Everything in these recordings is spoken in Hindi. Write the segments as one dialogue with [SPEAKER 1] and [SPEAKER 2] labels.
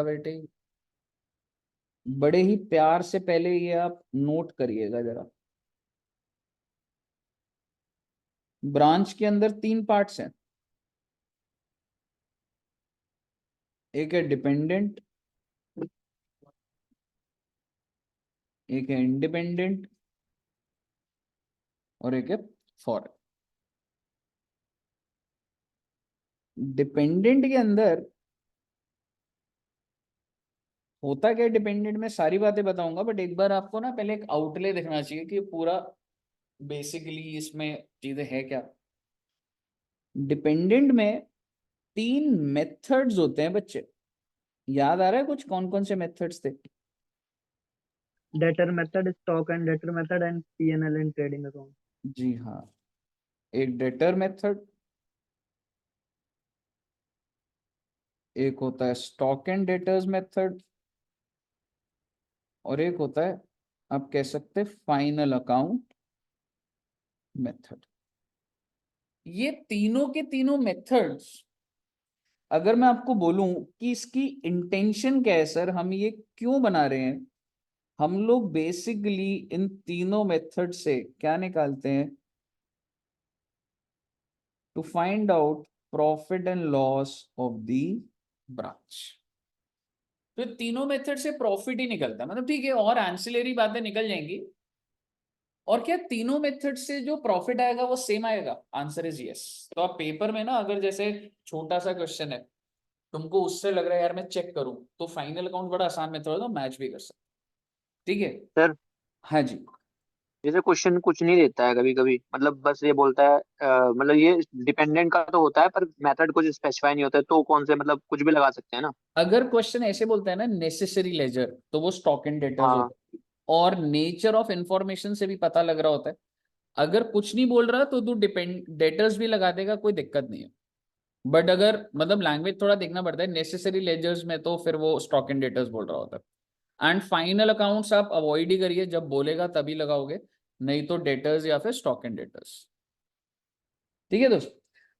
[SPEAKER 1] बेटे, बड़े ही प्यार से पहले ये आप नोट करिएगा जरा। ब्रांच के अंदर 3 पार्ट्स हैं। एक है डिपेंडेंट, एक है इंडिपेंडेंट और एक है फॉरेन। डिपेंडेंट के अंदर होता क्या, डिपेंडेंट में सारी बातें बताऊंगा, बट एक बार आपको ना पहले एक आउटले देखना चाहिए कि पूरा बेसिकली इसमें चीजें है क्या। डिपेंडेंट में 3 मेथड्स होते हैं बच्चे। याद आ रहा है कुछ कौन कौन से मेथड्स थे?
[SPEAKER 2] Debtor method, stock and debtor method and PNL and trading account.
[SPEAKER 1] जी हाँ, एक डेटर मेथड, एक होता है स्टॉक एंड डेटर्स मेथड, और एक होता है आप कह सकते हैं फाइनल अकाउंट मेथड। ये तीनों के तीनों मेथड्स, अगर मैं आपको बोलूं कि इसकी इंटेंशन क्या है सर, हम ये क्यों बना रहे हैं, हम लोग बेसिकली इन तीनों मेथड से क्या निकालते हैं? To find out profit and loss of the branch. तो तीनों मेथड से प्रॉफिट ही निकलता है, मतलब ठीक है, और एंसिलरी बातें निकल जाएंगी। और क्या तीनों मेथड से जो प्रॉफिट आएगा वो सेम आएगा? Answer is yes. तो आप पेपर में ना, अगर जैसे छोटा सा क्वेश्चन है, तुमको उससे लग रहा है यार मैं चेक करूं, तो फाइनल अकाउंट बड़ा आसान मेथड है, तो मैच भी कर सकते। ठीक है।
[SPEAKER 2] सर,
[SPEAKER 1] हाँ जी।
[SPEAKER 2] जैसे क्वेश्चन कुछ नहीं देता है कभी कभी, मतलब बस ये बोलता है मतलब ये डिपेंडेंट का तो होता है पर मेथड कुछ स्पेसिफाई नहीं होता है, तो कौन से मतलब कुछ भी लगा सकते हैं ना?
[SPEAKER 1] अगर क्वेश्चन ऐसे बोलता है ना नेसेसरी लेजर, तो वो स्टॉक एंड डेटर्स
[SPEAKER 2] हाँ।
[SPEAKER 1] होता है, और नेचर ऑफ इंफॉर्मेशन से भी पता लग रहा होता है। अगर कुछ नहीं बोल रहा तो तू डिपेंड डेटर्स भी लगा देगा, कोई दिक्कत नहीं है। बट अगर मतलब लैंग्वेज थोड़ा देखना पड़ता है, नेसेसरी लेजर्स में तो फिर वो स्टॉक एंड डेटर्स बोल रहा होता है। एंड फाइनल अकाउंट्स आप अवॉइड ही करिए, जब बोलेगा तभी लगाओगे, नहीं तो डेटर्स या फिर स्टॉक एंड डेटर्स। ठीक है दोस्त।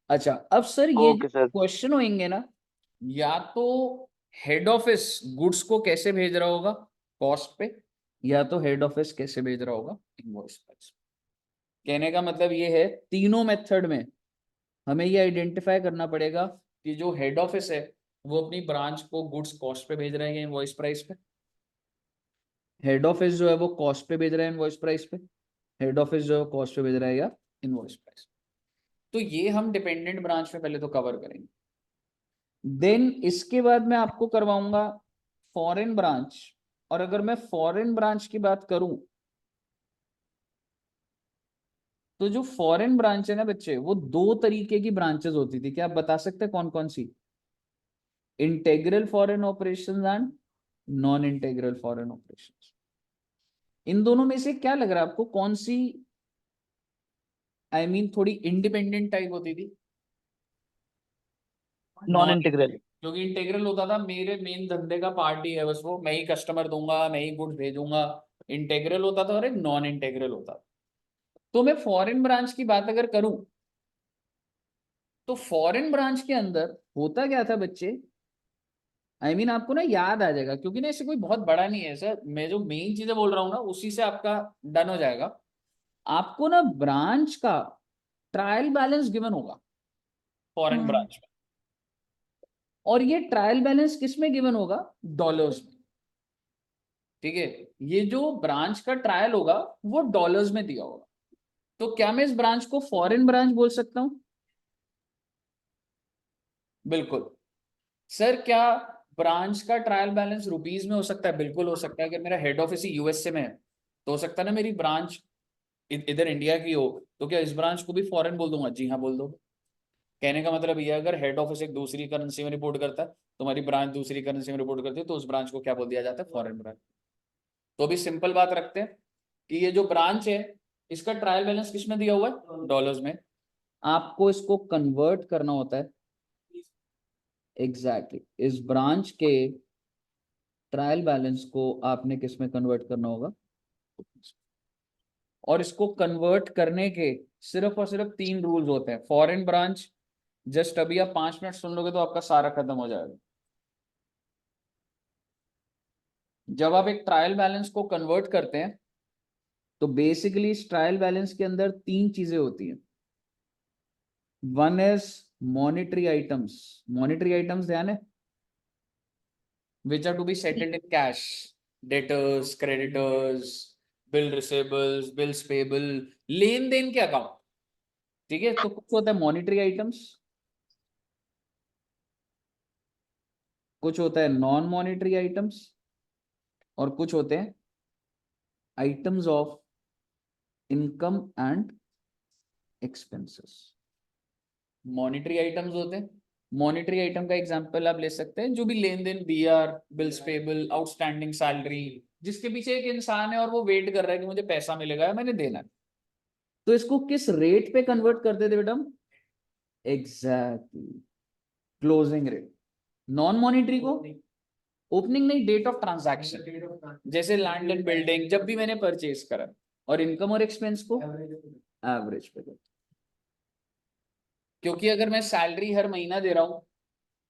[SPEAKER 1] अच्छा, अब सर ये जो
[SPEAKER 2] ओके सर।
[SPEAKER 1] क्वेश्चन होंगे ना, या तो हेड ऑफिस गुड्स को कैसे भेज रहा होगा कॉस्ट पे, या तो हेड ऑफिस कैसे भेज रहा होगा इनवॉइस पे। कहने का मतलब ये है, तीनों मेथड में हमें ये आइडेंटिफाई करना पड़ेगा कि जो हेड ऑफिस है वो अपनी ब्रांच को गुड्स कॉस्ट पे भेज रहा है या इनवॉइस प्राइस पे। हेड ऑफिस जो है वो कॉस्ट पे भेज रहा है इनवॉइस प्राइस पे, हेड ऑफिस जो है कॉस्ट पे भेज रहा है या इनवॉइस प्राइस। तो ये हम डिपेंडेंट ब्रांच में पहले तो कवर करेंगे। देन इसके बाद मैं आपको करवाऊंगा फॉरेन ब्रांच। और अगर मैं फॉरेन ब्रांच की बात करूं, तो जो फॉरेन ब्रांच है ना बच्चे, वो 2 तरीके की ब्रांचेस होती थी। क्या आप बता सकते हैं कौन कौन सी? Integral foreign operations and non integral foreign operations. इन दोनों में से क्या लग रहा है आपको, कौन सी थोड़ी इंडिपेंडेंट टाइप होती थी?
[SPEAKER 2] Non
[SPEAKER 1] non
[SPEAKER 2] integral.
[SPEAKER 1] इंटेग्रल, क्योंकि इंटेग्रल होता था मेरे मेन धंधे का पार्ट ही है बस, वो मैं ही कस्टमर दूंगा, मैं ही गुड्स भेजूंगा। इंटेग्रल होता था और एक नॉन इंटेग्रल होता था। तो मैं फॉरेन ब्रांच की बात अगर करूं, तो फॉरेन ब्रांच के अंदर होता क्या था बच्चे, आपको ना याद आ जाएगा, क्योंकि ना ऐसे कोई बहुत बड़ा नहीं है सर, मैं जो मेन चीजें बोल रहा हूँ ना उसी से आपका डन हो जाएगा। आपको ना ब्रांच का ट्रायल बैलेंस गिवन होगा फॉरेन
[SPEAKER 2] हम्म।
[SPEAKER 1] ब्रांच में, और ये ट्रायल बैलेंस किस में गिवन होगा? डॉलर्स में। ठीक है। ये जो ब्रांच का ट्रायल होगा वो डॉलर्स में दिया होगा। तो क्या मैं इस ब्रांच को फॉरेन ब्रांच बोल सकता हूं? बिल्कुल। सर क्या ब्रांच का ट्रायल बैलेंस रुपीज में हो सकता है? बिल्कुल हो सकता है। अगर मेरा हेड ऑफिस ही यूएसए में है, तो हो सकता है ना मेरी ब्रांच इधर इंडिया की हो, तो क्या इस ब्रांच को भी फॉरेन बोल दूंगा? जी हाँ बोल दो। कहने का मतलब ये, अगर हेड ऑफिस एक दूसरी करेंसी में रिपोर्ट करता है, तुम्हारी ब्रांच दूसरी करेंसी में रिपोर्ट करती है, तो उस ब्रांच को क्या बोल दिया जाता है? Foreign branch. तो अभी सिंपल बात रखते हैं कि ये जो ब्रांच है, इसका ट्रायल बैलेंस किस में दिया हुआ है? डॉलर्स में। आपको इसको कन्वर्ट करना होता है, एग्जैक्टली इस ब्रांच के ट्रायल बैलेंस को आपने किस में कन्वर्ट करना होगा? और इसको कन्वर्ट करने के सिर्फ और सिर्फ 3 रूल्स होते हैं फॉरेन ब्रांच। जस्ट अभी आप 5 मिनट सुन लोगे तो आपका सारा खत्म हो जाएगा। जब आप एक ट्रायल बैलेंस को कन्वर्ट करते हैं तो बेसिकली इस ट्रायल बैलेंस के अंदर तीन चीजें होती हैं। One is monetary items. Monetary items ध्यान है, which are to be settled in cash, debtors, creditors, bill receivables, bills payable, lane then के अकाउंट। ठीक है, तो कुछ होता है मॉनिटरी आइटम्स, कुछ होता है नॉन मॉनिटरी आइटम्स, और कुछ होते हैं items of income and expenses. Monetary items होते हैं, मॉनिटरी आइटम का एग्जांपल आप ले सकते हैं जो भी लेन देन, BR, bills payable, outstanding salary, जिसके पीछे एक इंसान है और वो वेट कर रहा है कि मुझे पैसा मिलेगा या मैंने देना है। तो इसको किस रेट पे कन्वर्ट करते थे बेटा? Exactly, closing rate. Non monetary को ओपनिंग नहीं, डेट ऑफ ट्रांजैक्शन, जैसे लैंड एंड बिल्डिंग जब भी मैंने परचेज करा। और इनकम और एक्सपेंस को एवरेज पे करते। क्योंकि अगर मैं सैलरी हर महीना दे रहा हूं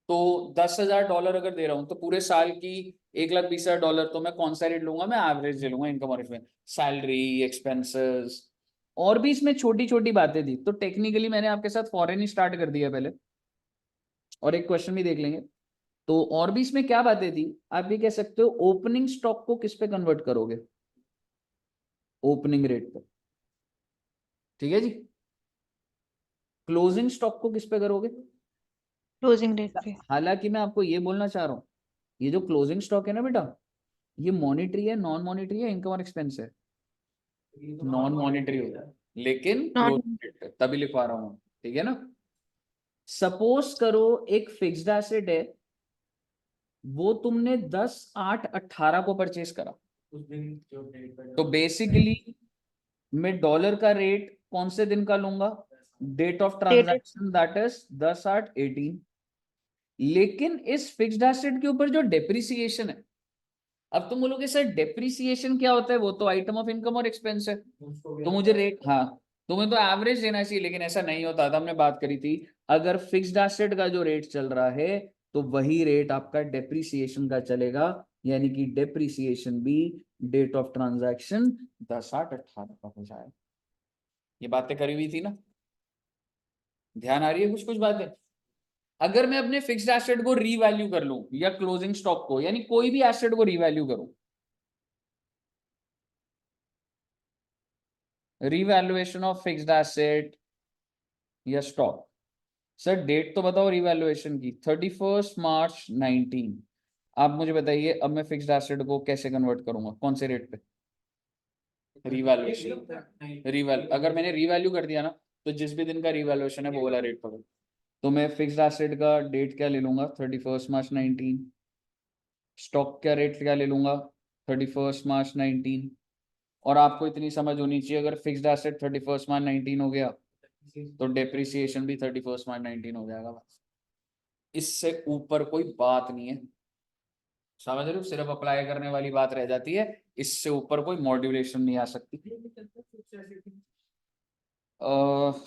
[SPEAKER 1] तो $10,000 अगर दे रहा हूं तो पूरे साल की $1,20,000, तो मैं कौन सा रेट लूंगा? मैं एवरेज ले लूंगा इनकम और एक्सपेंस, सैलरी, एक्सपेंसेस। और भी इसमें छोटी छोटी बातें थी, तो टेक्निकली मैंने आपके साथ फॉरेन ही स्टार्ट कर दिया पहले, और एक क्वेश्चन भी देख लेंगे। तो और भी इसमें क्या बातें थी, आप ये कह सकते हो ओपनिंग स्टॉक को किस पे कन्वर्ट करोगे? ओपनिंग रेट पे। ठीक है जी। क्लोजिंग स्टॉक को किस पे करोगे?
[SPEAKER 3] क्लोजिंग रेट पे।
[SPEAKER 1] हालांकि मैं आपको ये बोलना चाह रहा हूं, ये जो क्लोजिंग स्टॉक है ना बेटा, ये मॉनिटरी है, नॉन मॉनिटरी है, इनकम और एक्सपेंस है? नॉन मॉनिटरी होता है, लेकिन
[SPEAKER 3] नॉन
[SPEAKER 1] क्लोजिंग रेट तभी लिखवा रहा हूं। ठीक है ना। सपोज करो एक फिक्स्ड एसेट है, वो तुमने 10/8/18 को परचेज करा। तो बेसिकली मैं डॉलर का रेट कौन से दिन का लूंगा? Date of
[SPEAKER 3] dated.
[SPEAKER 1] Transaction, that is 10/8/18। लेकिन इस फिक्स्ड एसेट के ऊपर जो डेप्रिसिएशन है, अब तुम बोलोगे सर डेप्रिसिएशन क्या होता है? वो तो आइटम ऑफ इनकम और एक्सपेंस है, तो मुझे रेट, हाँ, तुम्हें तो एवरेज देना चाहिए, लेकिन ऐसा नहीं होता था। हमने बात करी थी, अगर फिक्स्ड एसेट का जो रेट चल रहा है तो वही रेट आपका डेप्रिसिएशन का चलेगा, यानी कि डेप्रिसिएशन भी डेट ऑफ ट्रांजैक्शन 10/8/18 का हो जाए। ये बातें करी हुई थी ना, ध्यान आ रही है कुछ कुछ बातें? अगर मैं अपने फिक्स्ड एसेट को रीवैल्यू कर लूं या क्लोजिंग स्टॉक को, यानी कोई भी एसेट को रीवैल्यू करूं, रीवैल्यूएशन ऑफ फिक्स्ड एसेट या स्टॉक, सर डेट तो बताओ रिवैल्यूएशन की, 31 मार्च 2019। आप मुझे बताइए अब मैं फिक्स्ड एसेट को कैसे कन्वर्ट करूंगा, कौन से रेट पे? रिवैल्यूएशन, अगर मैंने रिवैल्यू कर दिया ना, तो जिस भी दिन का रिवैल्यूएशन है वो वाला रेट पकड़। तो मैं फिक्स्ड एसेट का डेट क्या ले लूंगा? 31 मार्च 2019। स्टॉक का रेट क्या ले लूंगा? 31 मार्च 2019। और आपको इतनी समझ होनी चाहिए, अगर फिक्स्ड एसेट 31 मार्च 2019 हो गया तो डेप्रिसिएशन भी 31 मार्च 2019 हो जाएगा। इससे ऊपर कोई बात नहीं है, समझ रहे हो? सिर्फ अप्लाई करने वाली बात रह जाती है, इससे ऊपर कोई मॉड्यूलेशन नहीं आ सकती।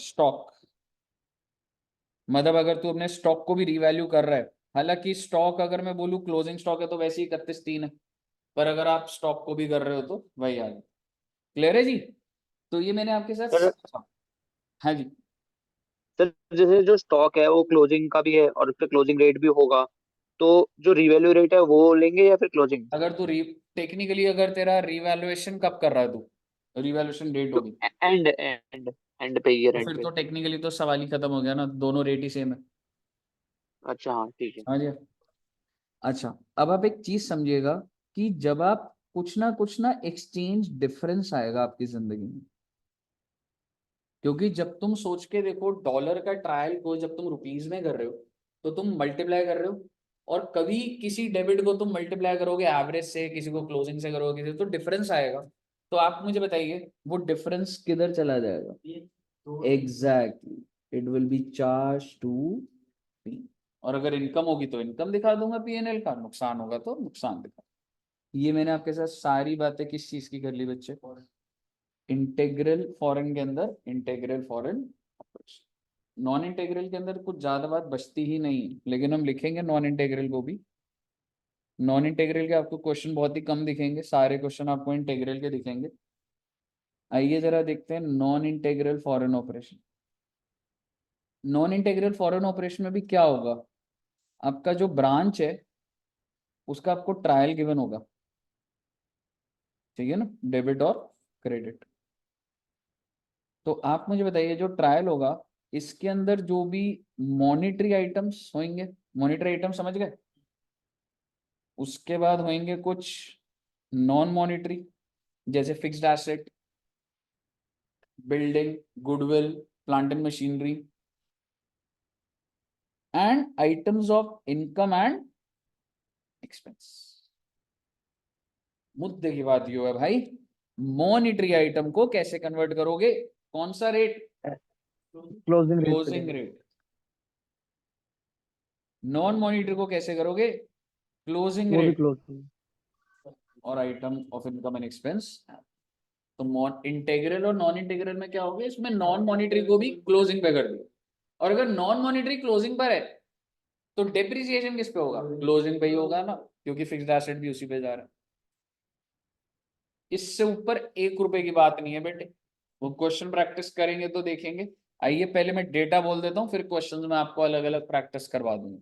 [SPEAKER 1] स्टॉक मतलब अगर तू अपने स्टॉक को भी रिवैल्यू कर रहा है, हालांकि स्टॉक अगर मैं बोलूं क्लोजिंग स्टॉक है तो वैसे ही 31/3 है, पर अगर आप स्टॉक को भी कर रहे हो तो वही आ गया। क्लियर है जी? तो ये मैंने आपके
[SPEAKER 2] सर
[SPEAKER 1] साथ, हाँ जी।
[SPEAKER 2] सर जैसे जो स्टॉक है वो क्लोजिंग का भी है और उस पे क्लोजिंग रेट भी होगा, तो जो रिवैल्यू रेट है वो लेंगे या फिर क्लोजिंग?
[SPEAKER 1] अगर तू टेक्निकली अगर तेरा रिवैल्यूएशन कब कर रहा है तू, रिवैल्यूएशन डेट
[SPEAKER 2] तो
[SPEAKER 1] होगी,
[SPEAKER 2] एंड एंड एंड पे, ईयर
[SPEAKER 1] तो
[SPEAKER 2] एंड
[SPEAKER 1] फिर
[SPEAKER 2] पे।
[SPEAKER 1] तो टेक्निकली तो सवाल ही खत्म हो गया ना, दोनों रेट ही सेम है।
[SPEAKER 2] अच्छा हाँ ठीक है।
[SPEAKER 1] समझ गया? अच्छा, अब आप एक चीज समझिएगा कि जब आप कुछ ना एक्सचेंज डिफरेंस आएगा आपकी जिंदगी में, क्योंकि जब तुम सोच के देखो डॉलर का ट्रायल को जब तुम रुपीज में कर रहे हो तो तुम मल्टीप्लाई कर रहे हो, और कभी किसी डेबिट को तुम मल्टीप्लाई करोगे एवरेज से, किसी को क्लोजिंग से करोगे, किसी तो डिफरेंस आएगा। तो आप मुझे बताइए वो डिफरेंस किधर चला जाएगा? Exactly, it will be charge to P. और अगर इनकम होगी तो इनकम दिखा दूंगा पीएनएल का, नुकसान होगा तो नुकसान दिखा। ये मैंने आपके साथ सारी बातें किस चीज की कर ली बच्चे? इंटेग्रल फॉरेन के अंदर, integral foreign operation. Non integral के अंदर कुछ ज्यादा बात बचती ही नहीं, लेकिन हम लिखेंगे नॉन इंटेग्रल को भी। नॉन इंटीग्रल के आपको क्वेश्चन बहुत ही कम दिखेंगे, सारे क्वेश्चन आपको इंटीग्रल के दिखेंगे। आइए जरा देखते हैं non integral foreign operation. Non integral foreign operation में भी क्या होगा, आपका जो ब्रांच है उसका आपको ट्रायल गिवन होगा, ठीक है ना, डेबिट और क्रेडिट। तो आप मुझे बताइए जो ट्रायल होगा इसके अंदर जो भी मॉनिटरी आइटम्स होंगे, मॉनिटरी आइटम समझ गए, उसके बाद होंगे कुछ नॉन मॉनिटरी, जैसे fixed asset, building, goodwill, plant and machinery, and items of income and expense. मुद्दे की बात ये है भाई, मॉनिटरी आइटम को कैसे कन्वर्ट करोगे, कौन सा रेट,
[SPEAKER 2] क्लोजिंग रेट पे
[SPEAKER 1] क्लोजिंग रेट। नॉन मॉनिटरी को कैसे करोगे, क्लोजिंग
[SPEAKER 2] वो भी
[SPEAKER 1] रेट
[SPEAKER 2] क्लोज।
[SPEAKER 1] और item of income and expense. तो इंटीग्रल और नॉन इंटीग्रल में क्या हो गया, इसमें नॉन मॉनिटरी को भी क्लोजिंग पे कर दिया, और अगर नॉन मॉनिटरी क्लोजिंग पर है तो डेप्रिसिएशन किस पे होगा, क्लोजिंग पे ही होगा ना, क्योंकि फिक्स्ड एसेट भी उसी पे जा रहा है। इससे ऊपर 1 रुपए की बात नहीं है बेटे, वो क्वेश्चन प्रैक्टिस करेंगे तो देखेंगे। आइए पहले मैं डेटा बोल देता हूँ, फिर क्वेश्चंस में आपको अलग अलग प्रैक्टिस करवा दूंगा।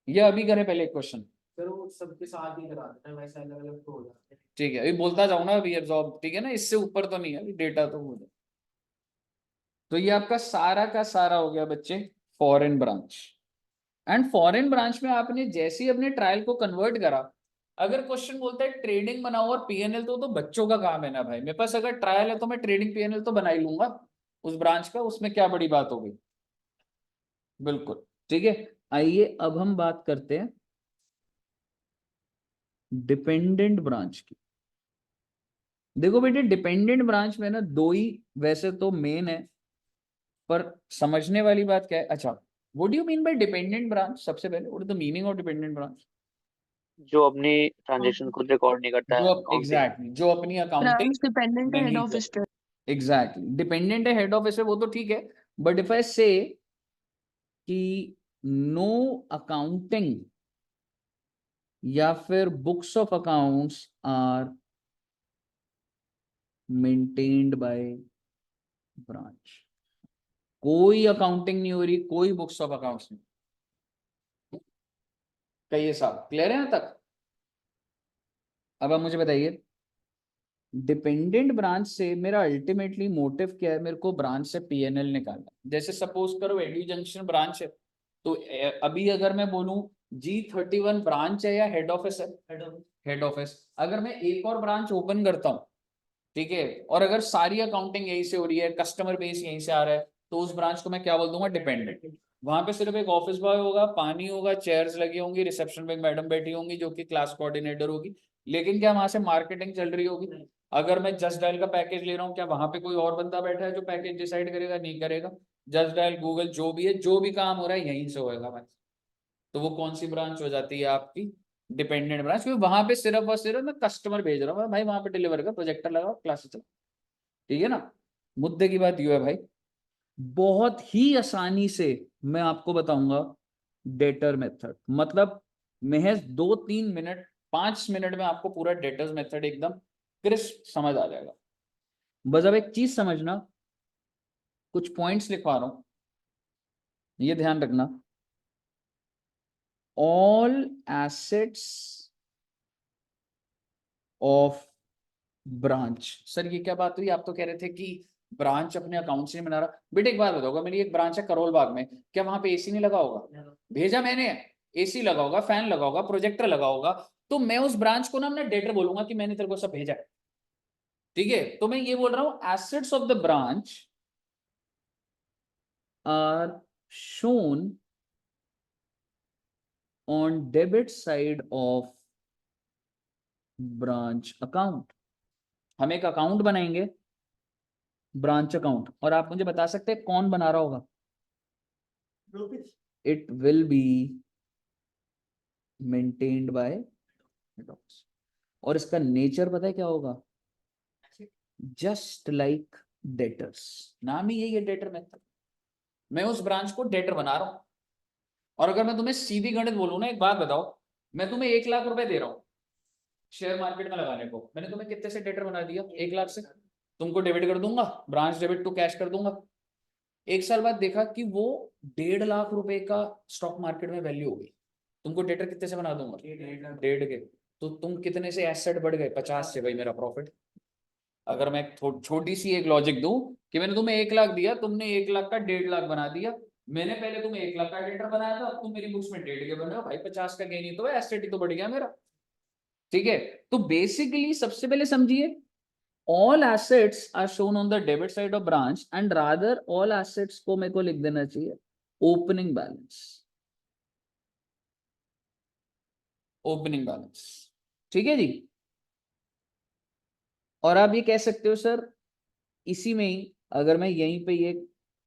[SPEAKER 1] ये अभी करें पहले क्वेश्चन,
[SPEAKER 4] फिर वो सबके साथ ही करा देते हैं, वैसे अलग अलग तो हो जाते हैं।
[SPEAKER 1] ठीक है, अभी बोलता जाऊँ ना अभी एब्जॉर्ब, ठीक है ना, इससे ऊपर तो नहीं है अभी, डेटा तो हो जाए। तो ये आपका सारा का सारा हो गया बच्चे foreign branch. And foreign branch में आपने जैसे ही अपने ट्रायल को कन्वर्ट करा, अगर क्वेश्चन बोलता है ट्रेडिंग बनाओ और पीएनएल, तो बच्चों का काम है ना भाई, मेरे पास अगर ट्रायल है तो मैं ट्रेडिंग पीएनएल तो बना ही लूंगा उस ब्रांच का, उसमें क्या बड़ी बात हो गई, बिल्कुल ठीक है। आइए अब हम बात करते हैं डिपेंडेंट ब्रांच की। देखो बेटे डिपेंडेंट ब्रांच में ना दो ही वैसे तो मेन है, पर समझने वाली बात क्या है, अच्छा what do you mean by dependent branch, सबसे पहले what is the meaning of dependent branch.
[SPEAKER 2] जो अपनी ट्रांजेक्शन खुद रिकॉर्ड नहीं करता है,
[SPEAKER 1] जो
[SPEAKER 2] अकाउंटिंग।
[SPEAKER 1] एग्जैक्टली जो अपनी अकाउंटिंग
[SPEAKER 3] ब्रांच डिपेंडेंट है हेड
[SPEAKER 1] नहीं
[SPEAKER 3] ऑफिस पे।
[SPEAKER 1] एग्जैक्टली डिपेंडेंट है हेड ऑफिस है, वो तो ठीक है, बट इफ आई से कि नो अकाउंटिंग या फिर books of accounts are maintained by branch, कोई अकाउंटिंग नहीं हो रही, कोई बुक्स ऑफ अकाउंट्स नहीं, कहिए साहब क्लियर है यहां तक। अब आप मुझे बताइए डिपेंडेंट ब्रांच से मेरा अल्टीमेटली मोटिव क्या है, मेरे को ब्रांच से पीएनएल निकालना। जैसे सपोज करो एडी जंक्शन ब्रांच है, तो अभी अगर मैं बोलूं G31 ब्रांच है या हेड ऑफिस है, हेड ऑफिस, अगर मैं एक और ब्रांच ओपन करता हूं, ठीक है, और अगर सारी अकाउंटिंग यहीं से हो रही है, कस्टमर बेस यहीं से आ रहा है, तो उस ब्रांच को मैं क्या बोल दूंगा, डिपेंडेंट। वहां पे सिर्फ एक ऑफिस बॉय होगा, पानी होगा, चेयर्स लगी होंगी, रिसेप्शन पे एक मैडम बैठी होंगी जो कि क्लास कोऑर्डिनेटर होगी, लेकिन क्या वहां से मार्केटिंग चल रही होगी। अगर मैं जस्ट डायल का पैकेज ले रहा हूँ, क्या वहां पे कोई और बंदा बैठा है जो पैकेज डिसाइड करेगा, नहीं करेगा। जस्ट डायल, गूगल, जो भी है, जो भी काम हो रहा है यहीं से होगा भाई। तो वो कौन सी ब्रांच हो जाती है आपकी, डिपेंडेंट ब्रांच, क्योंकि वहां पे सिर्फ और सिर्फ मैं कस्टमर भेज रहा हूँ भाई, वहां पे डिलीवर कर, प्रोजेक्टर लगाओ, क्लासेस चलो, ठीक है ना। मुद्दे की बात यू है भाई, बहुत ही आसानी से मैं आपको बताऊंगा डेटर मेथड, मतलब महज 2-3 मिनट 5 मिनट में आपको पूरा डेटर्स मेथड एकदम क्रिस्प समझ आ जाएगा। बस अब एक चीज समझना, कुछ पॉइंट्स लिखवा रहा हूं, ये ध्यान रखना, all assets of branch. Sir ये क्या बात हुई, आप तो कह रहे थे कि ब्रांच अपने अकाउंट से नहीं बना रहा। बेटे एक बात बताओगा, मेरी एक ब्रांच है करोल बाग में, क्या वहां पे एसी नहीं लगा होगा, भेजा मैंने, एसी लगा होगा, फैन लगा होगा, प्रोजेक्टर लगा होगा, तो मैं उस ब्रांच को ना अपना डेटर बोलूंगा कि मैंने तेरे को सब भेजा है, ठीक है। तो मैं ये बोल रहा हूं assets of the branch are shown on debit side of branch account. हम एक अकाउंट बनाएंगे ब्रांच अकाउंट, और आप मुझे बता सकते हैं कौन बना रहा होगा, it will be maintained by head office। और इसका नेचर पता है क्या होगा, जस्ट लाइक डेटर्स, नाम ही यही है डेटर मेथड। मैं उस ब्रांच को डेटर बना रहा हूं, और अगर मैं तुम्हें सीधी गणित बोलूं ना, एक बात बताओ, मैं तुम्हें 1 लाख रुपए दे रहा हूँ शेयर मार्केट में लगाने को, मैंने तुम्हें कितने से डेटर बना दिया? 1 लाख से। तुमको डेबिट कर दूंगा, ब्रांच डेबिट टू कैश कर दूंगा। 1 साल बाद देखा कि वो 1.5 लाख रुपए का स्टॉक मार्केट में वैल्यू हो गई। तुमको डेटर कितने से बना दूंगा? 1.5 के। तो तुम कितने से एसेट बढ़ गए? 50 से। भाई मेरा प्रॉफिट। अगर मैं छोटी सी एक लॉजिक दूं कि मैंने तुम्हें 1 लाख दिया, तुमने 1 लाख का 1.5 लाख बना दिया। मैंने पहले तुम्हें 1 लाख का डेटर बनाया था, अब तुम मेरी बुक्स में 1.5 के बन रहे हो। भाई 50 का गेन ही तो है, एसेट ही तो बढ़ गया मेरा। ठीक है, तो बेसिकली सबसे पहले समझिए, all assets are shown on the debit side of branch and rather all assets को मेरे को लिख देना चाहिए ओपनिंग बैलेंस। ओपनिंग बैलेंस, ठीक है जी। और आप ये कह सकते हो सर इसी में ही अगर मैं यहीं पे ये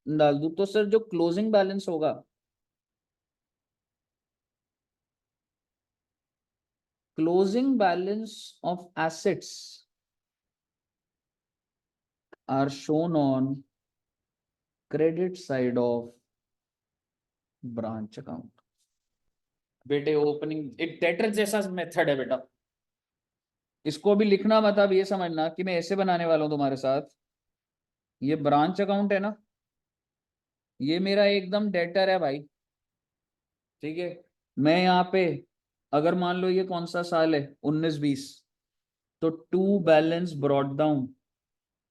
[SPEAKER 1] डाल दूं तो सर जो क्लोजिंग बैलेंस होगा, closing balance of assets are shown on credit side of branch account। बेटे ओपनिंग एक डेटर जैसा मेथड है बेटा, इसको भी लिखना मत। अब ये समझना कि मैं ऐसे बनाने वाला हूं तुम्हारे साथ। ये ब्रांच अकाउंट है ना, ये मेरा एकदम डेटर है भाई। ठीक है, मैं यहाँ पे अगर मान लो ये कौन सा साल है 19-20, तो टू बैलेंस ब्रॉट डाउन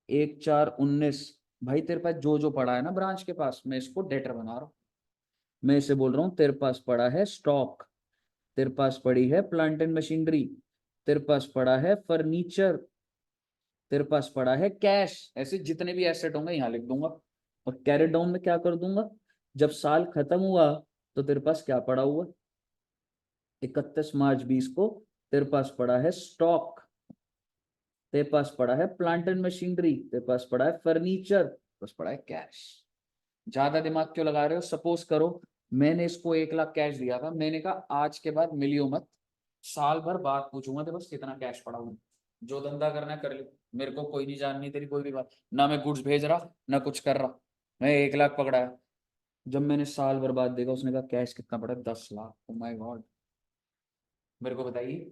[SPEAKER 1] 1/4/19। भाई तेरे पास जो जो पड़ा है ना ब्रांच के पास, मैं इसको डेटर बना रहा हूँ। मैं इसे बोल रहा हूँ तेरे पास पड़ा है स्टॉक, तेरे पास पड़ी है प्लांट एंड मशीनरी, तेरे पास पड़ा है फर्नीचर, तेरे पास पड़ा है कैश। ऐसे जितने भी एसेट होंगे यहाँ लिख दूंगा और कैरी डाउन में क्या कर दूंगा, जब साल खत्म हुआ तो तेरे पास क्या पड़ा हुआ, 31 मार्च 20 को तेरे पास पड़ा है स्टॉक, तेरे पास पड़ा है प्लांट एंड मशीनरी, तेरे पास पड़ा है फर्नीचर, तेरे पास पड़ा है कैश। ज्यादा दिमाग क्यों लगा रहे हो? सपोज करो मैंने इसको 1 लाख कैश दिया था, मैंने कहा आज के बाद मिलियो मत, साल भर बाद पूछूंगा तो बस कितना कैश पड़ा हुआ, जो धंधा करना है कर ले, मेरे को कोई नहीं जाननी तेरी कोई भी बात। ना मैं गुड्स भेज रहा ना कुछ कर रहा, मैं 1 लाख पकड़ाया। जब मैंने साल भर बाद देखा उसने कहा कैश कितना पड़ा? 10 लाख। ओ माय गॉड, मेरे को बताइए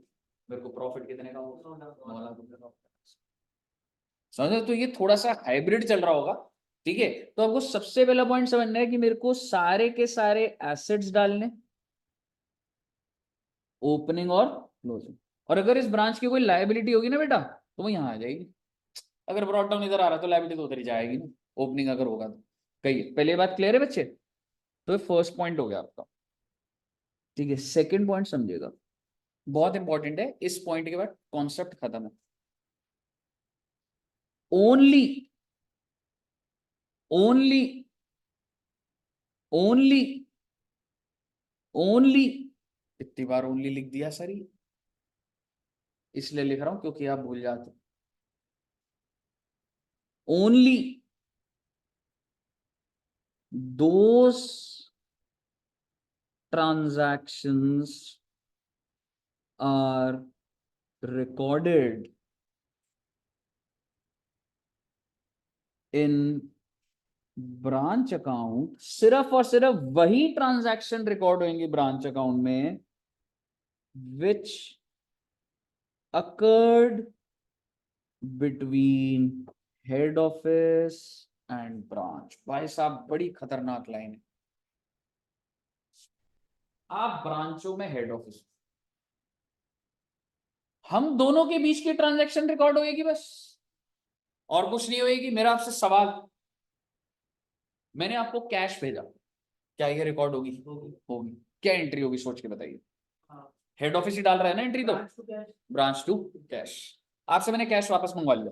[SPEAKER 1] मेरे को प्रॉफिट कितने का होगा? 9 लाख रुपए का। समझो, तो ये थोड़ा सा हाइब्रिड चल रहा होगा। ठीक है, तो आपको सबसे पहला पॉइंट समझना है कि मेरे को सारे के सारे एसेट्स डालने, ओपनिंग और क्लोजिंग। और अगर इस ब्रांच की कोई लायबिलिटी होगी ना बेटा तो वो यहाँ आ जाएगी। अगर ब्रॉड डाउन इधर आ रहा है तो लायबिलिटी तो उधर ही जाएगी ना, ओपनिंग अगर होगा तो। कहिए, पहले बात क्लियर है बच्चे? तो फर्स्ट पॉइंट हो गया आपका। ठीक है, सेकंड पॉइंट समझिएगा, बहुत इंपॉर्टेंट है। इस पॉइंट के बाद कॉन्सेप्ट खत्म है। ओनली ओनली ओनली ओनली, इतनी बार ओनली लिख दिया सर, ये इसलिए लिख रहा हूं क्योंकि आप भूल जाते। Only those transactions are recorded in branch account, सिर्फ और सिर्फ वही ट्रांजैक्शन रिकॉर्ड होंगे ब्रांच अकाउंट में which occurred between head office and branch. भाई साहब बड़ी खतरनाक लाइन है। आप ब्रांचों में हेड ऑफिस, हम दोनों के बीच की ट्रांजैक्शन रिकॉर्ड होगी बस, और कुछ नहीं होगी। मेरा आपसे सवाल, मैंने आपको कैश भेजा, क्या ये रिकॉर्ड होगी? होगी। क्या एंट्री होगी सोच के बताइए? हेड ऑफिस ही डाल रहा है ना एंट्री, तो ब्रांच टू कैश। आपसे मैंने कैश वापस मंगवा लिया,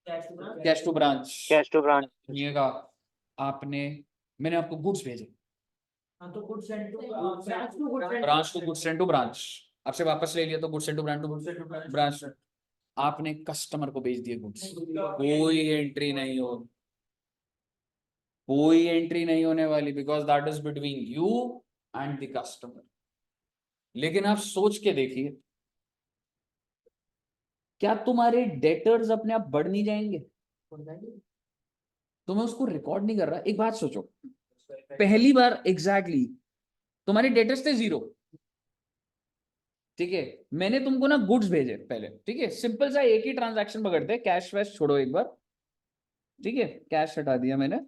[SPEAKER 1] cash to branch.
[SPEAKER 2] Cash to branch.
[SPEAKER 1] ये कहा आपने, मैंने आपको गुड्स भेजे, branch to goods and to branch. आपसे वापस ले लिया तो goods and to branch to branch. आपने कस्टमर को भेज दिए गुड्स, कोई एंट्री नहीं हो, कोई एंट्री नहीं होने वाली, because that is between you and the customer. लेकिन आप सोच के देखिए, क्या तुम्हारे डेटर्स अपने आप बढ़ नहीं जाएंगे? तो मैं उसको रिकॉर्ड नहीं कर रहा। एक बात सोचो, पहली बार एग्जैक्टली तुम्हारे डेटर्स थे 0, ठीक है, मैंने तुमको ना गुड्स भेजे पहले, ठीक है, सिंपल सा एक ही ट्रांजैक्शन पकड़ते हैं, कैश वैश छोड़ो एक बार, ठीक है, कैश हटा दिया मैंने,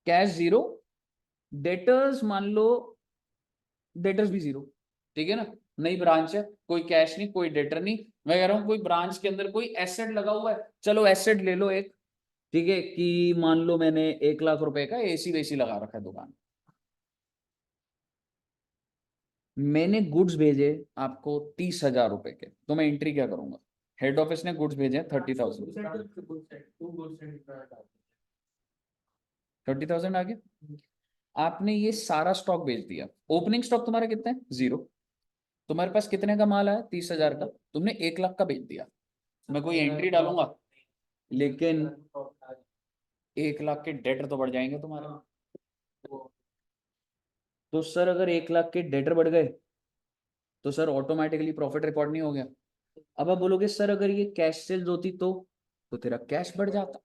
[SPEAKER 1] कैश जीरो, डेटर्स मान लो, डेटर्स भी जीरो, ठीक है ना, नई ब्रांच है, कोई कैश नहीं, कोई डेटर नहीं, मैं कह रहा हूं कोई ब्रांच के अंदर कोई एसेट लगा हुआ है, चलो एसेट ले लो एक, ठीक है, कि मान लो मैंने 1 लाख रुपए का एसी वेसी लगा रखा है दुकान, मैंने गुड्स भेजे आपको 30,000 रुपए के, तो मैं एंट्री क्या करूंगा, हेड ऑफिस ने गुड्स भेजे 30,000, 30,000 आ गया, आपने ये सारा स्टॉक बेच दिया, ओपनिंग स्टॉक तुम्हारा कितना है, जीरो, तुम्हारे पास कितने का माल आया, 30,000 का, तुमने 1 लाख का बेच दिया, मैं कोई एंट्री डालूंगा, लेकिन 1 लाख के डेटर तो बढ़ जाएंगे तुम्हारे, तो सर अगर 1 लाख के डेटर बढ़ गए तो सर ऑटोमेटिकली प्रॉफिट रिकॉर्ड नहीं हो गया, अब आप बोलोगे सर अगर ये कैश सेल्स होती तो तेरा कैश बढ़ जाता,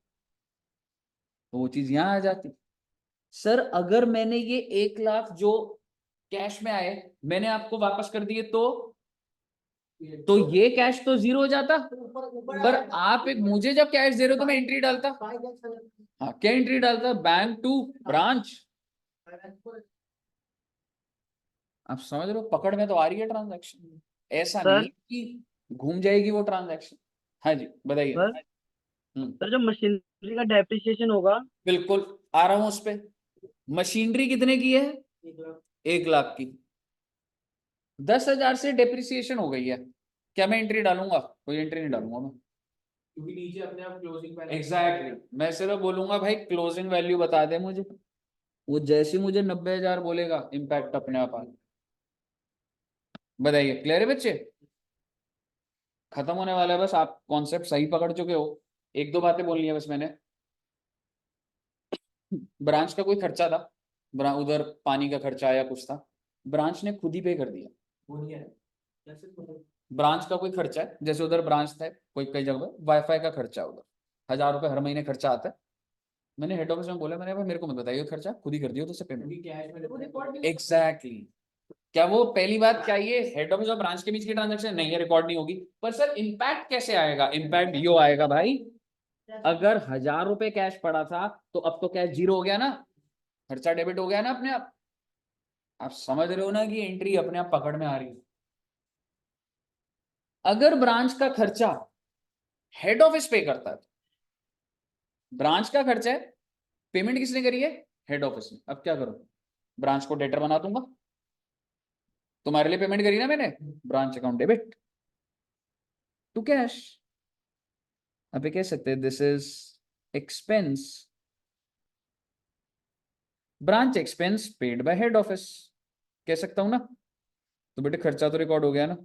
[SPEAKER 1] तो वो चीज यहां आ जाती, सर अगर मैंने ये 1 लाख जो कैश में आए मैंने आपको वापस कर दिए तो ये कैश तो जीरो हो जाता, पर आप एक मुझे जब कैश दे रहे हो तो मैं एंट्री डालता, हाँ क्या एंट्री डालता, बैंक टू ब्रांच, आप समझ रहे हो, पकड़ में तो आ रही है ट्रांजैक्शन, ऐसा नहीं
[SPEAKER 5] सर
[SPEAKER 1] है कि घूम जाएगी वो ट्रांजैक्शन। हाँ जी बताइए।
[SPEAKER 5] सर सर जो मशीनरी का डेप्रिसिएशन होगा।
[SPEAKER 1] बिल्कुल आ रहा हूं उस पे, मशीनरी कितने की है, 1 लाख की, 10,000 से डेप्रिसिएशन हो गई है, क्या मैं एंट्री डालूंगा, कोई एंट्री नहीं डालूंगा मैं,
[SPEAKER 4] क्योंकि नीचे अपने आप क्लोजिंग बैलेंस
[SPEAKER 1] एग्जैक्टली मैं सिर्फ बोलूंगा भाई क्लोजिंग वैल्यू बता दे मुझे, वो जैसे मुझे 90,000 बोलेगा इम्पैक्ट अपने आप आ, बताइए क्लियर है बच्चे, खत्म होने वाला है, बस आप कॉन्सेप्ट सही पकड़ चुके हो, एक दो बातें बोलनी है बस मैंने, ब्रांच का कोई खर्चा था, उधर पानी का खर्चा या कुछ था, ब्रांच ने खुद ही पे कर दिया,
[SPEAKER 4] वो नहीं है जैसे
[SPEAKER 1] ब्रांच का कोई खर्चा है, जैसे उधर ब्रांच था कोई कई जगह वाईफाई का खर्चा, उधर 1,000 रुपए हर महीने खर्चा आता है, मैंने हेड ऑफिस में बोला, मैंने भाई मेरे को मत बताइए खर्चा, खुद ही कर दियो तो उससे पेमेंट,
[SPEAKER 4] कैश में
[SPEAKER 1] एग्जैक्टली, क्या वो पहली बात, क्या ये हेड ऑफिस और ब्रांच के बीच की ट्रांजैक्शन नहीं है, रिकॉर्ड नहीं होगी, पर सर इम्पैक्ट कैसे आएगा, इम्पैक्ट यो आएगा भाई, अगर 1,000 रुपए कैश पड़ा था तो अब तो कैश जीरो हो गया ना, खर्चा डेबिट हो गया ना अपने आप समझ रहे हो ना कि एंट्री अपने आप पकड़ में आ रही है, अगर ब्रांच का खर्चा हेड ऑफिस पे करता है, ब्रांच का खर्चा है, पेमेंट किसने करी है, हेड ऑफिस ने, अब क्या करो, ब्रांच को डेटर बना दूंगा, तुम्हारे लिए पेमेंट करी ना मैंने, branch account debit to cash, अब ये कह सकते हैं this is expense, branch expense paid by head office, कह सकता हूं ना, तो बेटे खर्चा तो रिकॉर्ड हो गया ना,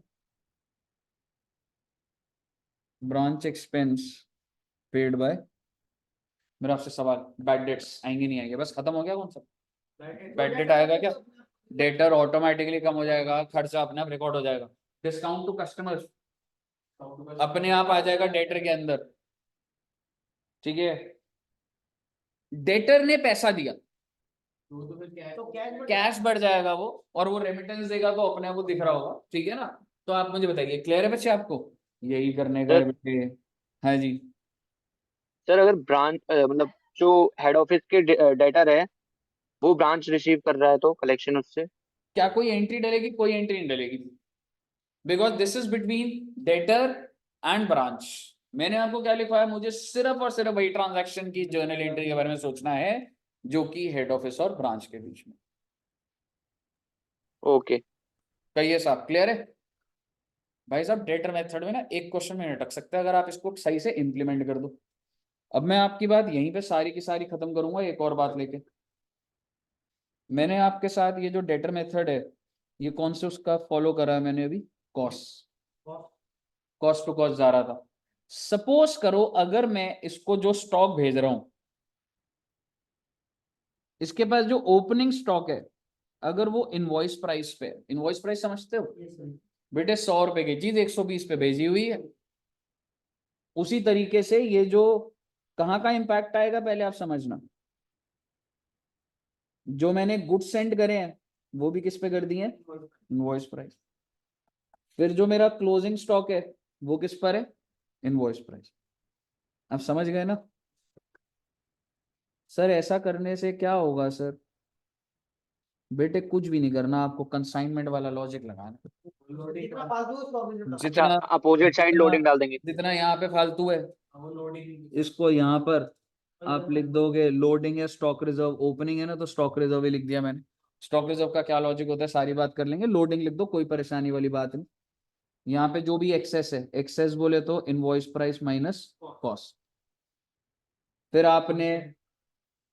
[SPEAKER 1] ब्रांच एक्सपेंस पेड बाय, मेरा आपसे सवाल, बैड डेट्स आएंगे नहीं आएंगे, बस खत्म हो गया कौन सा, बैड डेट आएगा क्या, डेटर ऑटोमेटिकली कम हो जाएगा, खर्चा अपने आप रिकॉर्ड हो जाएगा, डिस्काउंट टू कस्टमर्स अपने आप आ जाएगा डेटर के अंदर, ठीक है, डेटर ने पैसा दिया
[SPEAKER 4] तो फिर
[SPEAKER 1] कैश बढ़ जाएगा वो, और वो रेमिटेंस देगा तो अपने आप को दिख रहा होगा, ठीक है ना, तो आप मुझे बताइए क्लियर है बच्चे आपको, यही करने का है
[SPEAKER 2] सर
[SPEAKER 1] बेटे, हाँ जी,
[SPEAKER 2] सर अगर ब्रांच मतलब जो हेड ऑफिस के डेटर है वो ब्रांच रिसीव कर रहा है तो कलेक्शन उससे।
[SPEAKER 1] क्या कोई एंट्री डलेगी, कोई एंट्री नहीं डलेगी, because this is between debtor and branch, मैंने आपको क्या लिखवाया, मुझे सिर्फ और सिर्फ वही ट्रांजैक्शन की जर्नल एंट्री के बारे में सोचना है जो कि हेड ऑफिस और ब्रांच के बीच में,
[SPEAKER 2] ओके।
[SPEAKER 1] कहिए साहब क्लियर है, भाई साहब डेटर मेथड में ना एक क्वेश्चन में अटक सकता है अगर आप इसको सही से इंप्लीमेंट कर दो, अब मैं आपकी बात यहीं पे सारी की सारी खत्म करूंगा एक और बात लेके, मैंने आपके साथ ये जो डेटर मेथड है ये कौन से उसका फॉलो करा है मैंने अभी, कॉस्ट टू कॉस्ट जा रहा था, सपोज करो अगर मैं इसको जो स्टॉक भेज रहा हूं इसके पास जो ओपनिंग स्टॉक है अगर वो इनवॉइस प्राइस पे, इनवॉइस प्राइस समझते हो बेटे, 100 रुपए की चीज 120 पे भेजी हुई है, उसी तरीके से ये जो कहाँ का इंपैक्ट आएगा पहले आप समझना, जो मैंने गुड्स सेंड करे हैं वो भी किस पे कर दिए, इनवॉइस प्राइस। फिर जो मेरा क्लोजिंग स्टॉक है वो किस पर है, इनवॉइस प्राइस। आप समझ गए ना सर? ऐसा करने से क्या होगा सर? बेटे कुछ भी नहीं करना, आपको कंसाइनमेंट वाला लॉजिक लगाना।
[SPEAKER 4] जितना फालतू है उसको opposite में।
[SPEAKER 2] अच्छा,
[SPEAKER 1] जितना
[SPEAKER 2] अपोजिट साइड लोडिंग डाल देंगे।
[SPEAKER 1] जितना यहाँ पे फालतू है
[SPEAKER 4] वो लोडिंग
[SPEAKER 1] इसको यहाँ पर आप लिख दोगे। लोडिंग है, स्टॉक रिजर्व, ओपनिंग है ना, तो स्टॉक रिजर्व ही लिख दिया मैंने। स्टॉक रिजर्व का क्या लॉजिक होता है सारी बात कर लेंगे। लोडिंग लिख दो, कोई परेशानी वाली बात नहीं। यहाँ पे जो भी एक्सेस है, एक्सेस बोले तो इनवॉइस प्राइस माइनस कॉस्ट। फिर आपने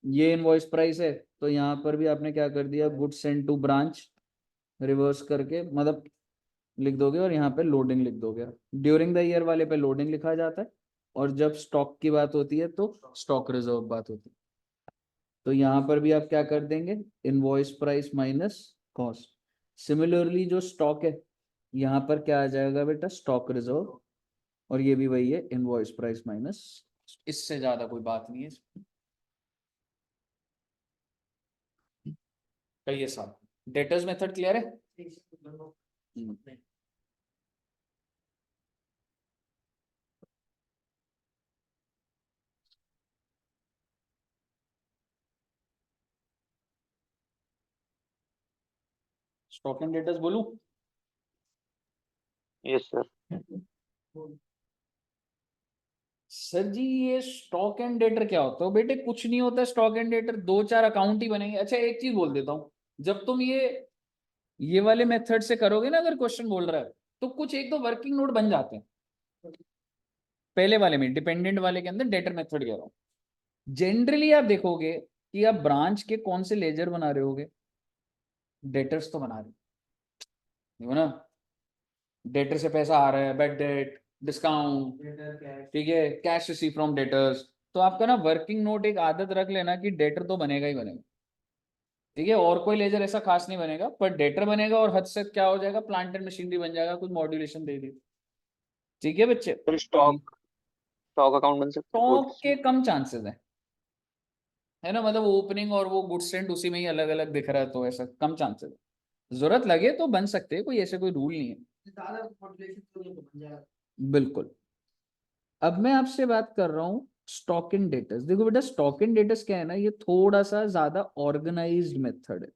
[SPEAKER 1] ये इनवॉइस प्राइस है तो यहाँ पर भी आपने क्या कर दिया, goods send to branch reverse करके मतलब लिख दोगे, और यहाँ पे लोडिंग लिख दोगे। ड्यूरिंग द ईयर वाले पे लोडिंग लिखा जाता है, और जब स्टॉक की बात होती है तो स्टॉक रिजर्व बात होती है। तो यहाँ पर भी आप क्या कर देंगे, invoice price minus cost. Similarly जो स्टॉक है यहाँ पर क्या आ जाएगा बेटा, स्टॉक रिजर्व, और ये भी वही है, इनवॉइस प्राइस माइनस। इससे ज्यादा कोई बात नहीं है। कहिए साहब, डेटर्स मेथड क्लियर है? स्टॉक एंड डेटर्स बोलूं?
[SPEAKER 2] Yes sir.
[SPEAKER 1] सर जी ये स्टॉक एंड डेटर क्या होता है बेटे? कुछ नहीं होता स्टॉक एंड डेटर, दो चार अकाउंट ही बनेंगे। अच्छा एक चीज बोल देता हूँ, जब तुम ये वाले मेथड से करोगे ना, अगर क्वेश्चन बोल रहा है तो कुछ एक दो वर्किंग नोट बन जाते हैं। पहले वाले में, डिपेंडेंट वाले के अंदर डेटर मेथड कह रहा हूँ। जनरली आप देखोगे कि आप ब्रांच के कौन से लेजर बना रहे होगे, डेटर्स तो बना रहे हो ना। डेटर से पैसा आ रहा है, बैड डेट, डिस्काउंट, ठीक है, कैश रिसीव फ्रॉम डेटर्स। तो आपका ना वर्किंग नोट एक आदत रख लेना कि डेटर तो बनेगा ही बनेगा, ठीक है। और कोई लेजर ऐसा खास नहीं बनेगा, पर डेटर बनेगा, और हद से क्या हो जाएगा, प्लांट एंड मशीनरी बन जाएगा, कुछ मॉड्यूलेशन दे दी, ठीक है बच्चे।
[SPEAKER 2] फिर स्टॉक स्टॉक अकाउंट बन सकता है,
[SPEAKER 1] स्टॉक
[SPEAKER 2] गुड्स।
[SPEAKER 1] के कम चांसेस है ना, मतलब ओपनिंग और वो गुड्स एंड उसी में ही अलग अलग दिख रहा है, तो ऐसा कम चांसेस है। जरूरत लगे तो बन सकते हैं, कोई ऐसे कोई रूल नहीं है।
[SPEAKER 4] ज्यादा मॉड्यूलेशन तो नहीं बन जाएगा।
[SPEAKER 1] बिल्कुल। अब मैं आपसे बात कर रहा हूँ स्टॉक इन डेटर्स। देखो बेटा, स्टॉक इन डेटर्स क्या है ना, ये थोड़ा सा ज्यादा ऑर्गेनाइज्ड मेथड है।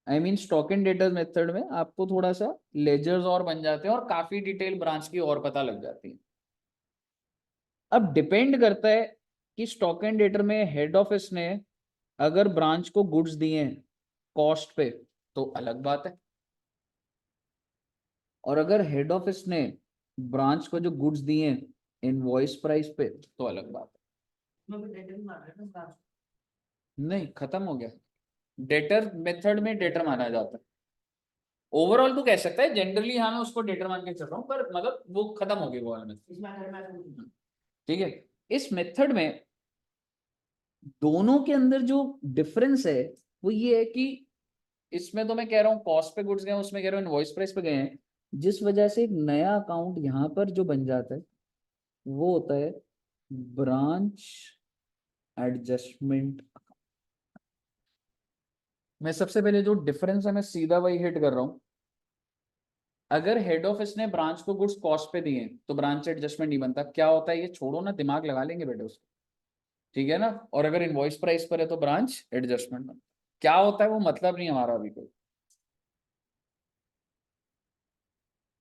[SPEAKER 1] I mean stock in debtors method में आपको थोड़ा सा लेजर्स और बन जाते हैं, और काफी डिटेल ब्रांच की और पता लग जाती है। अब डिपेंड करता है कि स्टॉक एंड डेटर में हेड ऑफिस ने अगर ब्रांच को गुड्स दिए हैं कॉस्ट पे तो अलग बात है, और अगर हेड ऑफिस ने ब्रांच को जो गुड्स दिए हैं इनवॉइस प्राइस पे तो अलग बात है।
[SPEAKER 4] उसमें भी डेटा नहीं मार रहे ना।
[SPEAKER 1] नहीं, खत्म हो गया। डेटर मेथड में डेटर माना जाता है। ओवरऑल तो कह सकता है, जनरली हाँ मैं उसको डेटर मान के चल रहा हूँ, पर मतलब वो खत्म हो गई वो वाला method,
[SPEAKER 4] इसमें अगर मैं
[SPEAKER 1] ठीक है। इस मेथड में दोनों के अंदर जो डिफरेंस है वो ये है कि इसमें तो मैं कह रहा हूँ कॉस्ट पे गुड्स गए, उसमें कह रहा हूँ इनवॉइस प्राइस पे गए हैं, जिस वजह से एक नया अकाउंट यहाँ पर जो बन जाता है वो होता है ब्रांच एडजस्टमेंट। मैं सबसे पहले जो डिफरेंस है मैं सीधा वही हिट कर रहा हूं। अगर हेड ऑफिस ने ब्रांच को गुड्स कॉस्ट पे दिए तो ब्रांच एडजस्टमेंट नहीं बनता। क्या होता है ये छोड़ो ना, दिमाग लगा लेंगे बेटे उसको, ठीक है ना। और अगर इनवॉइस प्राइस पर है तो ब्रांच एडजस्टमेंट बनता। क्या होता है वो मतलब नहीं हमारा अभी कोई।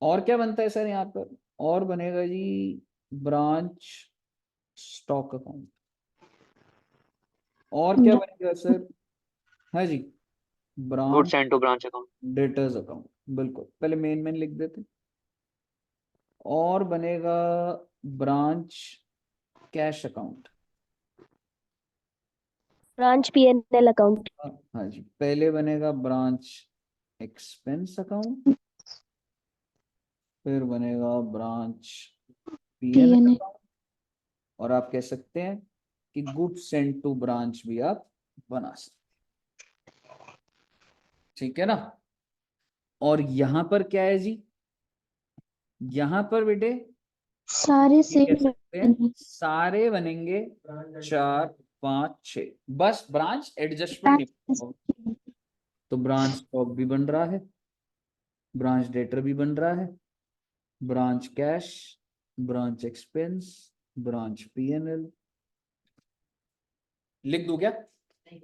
[SPEAKER 1] और क्या बनता है सर यहाँ पर, और बनेगा जी ब्रांच स्टॉक अकाउंट। और क्या बनेगा सर, हाँ जी, branch
[SPEAKER 2] goods and to branch account.
[SPEAKER 1] Debtors account. बिल्कुल, पहले मेन लिख देते। और बनेगा branch cash account.
[SPEAKER 6] Branch PNL account.
[SPEAKER 1] हाँ जी, पहले बनेगा ब्रांच एक्सपेंस अकाउंट, फिर बनेगा ब्रांच पीएनएल
[SPEAKER 6] पीएनएल।
[SPEAKER 1] अकाउंट, और आप कह सकते हैं कि गुड्स सेंड टू ब्रांच भी आप बना सकते, ठीक है ना। और यहां पर क्या है जी, यहां पर बेटे
[SPEAKER 6] सारे
[SPEAKER 1] ये
[SPEAKER 6] सेम
[SPEAKER 1] कह सकते हैं सारे बनेंगे 4 5 6, बस ब्रांच एडजस्टमेंट नहीं होगा। तो ब्रांच स्टॉक भी बन रहा है, ब्रांच डेटर भी बन रहा है, branch cash, branch expense, branch PNL. लिख दूं क्या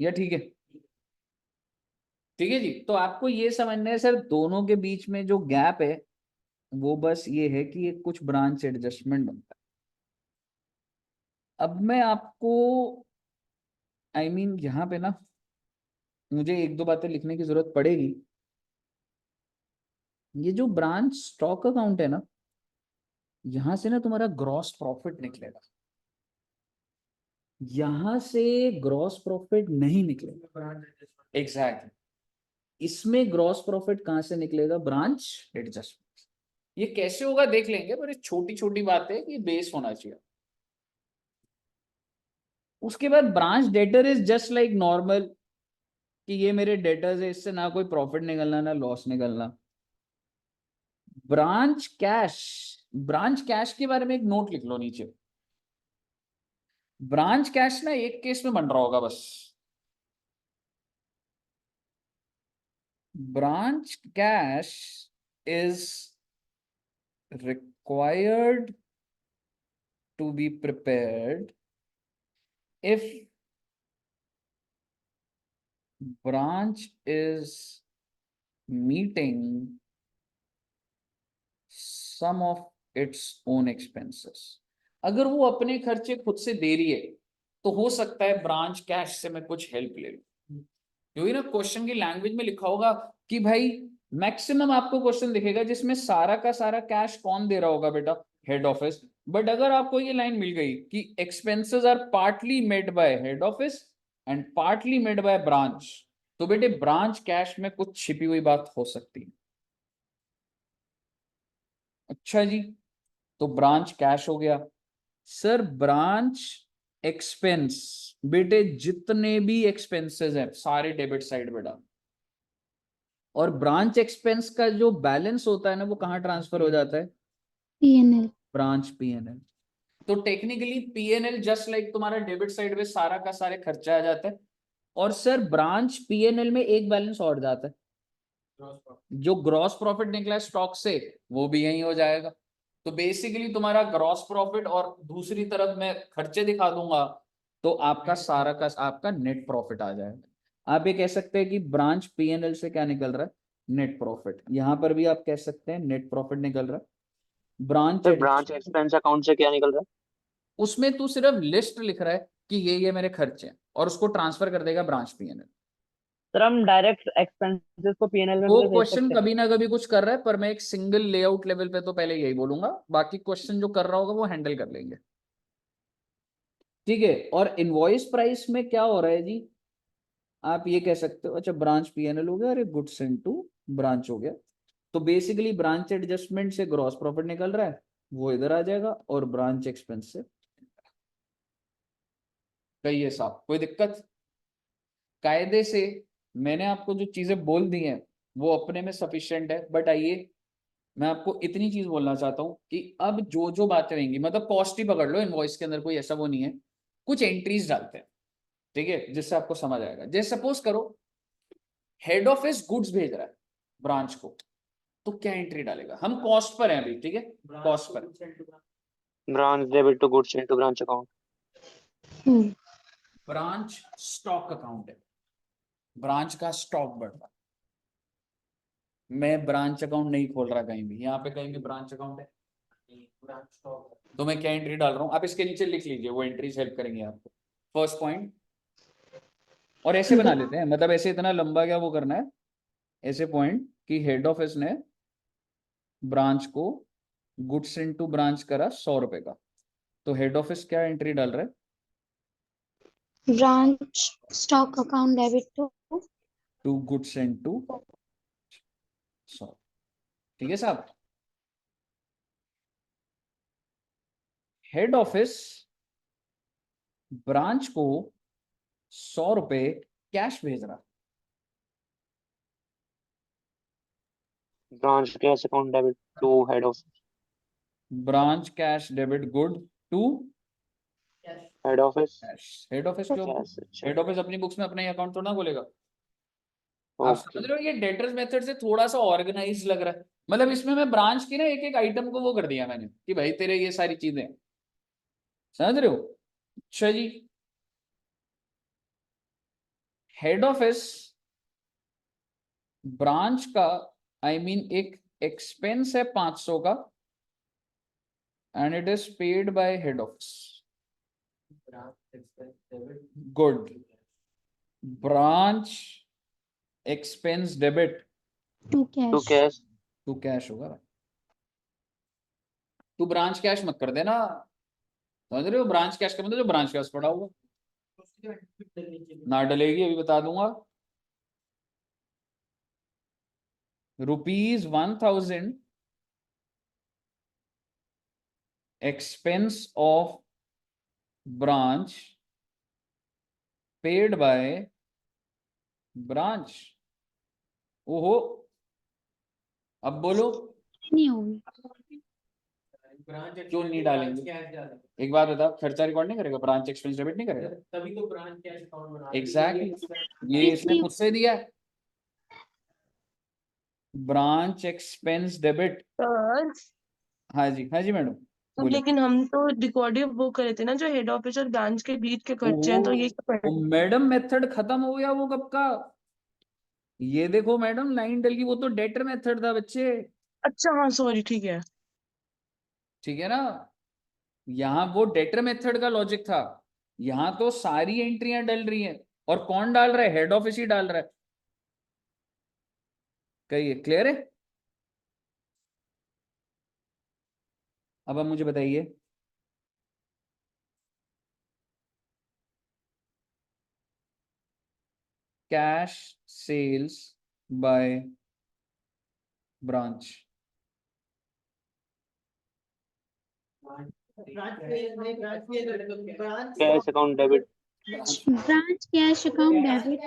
[SPEAKER 1] या ठीक है? ठीक है जी। तो आपको ये समझना है सर, दोनों के बीच में जो गैप है वो बस ये है कि ये कुछ ब्रांच एडजस्टमेंट बनता है। अब मैं आपको यहाँ पे ना मुझे एक दो बातें लिखने की जरूरत पड़ेगी। ये जो ब्रांच स्टॉक अकाउंट है ना, यहां से ना तुम्हारा ग्रॉस प्रॉफिट निकलेगा, यहां से ग्रॉस प्रॉफिट नहीं निकलेगा। एग्जैक्टली इसमें ग्रॉस प्रॉफिट कहां से निकलेगा? Branch adjustment. ये कैसे होगा देख लेंगे, पर ये छोटी छोटी बात है कि बेस होना चाहिए। उसके बाद branch debtor is just like normal, कि ये मेरे डेटर्स है, इससे ना कोई प्रॉफिट निकलना ना लॉस निकलना। ब्रांच कैश, ब्रांच कैश के बारे में एक नोट लिख लो नीचे। ब्रांच कैश ना एक केस में बन रहा होगा बस, branch cash is required to be prepared if branch is meeting some of its own expenses। अगर वो अपने खर्चे खुद से दे रही है तो हो सकता है ब्रांच कैश से मैं कुछ हेल्प ले लूं। क्योंकि ना क्वेश्चन की लैंग्वेज में लिखा होगा कि भाई मैक्सिमम आपको क्वेश्चन दिखेगा जिसमें सारा का सारा कैश कौन दे रहा होगा बेटा? Head office. बट अगर आपको ये लाइन मिल गई कि expenses are partly made by head office and partly made by branch, तो बेटे ब्रांच कैश में कुछ छिपी हुई बात हो सकती है। अच्छा जी, तो ब्रांच कैश हो गया। सर ब्रांच एक्सपेंस, बेटे जितने भी एक्सपेंसेस हैं सारे डेबिट साइड पे डाल। और ब्रांच एक्सपेंस का जो बैलेंस होता है ना, वो कहां ट्रांसफर हो जाता है?
[SPEAKER 6] पीएनएल।
[SPEAKER 1] Branch PNL. तो टेक्निकली पीएनएल जस्ट लाइक तुम्हारा डेबिट साइड पे सारा का सारे खर्चा आ जाता है। और सर ब्रांच पीएनएल में एक बैलेंस और जाता है, जो ग्रॉस प्रॉफिट निकला है स्टॉक से वो भी यही हो जाएगा। तो बेसिकली तुम्हारा ग्रॉस प्रॉफिट और दूसरी तरफ मैं खर्चे दिखा दूंगा, तो आपका सारा का आपका नेट प्रॉफिट आ जाएगा। आप ये कह सकते हैं कि ब्रांच पीएनएल से क्या निकल रहा है? Net profit. यहां पर भी आप कह सकते हैं नेट प्रॉफिट निकल रहा है। Branch
[SPEAKER 2] sir branch expense account से क्या निकल रहा है?
[SPEAKER 1] उसमें तू सिर्फ लिस्ट लिख रहा है कि ये मेरे खर्चे हैं और उसको ट्रांसफर कर देगा ब्रांच पीएनएल।
[SPEAKER 5] सर हम डायरेक्ट एक्सपेंसेस को पीएनएल में भी
[SPEAKER 1] वो
[SPEAKER 5] तो भेज
[SPEAKER 1] क्वेश्चन
[SPEAKER 5] सकते हैं।
[SPEAKER 1] कभी ना कभी कुछ कर रहा है, पर मैं एक सिंगल लेआउट लेवल पे तो पहले यही बोलूंगा, बाकी क्वेश्चन जो कर रहा होगा वो हैंडल कर लेंगे। ठीक है। और इनवॉइस प्राइस में क्या हो रहा है जी? आप ये कह सकते हो, अच्छा ब्रांच पीएनएल हो गया और गुड्स इनटू ब्रांच हो गया। तो बेसिकली ब्रांच एडजस्टमेंट से ग्रॉस प्रॉफिट निकल रहा है, वो इधर आ जाएगा, और ब्रांच एक्सपेंस से। कहिए साहब, कोई दिक्कत? कायदे से मैंने आपको जो चीजें बोल दी हैं वो अपने में सफिशिएंट है। बट आइए मैं आपको इतनी चीज बोलना चाहता हूं कि अब जो जो बातें रहेंगी, मतलब कॉस्ट ही पकड़ लो, इनवॉइस के अंदर कोई ऐसा वो नहीं है, कुछ एंट्रीज डालते हैं, ठीक है, जिससे आपको समझ आएगा। जैसे सपोज करो हेड ऑफिस गुड्स भेज रहा है ब्रांच को, तो क्या एंट्री डालेगा? हम कॉस्ट पर हैं अभी, ठीक है, कॉस्ट पर।
[SPEAKER 2] Branch debit to goods into branch account.
[SPEAKER 1] Branch stock account है, ब्रांच का स्टॉक बढ़ रहा है। मैं ब्रांच अकाउंट नहीं खोल रहा कहीं भी, यहाँ पे कहीं भी ब्रांच अकाउंट है तो मैं क्या एंट्री डाल रहा हूँ? आप इसके नीचे लिख लीजिए, वो एंट्रीज हेल्प करेंगे आपको। फर्स्ट पॉइंट, और ऐसे बना लेते हैं, मतलब ऐसे इतना लंबा क्या वो करना है, ऐसे पॉइंट कि हेड ऑफिस ने ब्रांच को गुड्स इनटू ब्रांच करा 100 रुपए का, तो हेड ऑफिस क्या एंट्री डाल रहा है?
[SPEAKER 6] Branch stock account debit
[SPEAKER 1] to goods into 100। ठीक है साहब। हेड ऑफिस ब्रांच को 100 रुपए कैश भेज रहा,
[SPEAKER 2] branch cash account debit to head office.
[SPEAKER 1] Branch cash debit good to
[SPEAKER 2] head office
[SPEAKER 1] cash. Head office क्यों?
[SPEAKER 2] कैश। अच्छा
[SPEAKER 1] हेड ऑफिस अपनी बुक्स में अपना ही अकाउंट थोड़ा ना बोलेगा। आप
[SPEAKER 2] ओके।
[SPEAKER 1] समझ रहे हो, ये डेटर्स मेथड से थोड़ा सा ऑर्गेनाइज लग रहा है। मतलब इसमें मैं ब्रांच की ना एक एक आइटम को वो कर दिया मैंने कि भाई तेरे ये सारी चीजें, समझ रहे हो। अच्छा जी, हेड ऑफिस ब्रांच का आई मीन एक एक्सपेंस है 500 का, and it is paid by head office. Good, branch expense debit
[SPEAKER 6] to
[SPEAKER 2] to
[SPEAKER 6] cash.
[SPEAKER 2] Cash.
[SPEAKER 1] To cash होगा भाई। तू ब्रांच कैश मत कर देना, समझ रहे हो। ब्रांच कैश का मतलब जो ब्रांच कैश पड़ा होगा ना डलेगी, अभी बता दूंगा। ₹1000 expense of branch paid by branch। ओहो, अब बोलो
[SPEAKER 6] नहीं होगी।
[SPEAKER 4] ब्रांच
[SPEAKER 1] क्यों नहीं डालेंगे?
[SPEAKER 4] कैश डालेंगे,
[SPEAKER 1] एक बात बता, खर्चा रिकॉर्ड नहीं करेगा, ब्रांच एक्सपेंस डेबिट नहीं करेगा।
[SPEAKER 4] तभी तो ब्रांच कैश अकाउंट बना
[SPEAKER 1] एग्जैक्टली, ये इसने खुद से दिया है, ब्रांच एक्सपेंस डेबिट।
[SPEAKER 7] सर
[SPEAKER 1] हाँ जी, हाँ जी मैडम, बोलिए।
[SPEAKER 7] लेकिन हम तो रिकॉर्डिंग वो करे थे ना जो हेड ऑफिस और ब्रांच के बीच के खर्चे हैं, तो ये क्या
[SPEAKER 1] ओहो,
[SPEAKER 7] पड़ेगा?
[SPEAKER 1] मैडम मेथड खत्म हो गया वो कब का। ये देखो मैडम, लाइन डल गई, वो तो डेटर मेथड था बच्चे,
[SPEAKER 7] अच्छा हाँ सॉरी, ठीक है।
[SPEAKER 1] ठीक है ना। यहाँ वो डेटर मेथड का लॉजिक था, यहाँ तो सारी एंट्रियां डल रही हैं, और कौन डाल रहा है, हेड ऑफिस ही डाल रहा है। कहिए, क्लियर है। अब मुझे बताइए, cash sales by branch.
[SPEAKER 2] Cash account debit.
[SPEAKER 6] Branch cash account debit.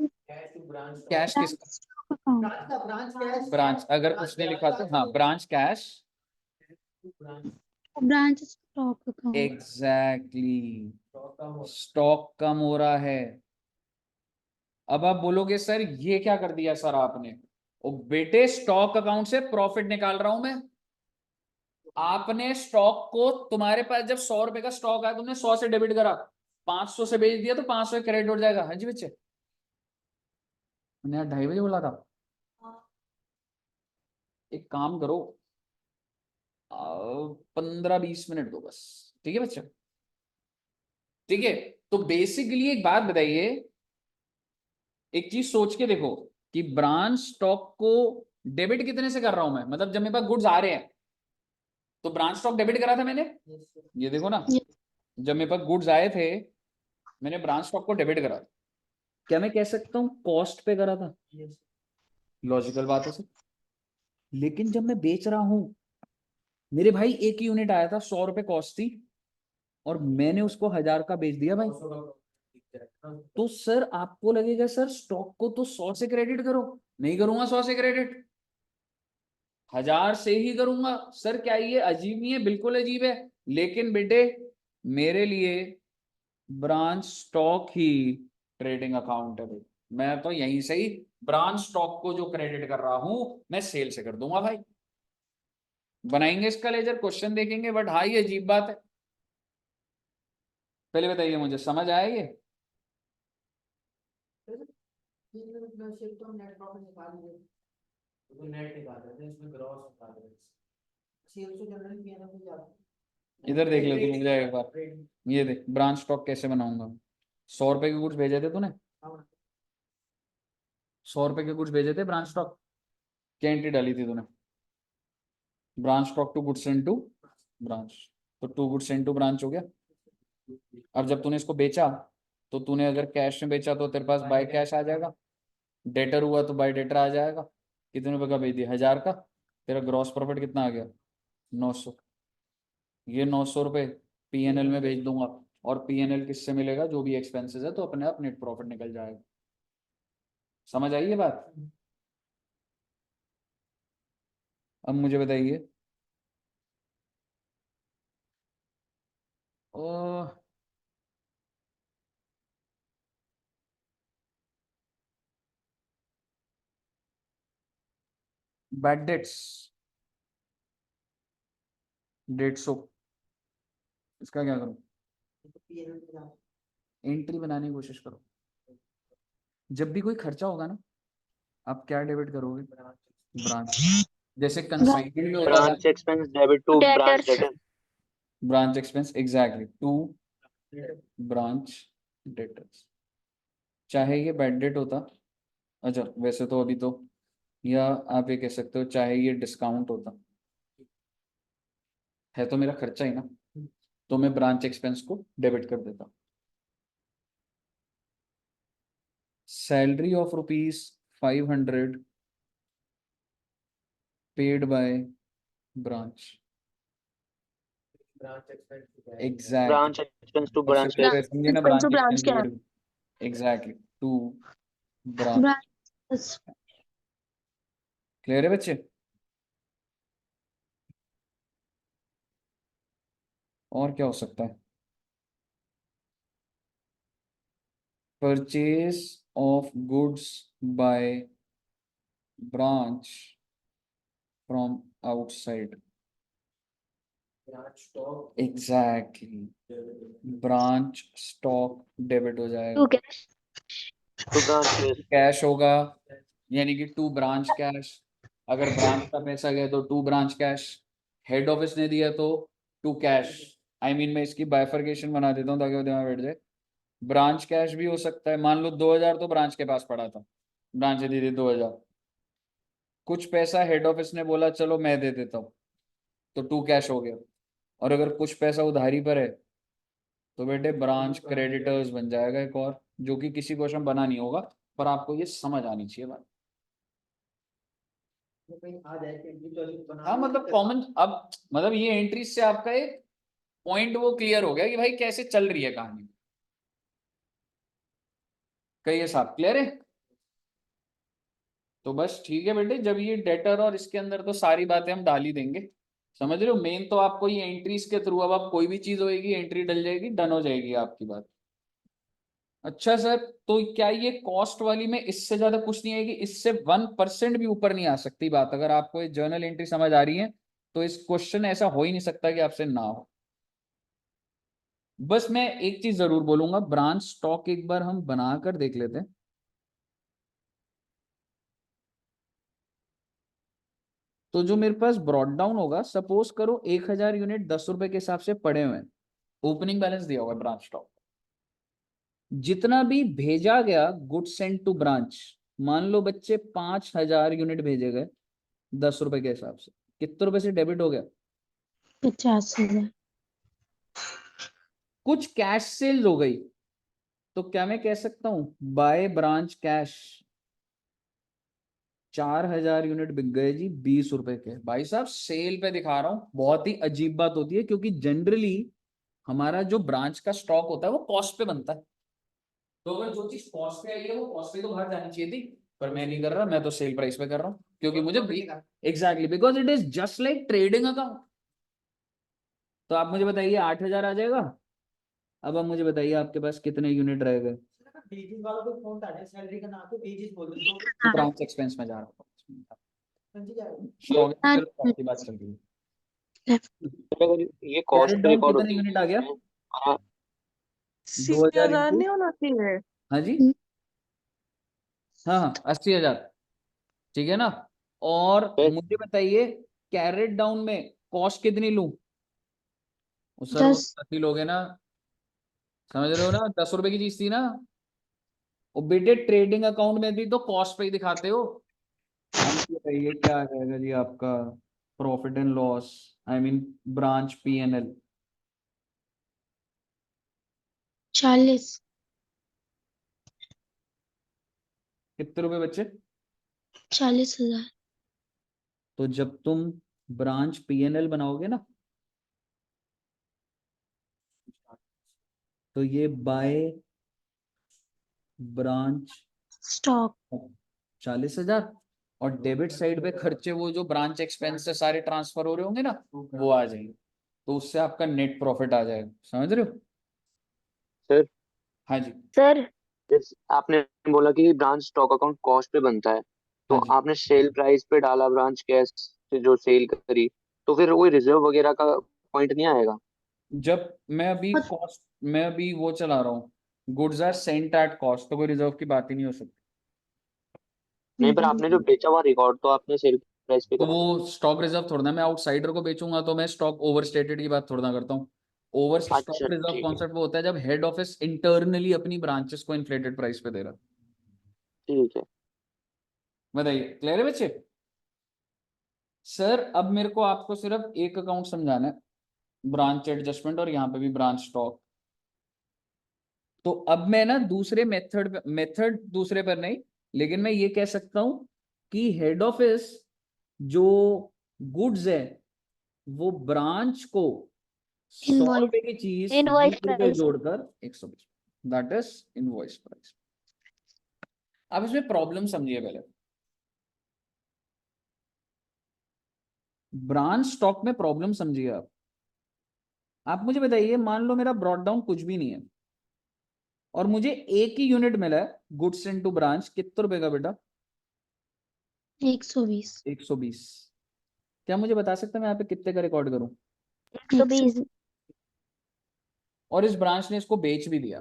[SPEAKER 1] Cash
[SPEAKER 6] branch
[SPEAKER 1] किसका?
[SPEAKER 6] Stock account.
[SPEAKER 1] ब्रांच, अगर उसने लिखा तो हाँ, branch cash.
[SPEAKER 6] Branch stock account.
[SPEAKER 1] Exactly, stock कम हो रहा है। अब आप बोलोगे सर ये क्या कर दिया सर आपने। ओ बेटे, स्टॉक अकाउंट से प्रॉफिट निकाल रहा हूं मैं। आपने स्टॉक को, तुम्हारे पास जब 100 रुपए का स्टॉक आया, तुमने 100 से डेबिट करा, 500 से बेच दिया तो 500 क्रेडिट हो जाएगा। हाँ जी बच्चे, मैंने 2:30 बजे बोला था। एक काम करो, 15-20 मिनट दो बस, ठीक है बच्चे, ठीक है। तो बेसिकली एक बात बताइए, एक चीज सोच के देखो कि ब्रांच स्टॉक को डेबिट कितने से कर रहा हूं मैं, मतलब जब मेरे पास गुड्स आ रहे हैं तो ब्रांच स्टॉक डेबिट करा था मैंने, ये देखो ना, जब मेरे पास गुड्स आए थे मैंने ब्रांच स्टॉक को डेबिट करा था। क्या मैं कह सकता हूँ कॉस्ट पे करा था? लॉजिकल बात है सर। लेकिन जब मैं बेच रहा हूं, मेरे भाई एक ही यूनिट आया था, 100 रुपए कॉस्ट थी, और मैंने उसको 1000 का बेच दिया भाई। तो सर आपको लगेगा सर स्टॉक को तो 100 से क्रेडिट करो, नहीं करूंगा 100 से क्रेडिट, 1000 से ही करूंगा। सर क्या ये अजीब नहीं है? बिल्कुल अजीब है। लेकिन बेटे, मेरे लिए ब्रांच स्टॉक ही ट्रेडिंग अकाउंट है भाई। मैं तो यहीं से ही ब्रांच स्टॉक को जो क्रेडिट कर रहा हूं, मैं सेल से कर दूंगा भाई। बनाएंगे इसका लेजर, क्वेश्चन देखेंगे, बट हाँ ये अजीब बात है। पहले बताइए मुझे, समझ आया ये?
[SPEAKER 4] नेट निकाल रहे थे, इसमें ग्रॉस निकाल रहे थे, सेल्स तो जनरल पीएनएल में जाता है।
[SPEAKER 1] इधर देख ले, तू रुक जाए एक बार। ये देख, ब्रांच स्टॉक कैसे बनाऊंगा। 100 रुपए के गुड्स भेजे थे तूने, 100 रुपए के गुड्स भेजे थे ब्रांच स्टॉक, क्या एंट्री डाली थी तूने? Branch stock to goods into branch, तो टू गुड्स इनटू ब्रांच हो गया। अब जब तूने इसको बेचा, तो तूने अगर कैश में बेचा तो तेरे पास बाय कैश आ जाएगा, डेटर हुआ तो बाय डेटर आ जाएगा। कितने रुपए का बेच दिया? 1000 का। तेरा ग्रॉस प्रॉफिट कितना आ गया? 900। ये 900 रुपए पीएनएल में भेज दूंगा, और पीएनएल किससे मिलेगा? जो भी एक्सपेंसेस है, तो अपने आप नेट प्रॉफिट निकल जाएगा। समझ आई ये बात? अब मुझे बताइए, ओ बैड डेट्स, डेट सो इसका क्या करूं?
[SPEAKER 4] P&L पे जाओ।
[SPEAKER 1] एंट्री बनाने की कोशिश करो। जब भी कोई खर्चा होगा ना, आप क्या डेबिट करोगे? ब्रांच। जैसे कंसाइनमेंट में होता था
[SPEAKER 2] branch expense debit to branch
[SPEAKER 3] Debtors.
[SPEAKER 2] Debtor.
[SPEAKER 1] Branch expense, exactly, to branch debtors. चाहे ये बैड डेट होता, अच्छा वैसे तो अभी तो, या आप ये कह सकते हो चाहे ये डिस्काउंट होता, है तो मेरा खर्चा ही ना, तो मैं ब्रांच एक्सपेंस को डेबिट कर देता। Salary of ₹500 paid by branch,
[SPEAKER 4] Branch expense to cash.
[SPEAKER 1] Exactly.
[SPEAKER 2] Branch expense to branch
[SPEAKER 1] फिर
[SPEAKER 2] कैश।
[SPEAKER 1] समझे ना,
[SPEAKER 7] Expense
[SPEAKER 1] branch
[SPEAKER 7] to branch
[SPEAKER 1] expense
[SPEAKER 7] क्या है?
[SPEAKER 1] Debit, exactly, to branch.
[SPEAKER 6] Branches.
[SPEAKER 1] Clear है बच्चे? और क्या हो सकता है? Purchase of goods by branch from outside,
[SPEAKER 4] Branch stock.
[SPEAKER 1] Exactly, branch stock debit हो जाएगा,
[SPEAKER 3] To cash.
[SPEAKER 2] To branch cash.
[SPEAKER 1] Cash होगा, यानी कि टू ब्रांच कैश। अगर ब्रांच का पैसा गया तो to branch cash, head office ने दिया तो टू कैश। आई मीन मैं इसकी बाइफरकेशन बना देता हूँ ताकि वो दिमाग में बैठ जाए। ब्रांच कैश भी हो सकता है, मान लो 2000 तो ब्रांच के पास पड़ा था, ब्रांच ने दी थी 2000, कुछ पैसा हेड ऑफिस ने बोला चलो मैं दे देता हूँ, तो टू कैश हो गया। और अगर कुछ पैसा उधारी पर है तो बेटे ब्रांच क्रेडिटर्स बन जाएगा एक और, जो कि किसी क्वेश्चन बना नहीं होगा, पर आपको ये समझ आनी चाहिए बात।
[SPEAKER 4] वो कहीं आ जाए कि individually बना
[SPEAKER 1] हाँ
[SPEAKER 4] लो,
[SPEAKER 1] मतलब
[SPEAKER 4] कैसे-
[SPEAKER 1] कॉमन, अब मतलब ये एंट्रीज से आपका एक पॉइंट वो क्लियर हो गया कि भाई कैसे चल रही है कहानी। कहिए साहब, क्लियर है? तो बस ठीक है बेटे, जब ये डेटर और इसके अंदर तो सारी बातें हम डाल ही देंगे, समझ रहे हो? मेन तो आपको ये एंट्रीज के थ्रू, अब आप कोई भी चीज होएगी एंट्री डल जाएगी, डन हो जाएगी आपकी बात। अच्छा सर, तो क्या ये कॉस्ट वाली में इससे ज्यादा कुछ नहीं आएगी? इससे 1% भी ऊपर नहीं आ सकती बात? अगर आपको ये जर्नल एंट्री समझ आ रही है तो इस क्वेश्चन ऐसा हो ही नहीं सकता कि आपसे ना हो। बस मैं एक चीज जरूर बोलूंगा, ब्रांच स्टॉक एक बार हम बनाकर देख लेते हैं। तो जो मेरे पास ब्रॉड डाउन होगा, सपोज करो 1000 यूनिट 10 रुपए के हिसाब से पड़े हुए हैं, ओपनिंग बैलेंस दिया हुआ है ब्रांच स्टॉक, जितना भी भेजा गया गुड्स सेंट टू ब्रांच, मान लो बच्चे 5000 यूनिट भेजे गए 10 रुपए के हिसाब से, कितने रुपए से डेबिट हो गया?
[SPEAKER 6] 50,000.
[SPEAKER 1] कुछ कैश सेल्स हो गई, तो क्या मैं कह सकता हूं बाय ब्रांच कैश 4000 यूनिट बिक गए जी 20 रुपए के। भाई साहब सेल पे दिखा रहा हूं, बहुत ही अजीब बात होती है, क्योंकि जनरली हमारा जो ब्रांच का स्टॉक होता है वो कॉस्ट पे बनता है, तो अगर जो चीज कॉस्ट पे आई है वो कॉस्ट पे तो बाहर जानी चाहिए थी, पर मैं नहीं कर रहा, मैं तो सेल प्राइस पे कर रहा हूँ, क्योंकि मुझे exactly because it is just like trading account. तो आप मुझे बताइए 8000 आ जाएगा। अब आप मुझे बताइए आपके पास कितने यूनिट रह गए?
[SPEAKER 4] बीजीज वालों को फोन था सैलरी का नाम तो बीजीज बोल दो तो
[SPEAKER 1] तो ब्रांच एक्सपेंस में जा रहा हूँ,
[SPEAKER 4] समझ जाएगा।
[SPEAKER 1] स्टॉक चलो स्टॉक की बात चल रही है।
[SPEAKER 2] अगर ये कॉस्ट
[SPEAKER 1] कैरेट
[SPEAKER 2] पे
[SPEAKER 1] डाउन
[SPEAKER 2] रिकॉर्ड
[SPEAKER 1] कितने
[SPEAKER 2] होती
[SPEAKER 1] यूनिट आ गया?
[SPEAKER 2] है। हाँ,
[SPEAKER 1] 2000
[SPEAKER 7] 80,000
[SPEAKER 1] इंटू,
[SPEAKER 7] नहीं होना चाहिए?
[SPEAKER 1] हाँ जी, हाँ हाँ 80,000, ठीक है ना? और
[SPEAKER 2] फिर
[SPEAKER 1] मुझे बताइए कैरेट डाउन में कॉस्ट कितनी लूं? सर वो
[SPEAKER 6] 10.
[SPEAKER 1] 10 लोगे ना, समझ रहे हो ना, 10 रुपए की चीज थी ना, वो बेटे ट्रेडिंग अकाउंट में भी तो कॉस्ट पे ही दिखाते हो। अब बताइए क्या आ जाएगा जी आपका profit and loss, I mean branch P&L?
[SPEAKER 6] 40.
[SPEAKER 1] कितने रुपए बच्चे?
[SPEAKER 6] 40,000.
[SPEAKER 1] तो जब तुम ब्रांच P&L बनाओगे ना, तो ये बाय ब्रांच
[SPEAKER 6] Stock.
[SPEAKER 1] 40,000, और डेबिट साइड पे खर्चे वो जो ब्रांच एक्सपेंस से सारे ट्रांसफर हो रहे होंगे ना, वो आ जाएंगे, तो उससे आपका नेट प्रॉफिट आ जाएगा, समझ रहे हो?
[SPEAKER 2] सर,
[SPEAKER 1] हाँ जी।
[SPEAKER 3] सर
[SPEAKER 2] आपने बोला कि ब्रांच स्टॉक अकाउंट कॉस्ट पे बनता है, तो
[SPEAKER 1] हाँ जी।
[SPEAKER 2] आपने सेल प्राइस पे डाला ब्रांच कैश से जो सेल करी, तो फिर कोई रिजर्व वगैरह का पॉइंट नहीं आएगा?
[SPEAKER 1] जब मैं अभी वो चला रहा हूँ, goods are sent at cost, तो कोई रिजर्व की बात ही नहीं हो सकती।
[SPEAKER 2] नहीं, पर आपने जो बेचा हुआ रिकॉर्ड तो आपने सेल प्राइस पे
[SPEAKER 1] तो
[SPEAKER 2] करा।
[SPEAKER 1] वो स्टॉक रिजर्व थोड़ा ना, मैं आउटसाइडर को बेचूंगा तो मैं स्टॉक ओवरस्टेटेड की बात थोड़ा ना करता हूँ। ओवर
[SPEAKER 2] अच्छा
[SPEAKER 1] स्टॉक रिजर्व
[SPEAKER 2] ठीक है,
[SPEAKER 1] कॉन्सेप्ट वो होता है जब हेड ऑफिस इंटरनली अपनी ब्रांचेस को इन्फ्लेटेड प्राइस पे दे रहा है।
[SPEAKER 2] ठीक है।
[SPEAKER 1] बताइए, क्लियर है बच्चे? सर अब मेरे को आपको सिर्फ एक अकाउंट समझाना है, ब्रांच एडजस्टमेंट, और यहाँ पे भी ब्रांच स्टॉक। तो अब मैं ना दूसरे मेथड दूसरे पर नहीं, लेकिन मैं ये कह सकता हूं कि हेड ऑफिस जो गुड्स है वो ब्रांच को 100
[SPEAKER 6] Invoice.
[SPEAKER 1] रुपए की चीज
[SPEAKER 6] Invoice
[SPEAKER 1] 20 रुपए
[SPEAKER 6] price.
[SPEAKER 1] जोड़कर 120, दैट इज इनवॉइस प्राइस। अब इसमें प्रॉब्लम समझिए पहले। ब्रांच स्टॉक में प्रॉब्लम समझिए आप मुझे बताइए, मान लो मेरा ब्रॉड डाउन कुछ भी नहीं है और मुझे एक ही यूनिट मिला है गुड्स इनटू ब्रांच, कितने रुपए का बेटा?
[SPEAKER 6] 120.
[SPEAKER 1] 120। क्या मुझे बता सकते हैं मैं यहाँ पे कितने का रिकॉर्ड करूं?
[SPEAKER 6] 120.
[SPEAKER 1] और इस ब्रांच ने इसको बेच भी दिया,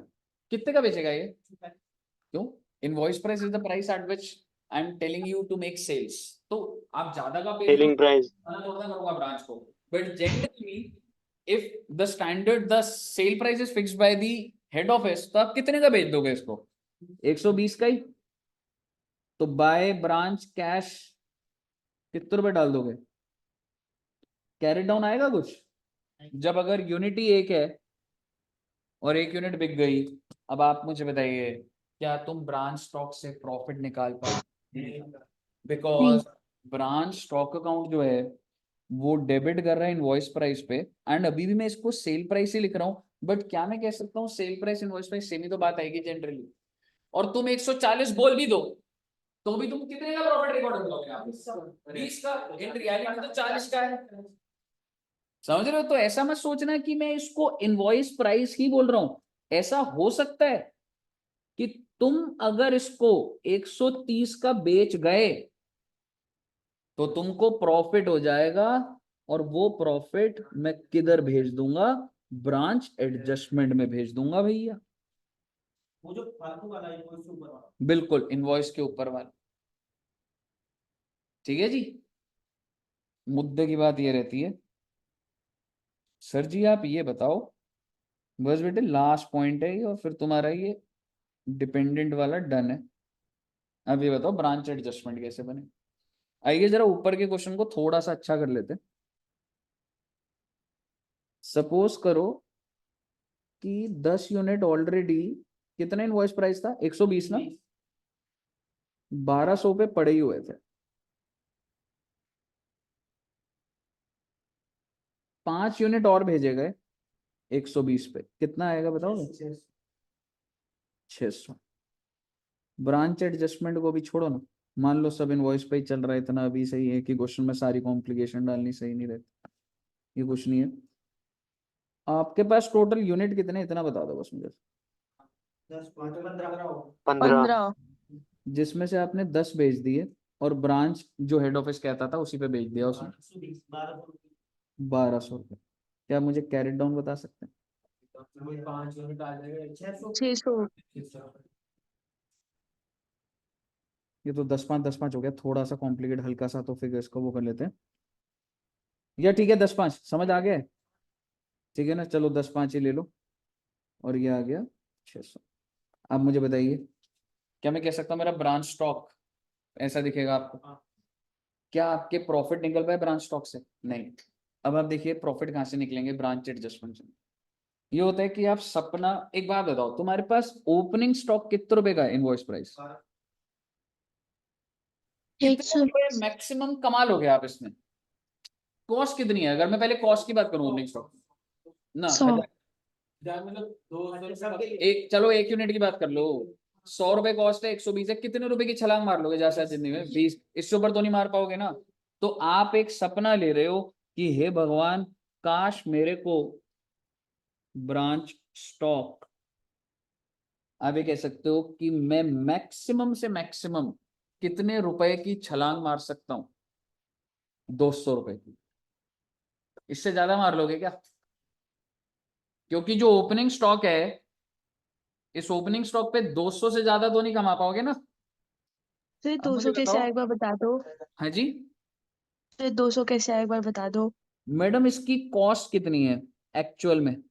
[SPEAKER 1] कितने का बेचेगा ये? क्यों? Invoice price is the price at which I am telling you to make sales. तो आप ज्यादा का पे
[SPEAKER 2] सेलिंग प्राइस।
[SPEAKER 1] थोड़ा करूंगा ब्रांच को, but generally if the standard the sale price is fixed by the head office, तो आप कितने का बेच दोगे इसको? 120 का ही। तो बाय ब्रांच कैश कितने रुपए डाल दोगे? कैरी डाउन आएगा कुछ? जब अगर यूनिटी एक है और एक यूनिट बिक गई, अब आप मुझे बताइए, क्या तुम ब्रांच स्टॉक से प्रॉफिट निकाल पाओगे? बिकॉज ब्रांच स्टॉक अकाउंट जो है वो डेबिट कर रहा है इनवॉइस प्राइस पे, एंड अभी भी मैं इसको सेल प्राइस ही लिख रहा हूँ, बट क्या मैं कह सकता हूँ sale price invoice price same ही तो बात आएगी जनरली। और तुम 140 बोल भी दो तो भी तुम कितने का प्रॉफिट रिकॉर्ड करोगे? आप 20 का, इन रियलिटी तो 40 का है। समझ रहे हो? तो ऐसा मत सोचना कि मैं इसको इनवॉइस प्राइस ही बोल रहा हूं। ऐसा हो सकता है कि तुम अगर इसको 130 का बेच गए तो तुमको प्रॉफिट हो जाएगा, और वो प्रॉफिट मैं किधर भेज दूंगा? ब्रांच एडजस्टमेंट में भेज दूंगा भैया।
[SPEAKER 4] वो जो फालतू वाला है वो इससे ऊपर वाला।
[SPEAKER 1] बिल्कुल, इनवॉइस के ऊपर वाला। ठीक है जी। मुद्दे की बात ये रहती है, सर जी आप ये बताओ, बस बेटे लास्ट पॉइंट है ये, और फिर तुम्हारा ये डिपेंडेंट वाला डन है। अब ये बताओ ब्रांच एडजस्टमेंट कैसे बने। आइए जरा ऊपर के क्वेश्चन को थोड़ा सा अच्छा कर लेते हैं। सपोज करो कि 10 यूनिट ऑलरेडी, कितना इनवॉइस प्राइस था? 120 ना, 1200 पे पड़े ही हुए थे। 5 यूनिट और भेजे गए 120 पे, कितना आएगा बताओगे? 600। ब्रांच एडजस्टमेंट को भी छोड़ो ना, मान लो सब इनवॉइस पे ही चल रहा है, इतना अभी सही है कि क्वेश्चन में सारी कॉम्प्लिकेशन डालनी सही नहीं रहती, ये कुछ नहीं है। आपके पास टोटल यूनिट कितने, इतना बता दो बस मुझे।
[SPEAKER 4] 10 5 15
[SPEAKER 2] 15।
[SPEAKER 7] 15।
[SPEAKER 1] जिसमें से आपने 10 भेज दिए और ब्रांच जो हेड ऑफिस कहता था उसी पे भेज दिया उसने
[SPEAKER 4] 120 1200
[SPEAKER 1] 1200 रुपये। क्या मुझे कैरेट डाउन बता सकते हैं?
[SPEAKER 4] 5 यूनिट आ जाएगा 600
[SPEAKER 7] 600।
[SPEAKER 1] ये तो 10 5 हो गया, थोड़ा सा कॉम्प्लिकेट हल्का सा, तो फिर इसको वो कर लेते हैं। या ठीक है 10 5 समझ आ गया है? ठीक है ना, चलो 10 5 ही ले लो, और ये आ गया 600। अब मुझे बताइए, क्या मैं कह सकता हूँ मेरा ब्रांच स्टॉक ऐसा दिखेगा आपको? क्या आपके प्रॉफिट निकल पाए ब्रांच स्टॉक से? नहीं। अब आप देखिए प्रॉफिट कहाँ से निकलेंगे? ब्रांच एडजस्टमेंट से। ये होता है कि आप सपना, एक बात बताओ, तुम्हारे पास ओपनिंग स्टॉक कितने रुपए का है इनवॉइस प्राइस?
[SPEAKER 6] 120.
[SPEAKER 1] मैक्सिमम कमा लोगे आप इसमें? कॉस्ट कितनी है? अगर मैं पहले कॉस्ट की बात करूं ओपनिंग स्टॉक ना,
[SPEAKER 6] 100.
[SPEAKER 4] मतलब 200
[SPEAKER 1] एक, चलो एक यूनिट की बात कर लो, 100 रुपए कॉस्ट है, 120 है, कितने रुपए की छलांग मार लोगे जैसा जिंदगी में? 20। इससे ऊपर तो नहीं मार पाओगे ना। तो आप एक सपना ले रहे हो कि हे भगवान, काश मेरे को ब्रांच स्टॉक, आप ये कह सकते हो कि मैं मैक्सिमम से मैक्सिमम कितने रुपए की छलांग मार सकता हूं? 200 रुपए की। इससे ज्यादा मार लोगे क्या? क्योंकि जो ओपनिंग स्टॉक है, इस ओपनिंग स्टॉक पे 200 से ज्यादा तो नहीं कमा पाओगे ना।
[SPEAKER 7] फिर
[SPEAKER 1] अब मुझे
[SPEAKER 7] 200 कैसे
[SPEAKER 1] बताओ।
[SPEAKER 7] आया एक बार बता दो।
[SPEAKER 1] हाँ जी
[SPEAKER 7] फिर 200 कैसे आया एक बार बता दो।
[SPEAKER 1] मैडम, इसकी कॉस्ट कितनी है एक्चुअल में?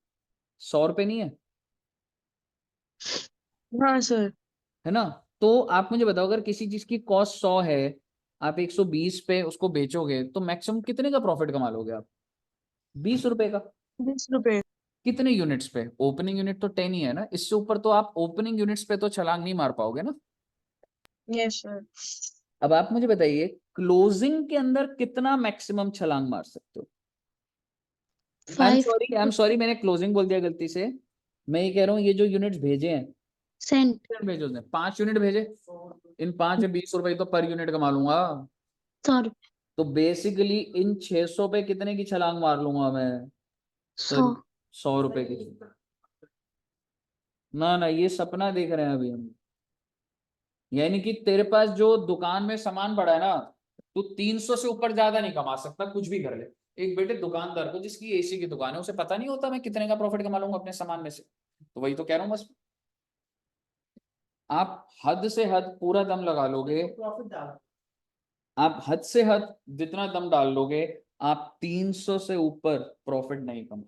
[SPEAKER 1] 100 रुपए नहीं है,
[SPEAKER 7] हाँ सर।
[SPEAKER 1] है ना? तो आप मुझे बताओ, अगर किसी चीज की कॉस्ट 100 है, आप 120 पे उसको बेचोगे तो मैक्सिमम कितने का प्रॉफिट कमा लोगे आप? 20 रुपए का।
[SPEAKER 7] 20 रुपए।
[SPEAKER 1] कितने यूनिट्स पे? ओपनिंग यूनिट तो 10 ही है ना, इससे ऊपर तो आप ओपनिंग यूनिट्स पे तो छलांग नहीं मार पाओगे ना।
[SPEAKER 7] Yes sir.
[SPEAKER 1] अब आप मुझे बताइए, क्लोजिंग के अंदर कितना मैक्सिमम छलांग मार सकते हो?
[SPEAKER 6] फाइव
[SPEAKER 1] आई एम सॉरी, मैंने क्लोजिंग बोल दिया गलती से। मैं ये कह रहा हूँ, ये जो यूनिट्स भेजे हैं,
[SPEAKER 6] सेंट
[SPEAKER 1] भेजो उसने 5 यूनिट भेजे, इन 5 20 रुपए तो पर यूनिट कमा लूंगा।
[SPEAKER 6] 100
[SPEAKER 1] तो बेसिकली इन 600 पे कितने की छलांग मार लूंगा मैं?
[SPEAKER 6] 100
[SPEAKER 1] 100 रुपए की। ना ना, ये सपना देख रहे हैं अभी हम। यानी कि तेरे पास जो दुकान में सामान पड़ा है ना, तू 300 से ऊपर ज्यादा नहीं कमा सकता, कुछ भी कर ले। एक बेटे दुकानदार को, जिसकी एसी की दुकान है, उसे पता नहीं होता मैं कितने का प्रॉफिट कमा लूंगा अपने सामान में से। तो वही तो कह रहा हूँ बस। आप हद से हद पूरा दम लगा लोगे,
[SPEAKER 4] प्रॉफिट डाल।
[SPEAKER 1] आप हद से हद जितना दम डाल लोगे, आप 300 से ऊपर प्रॉफिट नहीं कमा।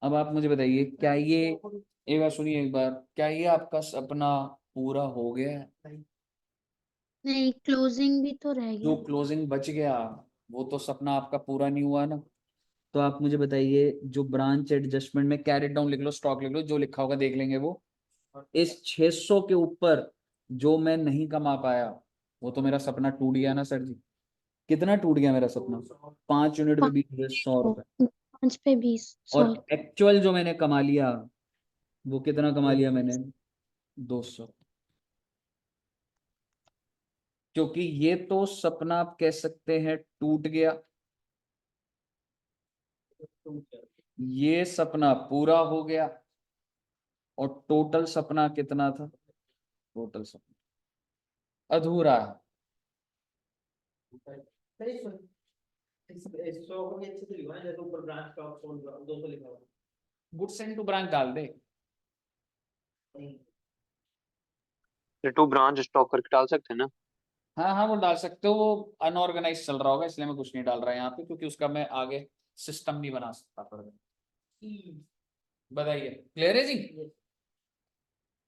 [SPEAKER 1] अब आप मुझे बताइए, क्या ये, एक बार सुनिए एक बार, क्या ये आपका सपना पूरा हो गया है?
[SPEAKER 6] नहीं, क्लोजिंग भी तो रह
[SPEAKER 1] जो
[SPEAKER 6] गया।
[SPEAKER 1] क्लोजिंग बच गया, वो तो सपना आपका पूरा नहीं हुआ ना। तो आप मुझे बताइए, जो ब्रांच एडजस्टमेंट में कैरेट डाउन लिख लो, स्टॉक लिख लो, जो लिखा होगा देख लेंगे वो। इस 600 के ऊपर जो मैं नहीं कमा पाया, वो तो मेरा सपना टूट गया ना सर जी। कितना टूट गया मेरा सपना? 5 यूनिट पे 100 रुपए।
[SPEAKER 6] 5 पे 20 100।
[SPEAKER 1] और एक्चुअल जो मैंने कमा लिया, वो कितना कमा लिया मैंने? 200। क्योंकि ये तो सपना आप कह सकते हैं टूट गया, ये सपना पूरा हो गया। और टोटल सपना कितना था? टोटल सपना अधूरा है।
[SPEAKER 4] सही सुन। इस 100 को भी अच्छे से लिखा है, जैसे ऊपर ब्रांच स्टॉक 200 लिखा हुआ
[SPEAKER 1] गुड्स एंड टू ब्रांच डाल दे।
[SPEAKER 4] है।
[SPEAKER 2] टू ब्रांच स्टॉक करके डाल सकते हैं ना।
[SPEAKER 1] हाँ हाँ, वो डाल सकते हो, वो अनऑर्गेनाइज चल रहा होगा, इसलिए मैं कुछ नहीं डाल रहा यहाँ पे, क्योंकि उसका मैं आगे सिस्टम नहीं बना सकता पर। बताइए, क्लियर है जी?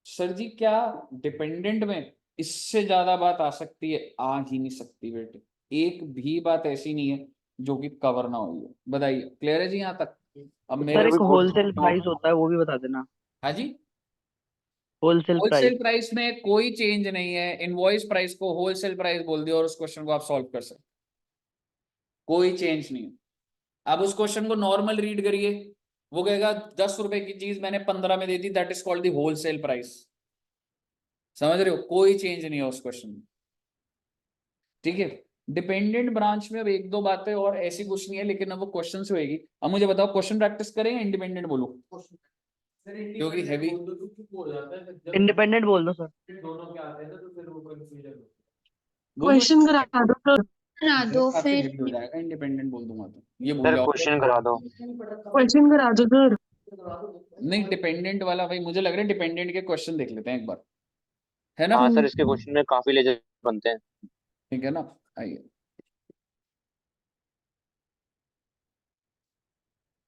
[SPEAKER 1] सर जी, क्या डिपेंडेंट में इससे ज्यादा बात आ सकती है? आ ही नहीं सकती बेटे, एक भी बात ऐसी नहीं है जो कि कवर ना हुई है। बताइए, क्लियर है जी यहाँ तक? अब
[SPEAKER 5] सर
[SPEAKER 1] मेरे
[SPEAKER 5] एक
[SPEAKER 2] गुड्स
[SPEAKER 5] होलसेल प्राइस होता है वो भी बता देना।
[SPEAKER 1] हाँ जी,
[SPEAKER 5] होलसेल प्राइस।
[SPEAKER 1] होलसेल प्राइस में कोई चेंज नहीं है। इनवॉइस प्राइस को होलसेल प्राइस बोल दिया और उस क्वेश्चन को आप सॉल्व कर सकते, कोई चेंज नहीं है। अब उस क्वेश्चन को नॉर्मल रीड करिए, वो कहेगा 10 रुपए की चीज मैंने 15 में दे दी, that is called the wholesale price. समझ रहे हो? कोई चेंज नहीं है उस क्वेश्चन में, ठीक है? डिपेंडेंट ब्रांच में अब एक दो बातें और ऐसी कुछ नहीं है, लेकिन अब वो क्वेश्चन से होगी। अब मुझे बताओ, क्वेश्चन प्रैक्टिस करें या इंडिपेंडेंट बोलूं? क्योंकि heavy-
[SPEAKER 4] हो जाता है, जब
[SPEAKER 5] इंडिपेंडेंट बोल दो सर।
[SPEAKER 4] दोनों के आते हैं ना, तो फिर वो कंफ्यूजन होता
[SPEAKER 7] क्वेश्चन करा दो सर।
[SPEAKER 6] करा दो
[SPEAKER 1] काफी
[SPEAKER 6] फिर।
[SPEAKER 1] हेवी हो जाएगा, इंडिपेंडेंट बोल दूंगा तो ये भूल
[SPEAKER 2] सर
[SPEAKER 1] जाओगे।
[SPEAKER 2] क्वेश्चन करा दो।
[SPEAKER 7] क्वेश्चन करा दो सर।
[SPEAKER 1] नहीं, डिपेंडेंट वाला भाई मुझे लग रहा है डिपेंडेंट के क्वेश्चन देख लेते हैं एक बार, है ना?
[SPEAKER 2] हाँ सर, इसके क्वेश्चन में काफी लेजर बनते हैं।
[SPEAKER 1] ठीक है ना, आइए।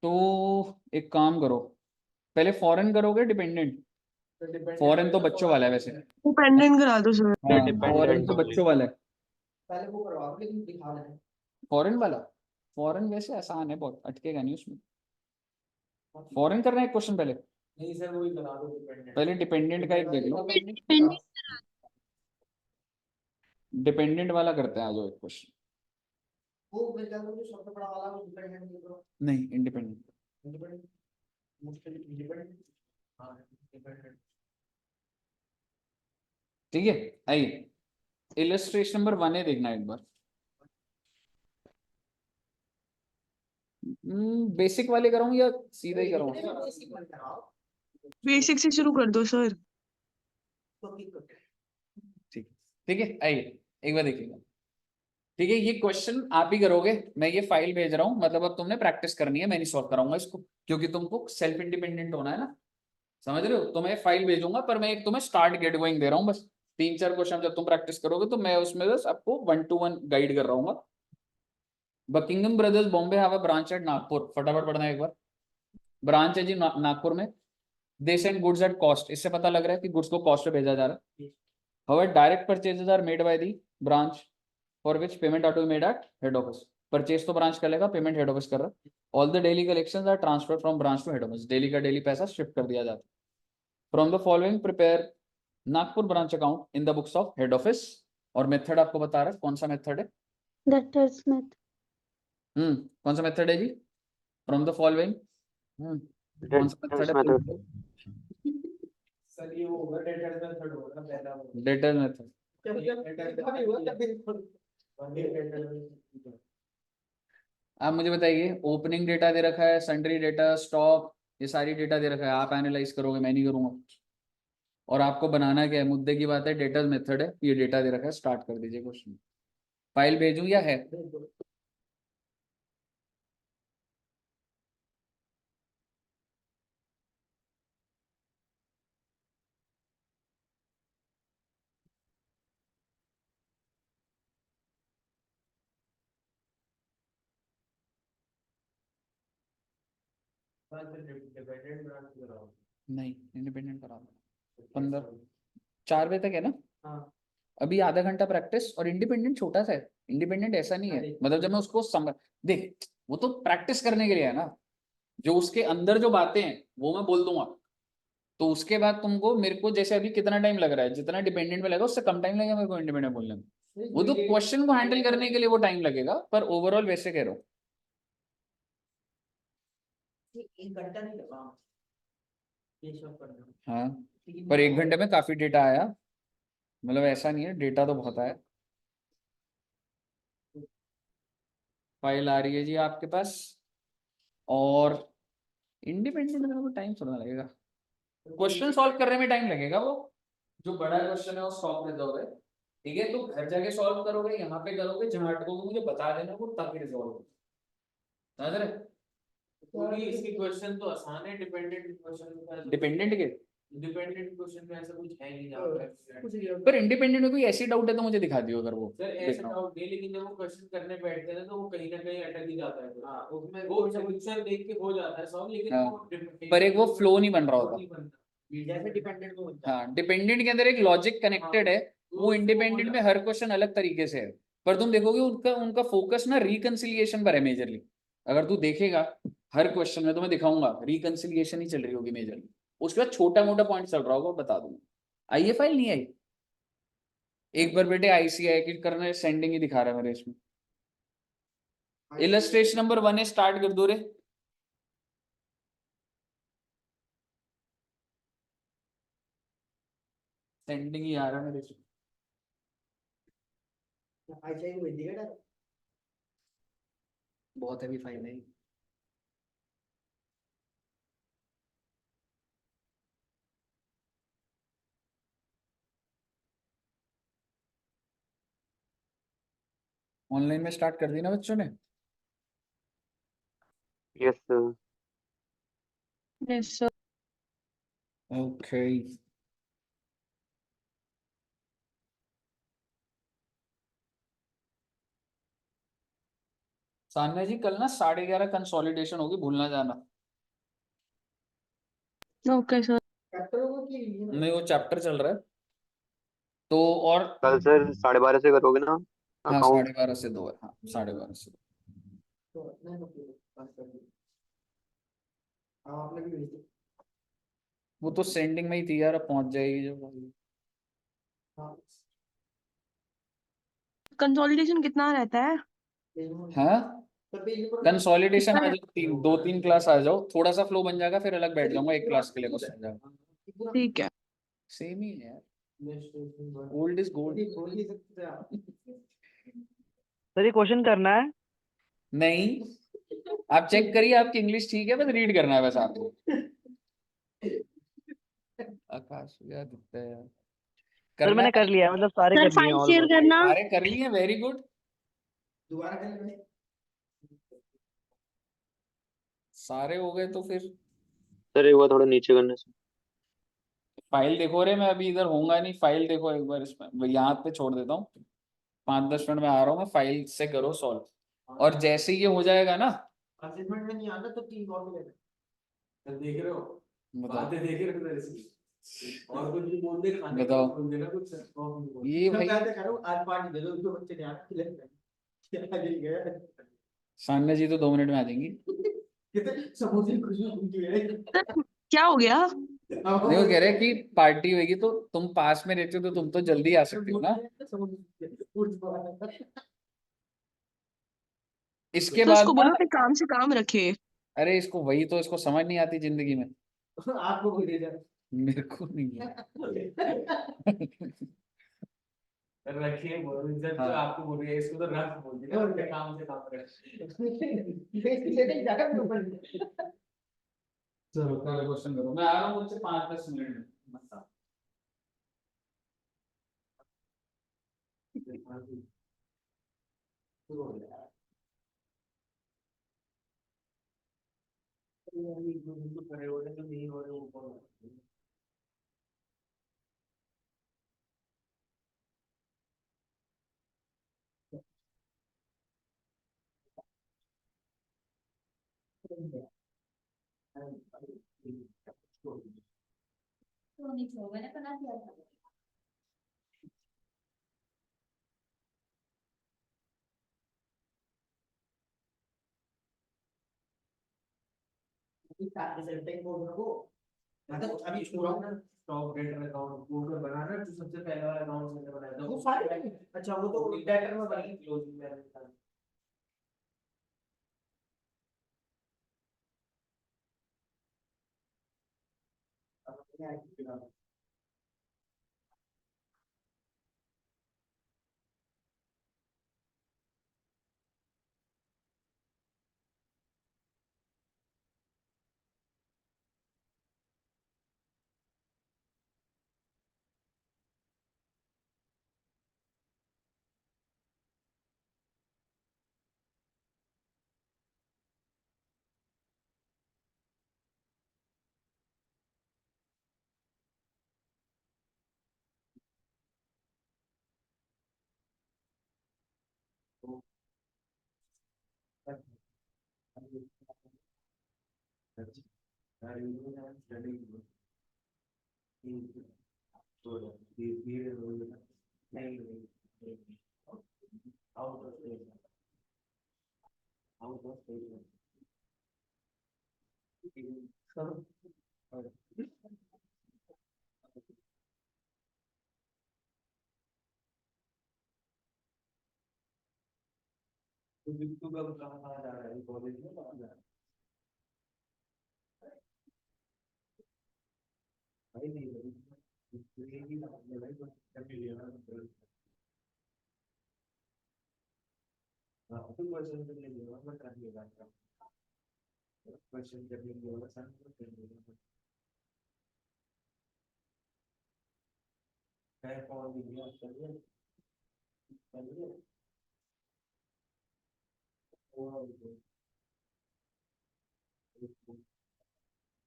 [SPEAKER 1] तो एक काम करो, पहले फॉरेन करोगे डिपेंडेंट? फॉरेन तो बच्चों वाला है वैसे।
[SPEAKER 7] डिपेंडेंट करा दो सर।
[SPEAKER 1] हाँ, फॉरेन
[SPEAKER 2] डिपेंडेंट
[SPEAKER 1] तो
[SPEAKER 2] ओनली।
[SPEAKER 1] बच्चों वाला है।
[SPEAKER 4] पहले वो करवा दो, लेकिन दिखा देना।
[SPEAKER 1] फॉरेन वाला, फॉरेन वैसे आसान है बहुत, अटकेगा नहीं उसमें। फॉरेन करना है क्वेश्चन पहले?
[SPEAKER 4] नहीं सर, वही करा दो डिपेंडेंट।
[SPEAKER 1] पहले डिपेंडेंट का एक देख लो,
[SPEAKER 6] डिपेंडेंट
[SPEAKER 1] डिपेंडेंट वाला करते हैं, आ जाओ एक क्वेश्चन।
[SPEAKER 4] वो मैं क्या करूँ, जो सबसे बड़ा वाला वो डिपेंडेंट लिख दो।
[SPEAKER 1] नहीं, इंडिपेंडेंट।
[SPEAKER 4] इंडिपेंडेंट, मुश्किल इंडिपेंडेंट। हाँ डिपेंडेंट।
[SPEAKER 1] ठीक है, आइए। इलस्ट्रेशन नंबर 1 है, देखना एक बार। बेसिक वाले कराऊं या सीधा ही कराऊं?
[SPEAKER 7] बेसिक से शुरू कर दो सर।
[SPEAKER 4] तो क्लिक करते हैं।
[SPEAKER 1] ठीक है, आइए एक बार देखिएगा। ठीक है, ये क्वेश्चन आप ही करोगे, मैं ये फाइल भेज रहा हूँ, मतलब अब तुमने प्रैक्टिस करनी है, मैं नहीं सॉल्व कराऊंगा इसको, क्योंकि तुमको सेल्फ इंडिपेंडेंट होना है ना, समझ रहे हो। तो मैं फाइल भेजूंगा, पर मैं एक तुम्हें स्टार्ट गेट गोइंग दे रहा हूँ बस। 3-4 क्वेश्चन जब तुम प्रैक्टिस करोगे तो मैं उसमें बस आपको 1-to-1 गाइड कर रहा हूँ। Buckingham brothers Bombay have a branch at Nagpur, फटाफट पढ़ना है एक बार। ब्रांच है जी नागपुर में। They send goods at cost, इससे पता लग रहा है कि गुड्स को कॉस्ट पे भेजा जा रहा है। However direct purchases are made by the branch for which payment are to be made at head office. Purchase तो ब्रांच कर लेगा, पेमेंट हेड ऑफिस कर रहा है। All the daily collections are transfer from branch to head office, daily का डेली पैसा शिफ्ट कर दिया जाता है। From the following prepare Nagpur branch account in the books of head office. और मेथड आपको बता रहा है, कौन सा मेथड है?
[SPEAKER 6] Debtors method.
[SPEAKER 1] कौन सा मेथड है जी? फ्रॉम द फॉलोइंग कौन सा मेथड है?
[SPEAKER 2] मेथड।
[SPEAKER 4] सर ये वो होगा डेटर्स मेथड होगा पहला वो।
[SPEAKER 1] Debtor method. आप मुझे बताइए, ओपनिंग डेटा दे रखा है, सन्ड्री डेटा, स्टॉक, ये सारी डेटा दे रखा है, आप एनालाइज करोगे, मैं नहीं करूंगा। और आपको बनाना क्या है, मुद्दे की बात है, डेटा मेथड है, ये डेटा दे रखा है, स्टार्ट कर दीजिए क्वेश्चन। फाइल भेजूं या है? नहीं, इंडिपेंडेंट करा दो। 4 बजे तक है ना?
[SPEAKER 4] हाँ।
[SPEAKER 1] अभी आधा घंटा प्रैक्टिस, और इंडिपेंडेंट छोटा सा है, इंडिपेंडेंट ऐसा नहीं है, मतलब जब मैं उसको देख, वो तो प्रैक्टिस करने के लिए है ना, जो उसके अंदर जो बातें हैं वो मैं बोल दूंगा, तो उसके बाद तुमको मेरे को, जैसे अभी कितना टाइम लग रहा है, जितना डिपेंडेंट में लगा उससे कम टाइम लगेगा मेरे को इंडिपेंडेंट बोलने में। वो तो क्वेश्चन को हैंडल करने के लिए वो टाइम लगेगा, पर ओवरऑल वैसे कह रहा हूँ।
[SPEAKER 4] 1 घंटा नहीं लगा ये सब करना।
[SPEAKER 1] हाँ, पर 1 घंटे में काफी डेटा आया, मतलब ऐसा नहीं है, डेटा तो बहुत आया। फाइल आ रही है जी आपके पास, और इंडिपेंडेंट में तो टाइम थोड़ा लगेगा, क्वेश्चन सॉल्व करने में टाइम लगेगा। वो जो बड़ा क्वेश्चन है वो सॉल्व कर दोगे, ठीक है, तो घर जाके सॉल्व करोगे, यहाँ पे करोगे, जहाँ अटकोगे मुझे बता देना, वो ताकि रिजॉल्व हो। समझ रहे?
[SPEAKER 4] क्योंकि इसके क्वेश्चन तो आसान है, डिपेंडेंट क्वेश्चन
[SPEAKER 1] डिपेंडेंट के,
[SPEAKER 4] डिपेंडेंट क्वेश्चन में ऐसा कुछ है नहीं जहाँ पे
[SPEAKER 1] पर इंडिपेंडेंट में कोई ऐसी डाउट है तो मुझे दिखा दियो, अगर वो
[SPEAKER 4] सर
[SPEAKER 1] देख
[SPEAKER 4] ऐसा
[SPEAKER 1] रहा हूँ।
[SPEAKER 4] डाउट नहीं, लेकिन जब वो क्वेश्चन करने बैठते हैं ना तो वो कहीं ना कहीं अटक ही जाता है। हाँ, उसमें वो सॉल्यूशन देख के हो जाता है सॉल्व, लेकिन
[SPEAKER 1] हाँ,
[SPEAKER 4] वो
[SPEAKER 1] पर एक वो फ्लो नहीं बन रहा होता।
[SPEAKER 4] जैसे डिपेंडेंट को होता है।
[SPEAKER 1] हाँ, डिपेंडेंट के अंदर एक लॉजिक कनेक्टेड है, वो इंडिपेंडेंट में हर क्वेश्चन अलग तरीके से है, पर तुम देखोगे उनका उनका फोकस ना रिकंसिलिएशन पर है मेजरली। अगर तू देखेगा हर क्वेश्चन में, तो मैं दिखाऊंगा रिकंसिलिएशन ही चल रही होगी मेजरली, उसके बाद छोटा मोटा पॉइंट चल रहा होगा, बता दूंगा। आई है फाइल, नहीं आई? एक बार बेटे ICI की करना, सेंडिंग ही दिखा रहा है मेरे इसमें। इलस्ट्रेशन नंबर 1 है, स्टार्ट कर दो रे। सेंडिंग ही आ रहा है मेरे इसमें।
[SPEAKER 4] आईसीआई को भेज दिया डायरेक्ट।
[SPEAKER 1] बहुत हैवी फाइल है। ऑनलाइन में स्टार्ट कर दी ना बच्चों ने?
[SPEAKER 2] Yes sir.
[SPEAKER 7] Yes, sir.
[SPEAKER 1] Okay, Sanya ji कल ना 11:30 कंसोलिडेशन होगी, भूलना जाना।
[SPEAKER 7] Okay, sir.
[SPEAKER 4] चैप्टर को की
[SPEAKER 1] नहीं, वो चैप्टर चल रहा है तो। और
[SPEAKER 2] कल सर 12:30 से करोगे ना
[SPEAKER 1] हाँ,
[SPEAKER 2] अकाउंट?
[SPEAKER 1] 12:30 से 2 है, हाँ 12:30 से 2।
[SPEAKER 4] तो नहीं तो पास कर दिया। हाँ आपने भी भेज दिया।
[SPEAKER 1] वो तो सेंडिंग में ही थी यार, अब पहुंच जाएगी जब।
[SPEAKER 4] हाँ
[SPEAKER 7] कंसोलिडेशन कितना रहता है?
[SPEAKER 1] हाँ,
[SPEAKER 4] तो पेज पर
[SPEAKER 1] कंसोलिडेशन
[SPEAKER 7] कितना
[SPEAKER 1] आ जाओ, 2-3 क्लास आ जाओ, थोड़ा सा फ्लो बन जाएगा, फिर अलग बैठ जाऊंगा एक क्लास के लिए, बस आ जाएगा।
[SPEAKER 7] ठीक है।
[SPEAKER 1] सेम ही है यार, ओल्ड इज गोल्ड।
[SPEAKER 4] बोल ही सकते हैं आप।
[SPEAKER 5] सर ये क्वेश्चन करना है?
[SPEAKER 1] नहीं, आप चेक करिए आपकी इंग्लिश ठीक है, बस रीड करना है बस आपको। आकाश यार दिखता है यार।
[SPEAKER 5] सर
[SPEAKER 1] करना
[SPEAKER 5] मैंने
[SPEAKER 1] है?
[SPEAKER 5] कर लिया है, मतलब सारे
[SPEAKER 6] सर
[SPEAKER 5] कर लिए हैं
[SPEAKER 6] फाइल शेयर
[SPEAKER 5] ऑलमोस्ट।
[SPEAKER 6] करना।
[SPEAKER 1] सारे कर लिए, वेरी गुड।
[SPEAKER 4] दोबारा कर ले।
[SPEAKER 1] सारे हो गए तो फिर
[SPEAKER 2] सर एक बार थोड़ा नीचे करने से।
[SPEAKER 1] फाइल देखो रे, मैं अभी इधर होऊंगा नहीं, फाइल देखो एक बार, इसमें यहाँ पे छोड़ देता हूँ, 5-10 मिनट में आ रहा हूँ मैं, फाइल से करो सॉल्व। और जैसे ही ये हो जाएगा ना,
[SPEAKER 4] असेसमेंट में नहीं आना तो 3 और मिलेगा। तो देख रहे हो,
[SPEAKER 1] बताओ
[SPEAKER 4] बातें देख रहे हो मेरे से। और कुछ भी बोल दे, खाने का
[SPEAKER 1] बताओ।
[SPEAKER 4] बोल देना कुछ और नहीं बोल।
[SPEAKER 1] ये भाई
[SPEAKER 4] मैं क्या करूं, आज पार्टी दे दो, जो बच्चे ने आके खिलाए। क्या गिर गया।
[SPEAKER 1] सान्या जी तो 2 मिनट में आ जाएंगी।
[SPEAKER 4] कितने समोसे की खुशबू घूमती है।
[SPEAKER 7] सर क्या हो गया?
[SPEAKER 1] नहीं, वो कह रहे हैं कि पार्टी होगी तो तुम पास में रहते हो तो तुम तो जल्दी आ सकते हो ना। इसके
[SPEAKER 7] तो
[SPEAKER 1] बाद
[SPEAKER 7] उसको
[SPEAKER 1] ना,
[SPEAKER 7] बोलो कि काम से काम रखे।
[SPEAKER 1] अरे इसको वही तो, इसको समझ नहीं आती जिंदगी में।
[SPEAKER 4] आपको बोल दे जा।
[SPEAKER 1] मेरे को नहीं है।
[SPEAKER 4] रखिए बोल, जब
[SPEAKER 1] हाँ।
[SPEAKER 4] तो आपको बोल रही है, इसको तो रख बोल दिया और काम से काम रख।
[SPEAKER 1] चलो पहले क्वेश्चन करो, मैं आ रहा हूँ मुझसे 5-10 मिनट में।
[SPEAKER 4] मतलब अभी स्टॉक डेटर अकाउंट वो जो बनाना है, जो सबसे पहले वाला अकाउंट मैंने बनाया था वो सारे। अच्छा वो तो डेटर में बनी क्लोजिंग में।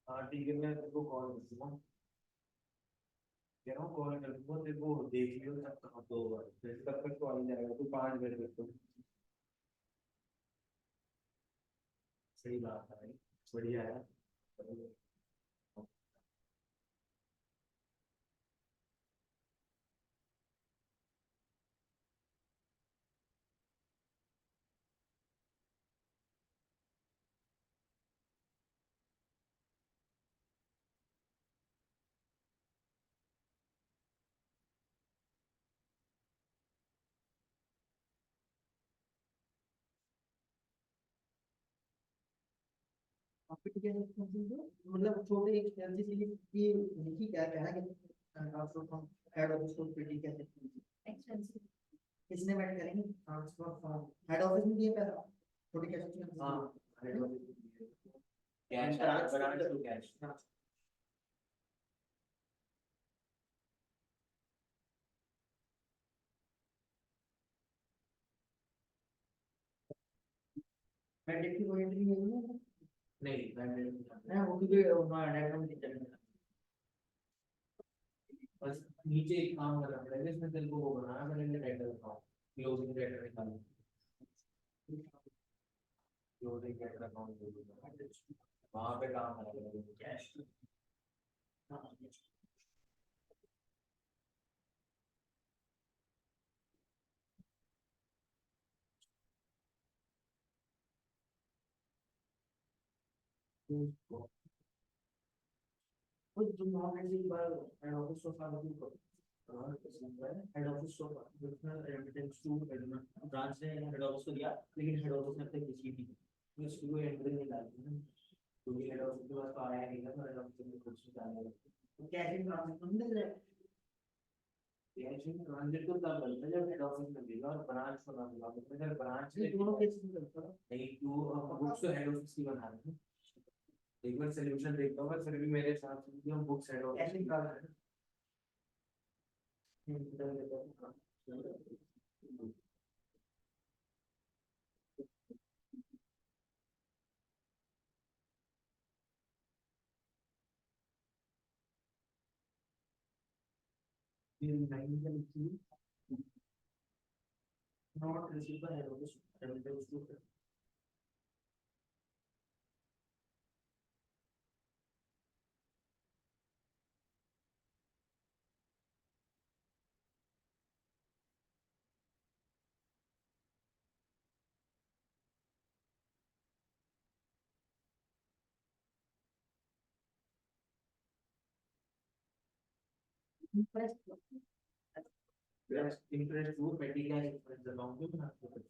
[SPEAKER 4] हाँ ठीक है, मैं तेरे को कॉल करूँगा। कह रहा हूँ कॉल कर दूंगा तेरे को, देख लियो तब कहाँ तो होगा, फिर तब तक तो आ ही जाएगा, तू 5 बजे तक तो। सही बात है भाई, बढ़िया है। मतलब छोटे एक एलजी सी की लिखी क्या कहना कि ट्रांसफर हेड ऑफिस को पीटी कैसे एक्सपेंसिव किसने बैठ करेंगे ट्रांसफर फ्रॉम हेड ऑफिस में दिए पैसा छोटे कैसे। हां head office cash transfer to cash. मैट्रिक की कोई एंट्री नहीं है
[SPEAKER 8] नहीं
[SPEAKER 4] ना, वो क्योंकि डायग्राम नहीं चलेगा।
[SPEAKER 8] बस नीचे एक काम करना पड़ेगा, इसमें तेरे को वो बनाना पड़ेगा टाइटल का, क्लोजिंग टाइटल निकालना, क्लोजिंग टाइटल अकाउंट वहां पे काम करना पड़ेगा कैश।
[SPEAKER 4] कुछ जो नॉलेज एक बार हेड ऑफिस को फॉलो करो, हेड ऑफिस को रेमिटेंस टू ब्रांच ने हेड ऑफिस को दिया, लेकिन हेड ऑफिस ने अपने किसी भी उसकी कोई एंट्री नहीं डाली है, क्योंकि हेड ऑफिस के पास तो आया नहीं था, तो हेड ऑफिस ने कुछ नहीं डाला। तो कैश इन ट्रांजैक्शन मिल जाए,
[SPEAKER 8] कैश इन ट्रांजिट तो तब बनता है जब हेड ऑफिस में देगा और ब्रांच को ना देगा, तो फिर ब्रांच
[SPEAKER 4] ये दोनों केस में चलता है।
[SPEAKER 8] नहीं तू बुक्स तो हेड ऑफिस की बना रहे हैं, एक बार सॉल्यूशन देखता हूँ, फिर भी मेरे हिसाब से हम books head
[SPEAKER 4] cash in
[SPEAKER 8] office
[SPEAKER 4] transaction not receive by head office remittance to
[SPEAKER 8] interest वो पेटी कैश एक्सपेंस अकाउंट में बना सकते हैं।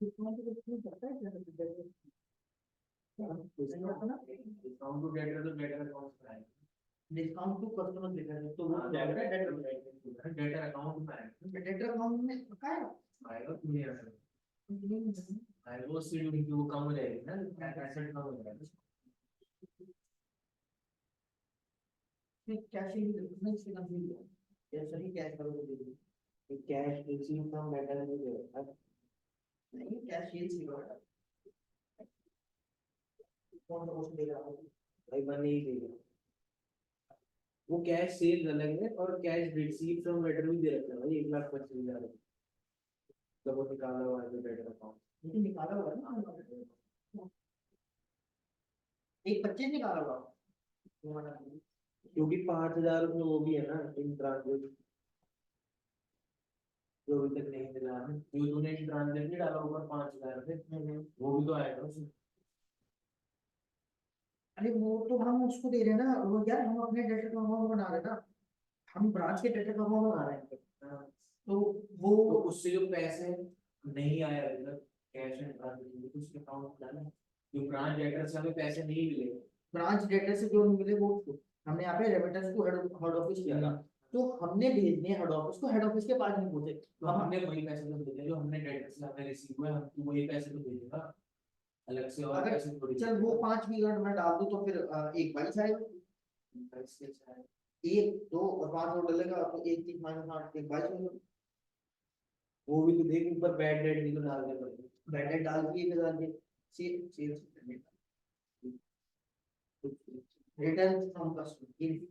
[SPEAKER 8] डिस्काउंट टू डेटर तो डेटर अकाउंट में आएगा,
[SPEAKER 4] डिस्काउंट टू कस्टमर देकर तो वो
[SPEAKER 8] डेटर अकाउंट में आएगा,
[SPEAKER 4] डेटर अकाउंट में क्या है
[SPEAKER 8] आएगा नहीं आएगा, आएगा वो सीड की वो कम हो जाएगी ना, एसेट कम हो जाएगा।
[SPEAKER 4] कैश ही नहीं इससे कम नहीं है, सही कैश करो तो दे दो,
[SPEAKER 8] कैश रिसीव फ्रॉम डेटर नहीं देगा,
[SPEAKER 4] नहीं कैश ही सी करो, कौन सा क्वेश्चन दे रहा हूँ
[SPEAKER 8] भाई बन नहीं देगा, वो कैश सेल अलग है और कैश रिसीव फ्रॉम डेटर भी दे रखा है भाई 1,25,000 तब वो निकाला हुआ है डेटर अकाउंट,
[SPEAKER 4] लेकिन निकाला हुआ है ना, एक 25 निकाला हुआ
[SPEAKER 8] क्योंकि 5,000 में वो भी है ना इन ट्रांजेक्ट जो अभी तक नहीं मिला है, जो तूने इन ट्रांजेक्ट नहीं डाला ऊपर 5,000 पे वो भी तो आएगा उसमें।
[SPEAKER 4] अरे वो तो हम उसको दे रहे हैं ना, वो यार हम अपने डेटा का अमाउंट बना रहे हैं ना, हम ब्रांच के डेटा का अमाउंट बना रहे हैं, तो वो
[SPEAKER 8] तो उससे जो पैसे नहीं आए अभी तक कैश एंड ट्रांजेक्शन तो उसके अकाउंट में डालना है, जो ब्रांच डेटर से हमें पैसे नहीं मिले,
[SPEAKER 4] ब्रांच डेटा से जो मिले वो हमने यहाँ पे रेमिटेंस को हेड ऑफिस किया था, तो हमने भेजने हेड ऑफिस को, हेड ऑफिस के पास नहीं पहुंचे,
[SPEAKER 8] तो हमने वही पैसे तो भेजे जो हमने डेटर से हमें रिसीव हुए, हम तो वही पैसे तो भेजेगा अलग से, और
[SPEAKER 4] अगर
[SPEAKER 8] पैसे थोड़ी
[SPEAKER 4] चल वो 5 मिनट में डाल दो तो फिर एक 22 आएगा, एक दो और 5 और डलेगा तो एक 3 माइनस 8 एक 22 होगा,
[SPEAKER 8] वो भी तो देख ऊपर बैड डेट भी तो डाल दे पड़ेगा,
[SPEAKER 4] बैलेंस डाल दिए डाल दिए सेल्स रिटर्न फ्रॉम कस्टमर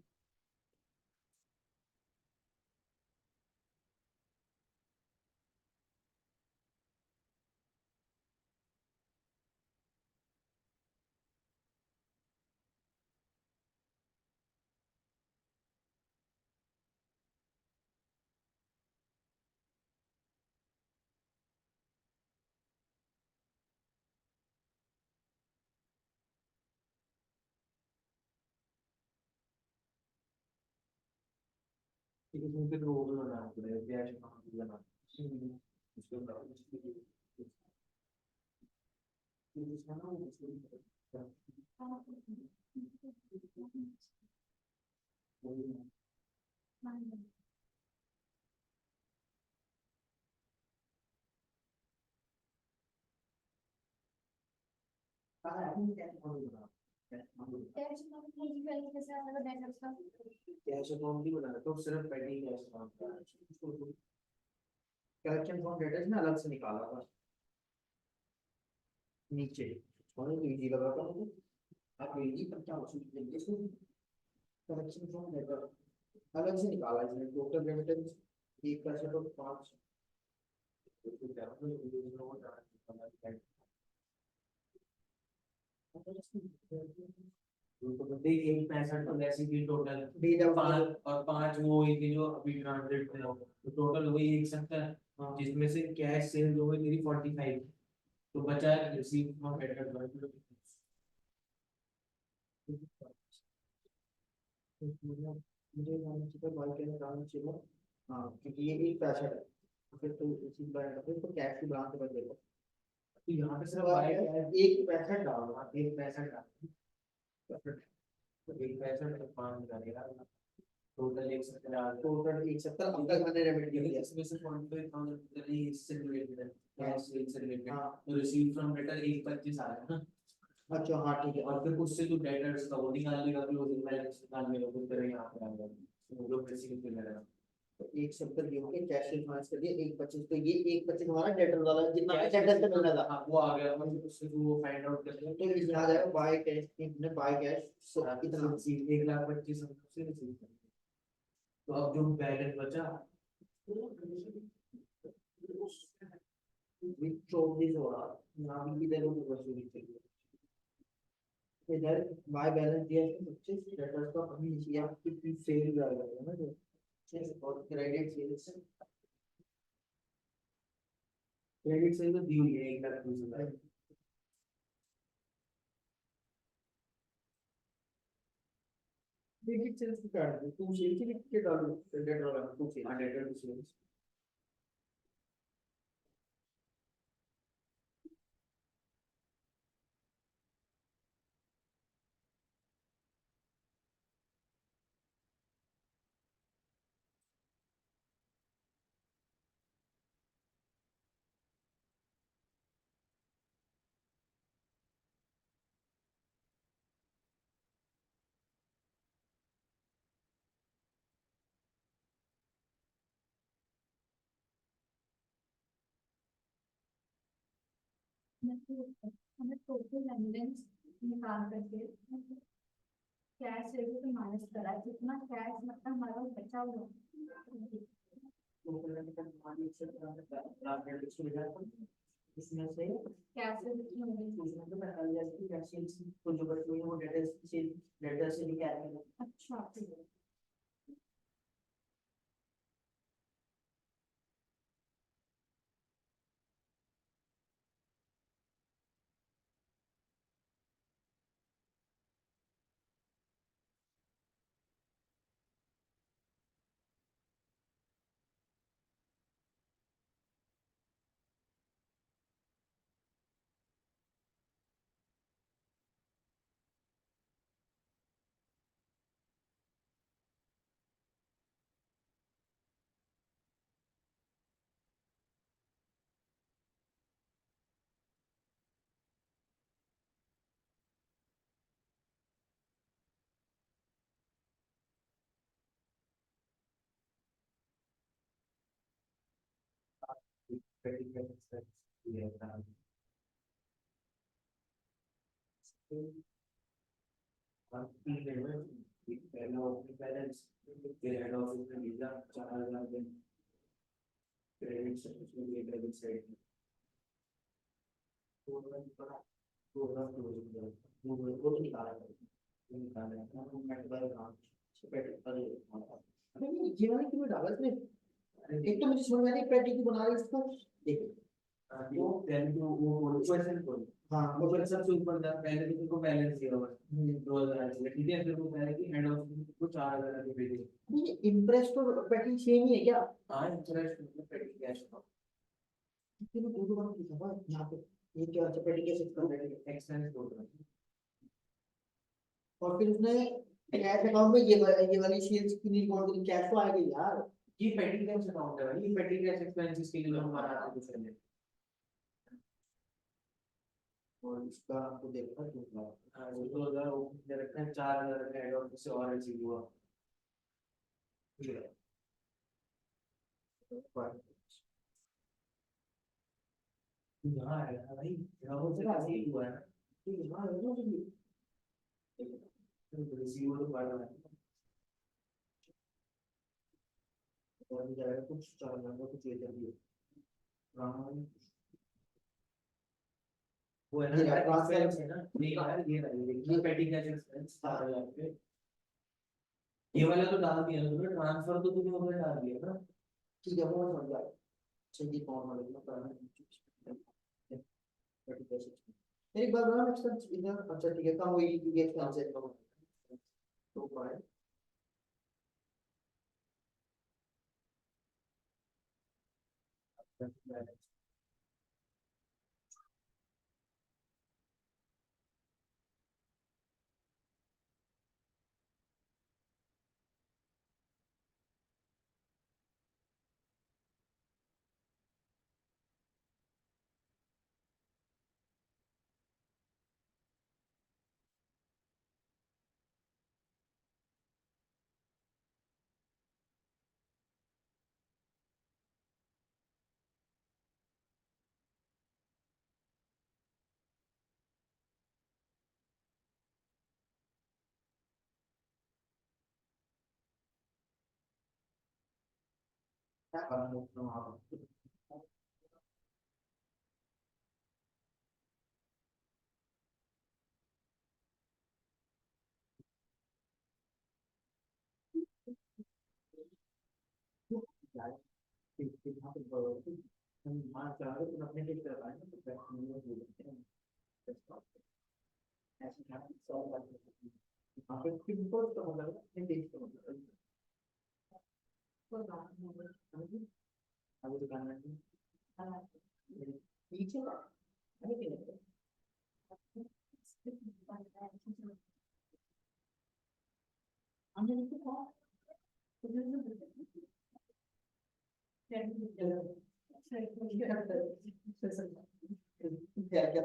[SPEAKER 8] इसमें फिर रोल बनाना पड़ेगा, कैश अकाउंट बनाना उसके बाद कैश अकाउंट ही बनाना तो सिर्फ pending cash account
[SPEAKER 4] collection from debtors में अलग से निकाला था नीचे और इजी लगा था मुझे आप इजी पर क्या उसी देंगे इसको कलेक्शन फ्रॉम डेटर अलग से निकाला इसने टोटल रेमिटेंस 1% और 5
[SPEAKER 8] देख 165 तो वैसे भी टोटल
[SPEAKER 4] डेटा
[SPEAKER 8] 5 और 5 वो हुई थी जो अभी ट्रांसलेट थे तो टोटल वही 170 जिसमें से कैश सेल हो गई तेरी 45 तो बचा रिसीव फ्रॉम डेटर
[SPEAKER 4] मुझे जाना चाहिए बाई के जाना चाहिए हाँ क्योंकि ये एक पैसा है फिर तो इसी बार फिर तो कैश की ब्रांच कर देगा
[SPEAKER 8] तो यहाँ पे सिर्फ
[SPEAKER 4] तो
[SPEAKER 8] बाय
[SPEAKER 4] एक पैसा डालना
[SPEAKER 8] एक पैसा डाल एक पैसा 5 डालेगा टोटल 170 डाल
[SPEAKER 4] टोटल 170 अब तक मैंने रेमिट कर दिया
[SPEAKER 8] इसमें से 45,000 इससे रिलेटेड है कैश सेल से रिलेटेड
[SPEAKER 4] हाँ
[SPEAKER 8] तो रिसीव फ्रॉम डेटर 125 आ रहा है ना
[SPEAKER 4] अच्छा हाँ ठीक है
[SPEAKER 8] और फिर उससे जो डेटर्स का वो निकालने का क्लोजिंग बैलेंस निकालने का तो तेरे यहाँ पे आ गया वो लोग रिसीव कर लेगा
[SPEAKER 4] तो 170 ये हो गया कैश फाइनेंस कर दिया 125 तो ये 125 हमारा डेटर वाला जितना डेटर से मिलना था
[SPEAKER 8] हाँ वो आ गया मतलब उससे वो फाइंड आउट कर लिया
[SPEAKER 4] तो इसमें आ जाएगा बाय कैश ने बाय कैश सो
[SPEAKER 8] इतना
[SPEAKER 4] इतना
[SPEAKER 8] 1,25,000 से रिसीव कर लिया तो अब जो बैलेंस बचा
[SPEAKER 4] चौबीस हो रहा यहाँ भी इधर को वसूली चाहिए इधर बाय बैलेंस दिया है 25 डेटर्स का अभी किया कितनी सेल आ गया है ना जो और क्रेडिट
[SPEAKER 8] से तो दी हुई है 1,20,000
[SPEAKER 4] क्रेडिट सेल्स की कार्ड तू सेल की लिख के डालो डेटर वाला तू सेल
[SPEAKER 8] डेटर सेल्स
[SPEAKER 9] हमें टोटल रेमिटेंस निकाल करके कैश रेट से माइनस करा जितना कैश मतलब हमारा बचा हुआ
[SPEAKER 4] इसमें से
[SPEAKER 9] कैश रेट में
[SPEAKER 4] उसमें तो मैं अलग से कैश को जो बची हुई है वो डेटा से निकाल के
[SPEAKER 9] अच्छा
[SPEAKER 8] पहला ओपनिंग बैलेंस फिर हेड ऑफिस में भेजा 4,000 दिन क्रेडिट से उसमें ये डेबिट साइड में तो
[SPEAKER 4] वो तो निकाला ये वाली क्यों डाला इसमें एक तो मुझे समझ में नहीं पैटी की बना रही इसको देखो
[SPEAKER 8] वो पहले तो वो क्वेश्चन को
[SPEAKER 4] हाँ
[SPEAKER 8] वो फिर सबसे ऊपर था, पहले तो तुमको बैलेंस दिया हुआ है 2000 से, ठीक है, फिर वो कह रहा है कि हेड ऑफिस को 4000 के भेजिए।
[SPEAKER 4] ये इंटरेस्ट और पेटी सेम ही है क्या?
[SPEAKER 8] हाँ इंटरेस्ट मतलब पेटी कैश
[SPEAKER 4] तीनों दो बार लिखा हुआ है यहाँ पे। ये क्या है, पेटी कैसे कर रहे हैं?
[SPEAKER 8] एक्सपेंस बोल रहा है।
[SPEAKER 4] और फिर उसने कैश अकाउंट में ये वाली शेयर्स की नहीं कौन सी कैश तो आएगी यार।
[SPEAKER 8] ये पेटी कैश अकाउंट है भाई, ये पेटी कैश एक्सपेंसेस के लिए हम बनाते कुछ नहीं।
[SPEAKER 4] और इसका आपको देखा दूसरा
[SPEAKER 8] हाँ वो 2000 ओपन दे रखा है, 4000 हेड ऑफिस से और रिसीव हुआ। ठीक है, यहाँ आएगा भाई, यहाँ से रिसीव हुआ है ना,
[SPEAKER 4] ठीक है हाँ ये ना
[SPEAKER 8] रिसीव तो कर रहा है।
[SPEAKER 4] और भी जाएगा कुछ 4 नंबर कुछ ये कर दिए।
[SPEAKER 8] हाँ वो है
[SPEAKER 4] ये
[SPEAKER 8] ना
[SPEAKER 4] ट्रांसफर
[SPEAKER 8] एक्सपेंस है ना, नहीं यार ये रही ये पेटी कैश एक्सपेंस 4000 पे, ये वाला तो डाल दिया ना तुमने, ट्रांसफर तो तुमने उधर डाल दिया ना।
[SPEAKER 4] ठीक है वो समझ गया। चलिए कौन वाले में करना है पेटी कैसे। एक बार ना एक्सपेंस इधर अच्छा ठीक है कम हुई ये एक्सपेंस है कम तो पाए क्या करना है वहाँ पर। पीछे क्या क्या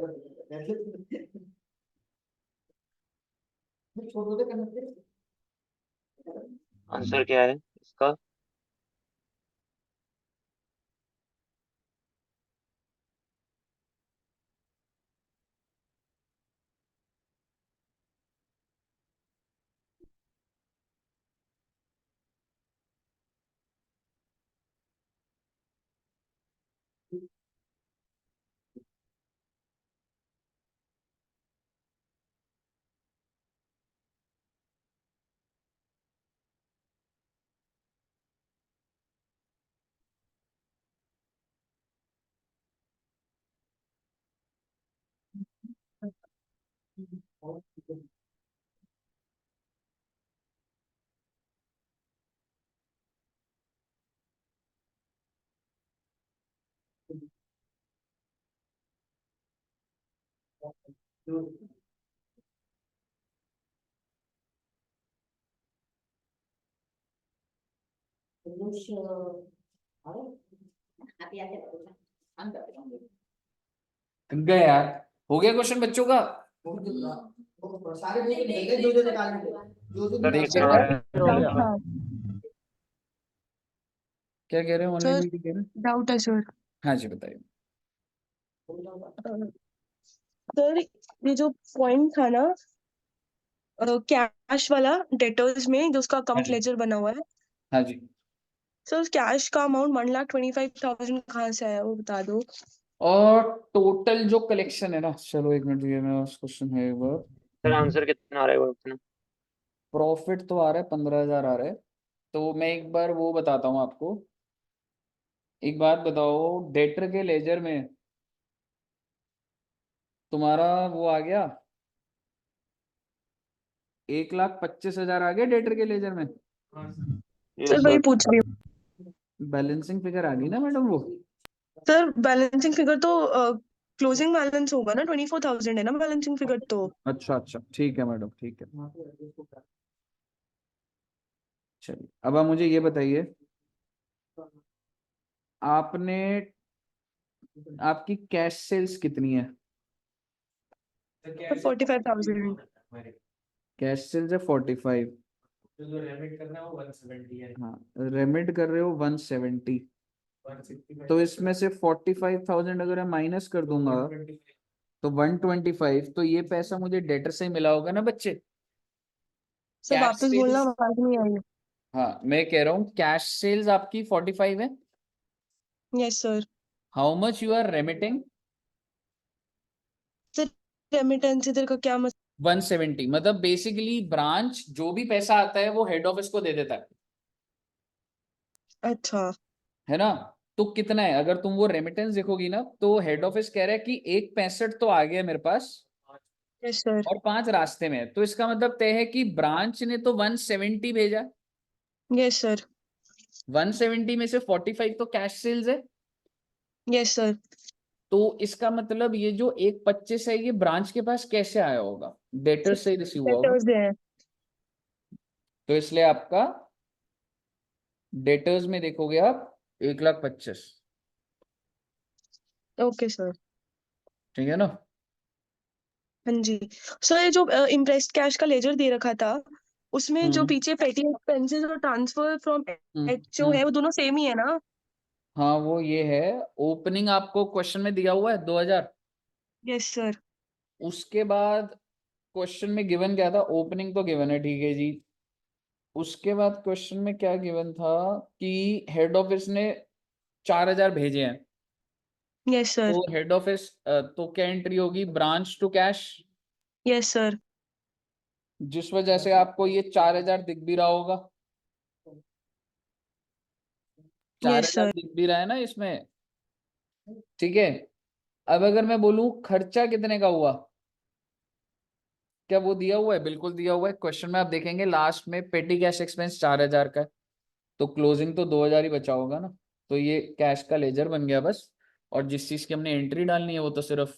[SPEAKER 4] छोड़ दो करना
[SPEAKER 2] आंसर क्या है इसका?
[SPEAKER 1] गए यार। हो गया क्वेश्चन बच्चों का?
[SPEAKER 4] सारे जो जो निकालने जो
[SPEAKER 2] सर
[SPEAKER 1] क्या
[SPEAKER 2] कितना
[SPEAKER 1] कह
[SPEAKER 2] आ
[SPEAKER 1] रहे
[SPEAKER 2] रहा
[SPEAKER 1] हैं?
[SPEAKER 2] है?
[SPEAKER 7] डाउट हाँ
[SPEAKER 1] क्या कह रहे हैं? ऑनलाइन
[SPEAKER 7] सर,
[SPEAKER 1] मीटिंग कह रहे हैं?
[SPEAKER 7] डाउट है सर।
[SPEAKER 1] हाँ जी बताइए।
[SPEAKER 7] सर ये जो पॉइंट था ना कैश वाला डेटर्स में जो उसका
[SPEAKER 1] हाँ
[SPEAKER 7] अकाउंट
[SPEAKER 1] जी
[SPEAKER 7] लेजर बना हुआ है,
[SPEAKER 1] हाँ जी।
[SPEAKER 7] सर उस कैश का अमाउंट 1,25,000 कहाँ से आया वो बता दो।
[SPEAKER 1] और टोटल जो कलेक्शन है ना, चलो एक मिनट ये मेरा क्वेश्चन है एक बार।
[SPEAKER 2] सर आंसर कितना आ रहा है वो अपना?
[SPEAKER 1] प्रॉफिट तो आ रहा है 15,000 आ रहा है। तो मैं एक बार वो बताता हूँ आपको। एक बात बताओ, डेटर के लेजर में तुम्हारा वो आ गया 1,25,000 आ गया डेटर के लेजर में।
[SPEAKER 2] यस
[SPEAKER 7] सर वही
[SPEAKER 2] सर।
[SPEAKER 7] पूछ रही हूँ।
[SPEAKER 1] बैलेंसिंग फिगर आ गई ना मैडम वो।
[SPEAKER 7] सर बैलेंसिंग फिगर तो क्लोजिंग बैलेंस होगा ना, 24,000 है ना बैलेंसिंग फिगर तो।
[SPEAKER 1] अच्छा अच्छा ठीक है मैडम ठीक है। चलिए अब आप मुझे ये बताइए, आपने आपकी कैश सेल्स कितनी है?
[SPEAKER 7] 45,000।
[SPEAKER 1] कैश सेल्स है 45।
[SPEAKER 8] जो रेमिट करना है वो 170 है।
[SPEAKER 1] हाँ रेमिट कर रहे हो 170,
[SPEAKER 8] 165
[SPEAKER 1] तो इसमें से 45,000 अगर मैं माइनस कर दूंगा तो 125, तो ये पैसा मुझे डेटर से ही मिला होगा ना बच्चे।
[SPEAKER 7] सर
[SPEAKER 1] कैश
[SPEAKER 7] वापस बोलना,
[SPEAKER 1] सेल्स,
[SPEAKER 7] आवाज नहीं आई।
[SPEAKER 1] हाँ मैं कह रहा हूँ कैश सेल्स आपकी 45 है।
[SPEAKER 7] Yes sir.
[SPEAKER 1] How much you are remitting?
[SPEAKER 7] Sir remittance इधर का क्या
[SPEAKER 1] 170, मतलब बेसिकली ब्रांच जो भी पैसा आता है वो हेड ऑफिस को दे देता
[SPEAKER 7] अच्छा।
[SPEAKER 1] है ना। तो कितना है, अगर तुम वो रेमिटेंस देखोगी ना तो हेड ऑफिस कह रहा है कि 1,65 तो आ गया मेरे पास
[SPEAKER 7] यस सर।
[SPEAKER 1] और 5 रास्ते में है, तो इसका मतलब तय है कि ब्रांच ने तो 170 भेजा।
[SPEAKER 7] Yes sir.
[SPEAKER 1] 170 में से 45 तो कैश सेल्स है,
[SPEAKER 7] यस सर।
[SPEAKER 1] तो इसका मतलब ये जो 1,25 है ये ब्रांच के पास कैसे आया होगा? डेटर से रिसीव हुआ होगा।
[SPEAKER 7] डेटर्स हैं।
[SPEAKER 1] तो इसलिए आपका डेटर्स में देखोगे आप 1,25,000,
[SPEAKER 7] ओके सर।
[SPEAKER 1] ठीक है ना।
[SPEAKER 7] हाँ जी। सर ये जो इम्प्रेस्ड कैश का लेजर दे रखा था, उसमें जो
[SPEAKER 1] हम्म
[SPEAKER 7] पीछे पेटी एक्सपेंसेस और ट्रांसफर फ्रॉम एच जो
[SPEAKER 1] हम्म।
[SPEAKER 7] है वो दोनों सेम ही है ना?
[SPEAKER 1] हाँ वो ये है, ओपनिंग आपको क्वेश्चन में दिया हुआ है 2,000।
[SPEAKER 7] Yes sir.
[SPEAKER 1] उसके बाद क्वेश्चन में गिवन क्या था, ओपनिंग तो गिवन है ठीक है जी। उसके बाद क्वेश्चन में क्या गिवन था कि हेड ऑफिस ने 4,000 भेजे हैं,
[SPEAKER 7] यस सर।
[SPEAKER 1] तो हेड ऑफिस तो क्या एंट्री होगी, branch to cash,
[SPEAKER 7] yes sir.
[SPEAKER 1] जिस वजह से आपको ये 4,000 दिख भी रहा होगा। चार
[SPEAKER 7] यस
[SPEAKER 1] हजार
[SPEAKER 7] सर।
[SPEAKER 1] दिख भी रहा है ना इसमें, ठीक है। अब अगर मैं बोलूं खर्चा कितने का हुआ, क्या वो दिया हुआ है? बिल्कुल दिया हुआ है। क्वेश्चन में आप देखेंगे लास्ट में पेटी कैश एक्सपेंस 4,000 का है, तो क्लोजिंग तो 2,000 ही बचा होगा ना, तो ये कैश का लेजर बन गया बस। और जिस चीज की हमने एंट्री डालनी है वो तो सिर्फ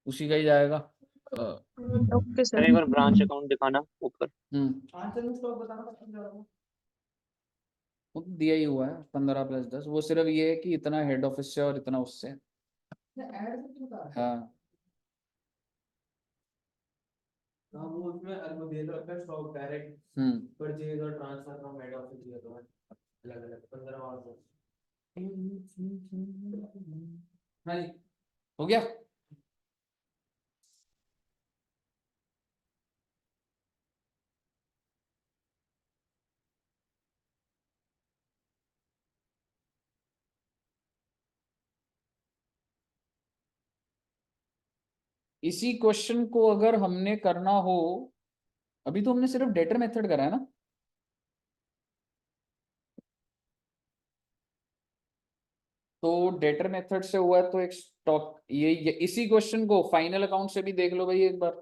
[SPEAKER 1] उसी का ही जाएगा।
[SPEAKER 7] Okay
[SPEAKER 2] sir
[SPEAKER 7] sir.
[SPEAKER 2] एक बार ब्रांच अकाउंट दिखाना ऊपर।
[SPEAKER 4] आंसर में स्टॉक बताना पसंद करोगे?
[SPEAKER 1] वो तो दिया ही हुआ है 15 + 10, वो सिर्फ ये है कि इतना हेड ऑफिस से और इतना उससे।
[SPEAKER 4] ऐड से क्यों था?
[SPEAKER 1] हाँ
[SPEAKER 8] हाँ वो उसमें वो दे तो रखा है स्टॉक डायरेक्ट परचेज और ट्रांसफर फ्रॉम हेड ऑफिस दिया तो है अलग अलग 15 और
[SPEAKER 1] हाँ जी हो गया। इसी क्वेश्चन को अगर हमने करना हो, अभी तो हमने सिर्फ डेटर मेथड करा है ना, तो डेटर मेथड से हुआ है तो एक स्टॉक ये इसी क्वेश्चन को फाइनल अकाउंट से भी देख लो भाई एक बार।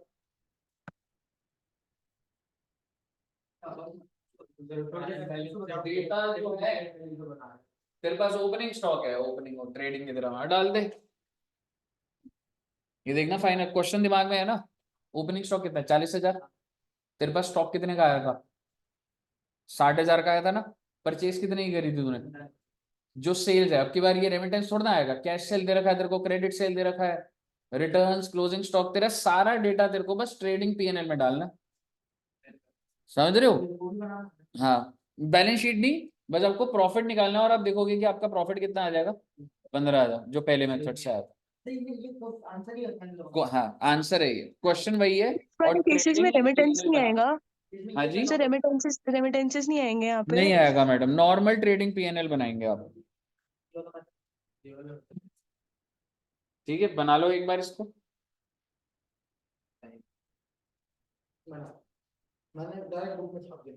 [SPEAKER 1] डेटा जो है तेरे पास ओपनिंग स्टॉक है, ओपनिंग और ट्रेडिंग की तरह डाल दे। ये देखना फाइनल क्वेश्चन दिमाग में है ना, ओपनिंग स्टॉक कितना है 40,000, तेरे पास स्टॉक कितने का आया था 60,000 का आया था ना। परचेज कितने की करी थी तूने, जो सेल्स है। अब की बार ये रेमिटेंस थोड़ा ना आएगा, कैश सेल दे रखा है तेरे को, क्रेडिट सेल दे रखा है, रिटर्न्स क्लोजिंग स्टॉक, तेरा सारा डेटा तेरे को बस ट्रेडिंग पीएनएल में डालना है। समझ रहे हो? हाँ बैलेंस शीट नहीं, बस आपको प्रॉफिट निकालना है और आप देखोगे कि आपका प्रॉफिट कितना आ जाएगा 15,000, जो पहले मेथड से आया था।
[SPEAKER 4] आंसर ही होता है इन लोगों
[SPEAKER 1] हाँ आंसर है ये, क्वेश्चन वही है। और
[SPEAKER 7] वाले केसेस में
[SPEAKER 1] ट्रेडिंग
[SPEAKER 7] रेमिटेंस नहीं आएगा?
[SPEAKER 1] हाँ जी
[SPEAKER 7] सर रेमिटेंसेस नहीं आएंगे यहाँ पे?
[SPEAKER 1] नहीं आएगा मैडम, नॉर्मल ट्रेडिंग पीएनएल बनाएंगे आप, ठीक है। बना लो एक बार इसको।
[SPEAKER 4] मैंने डायरेक्ट बुक में छाप दिया।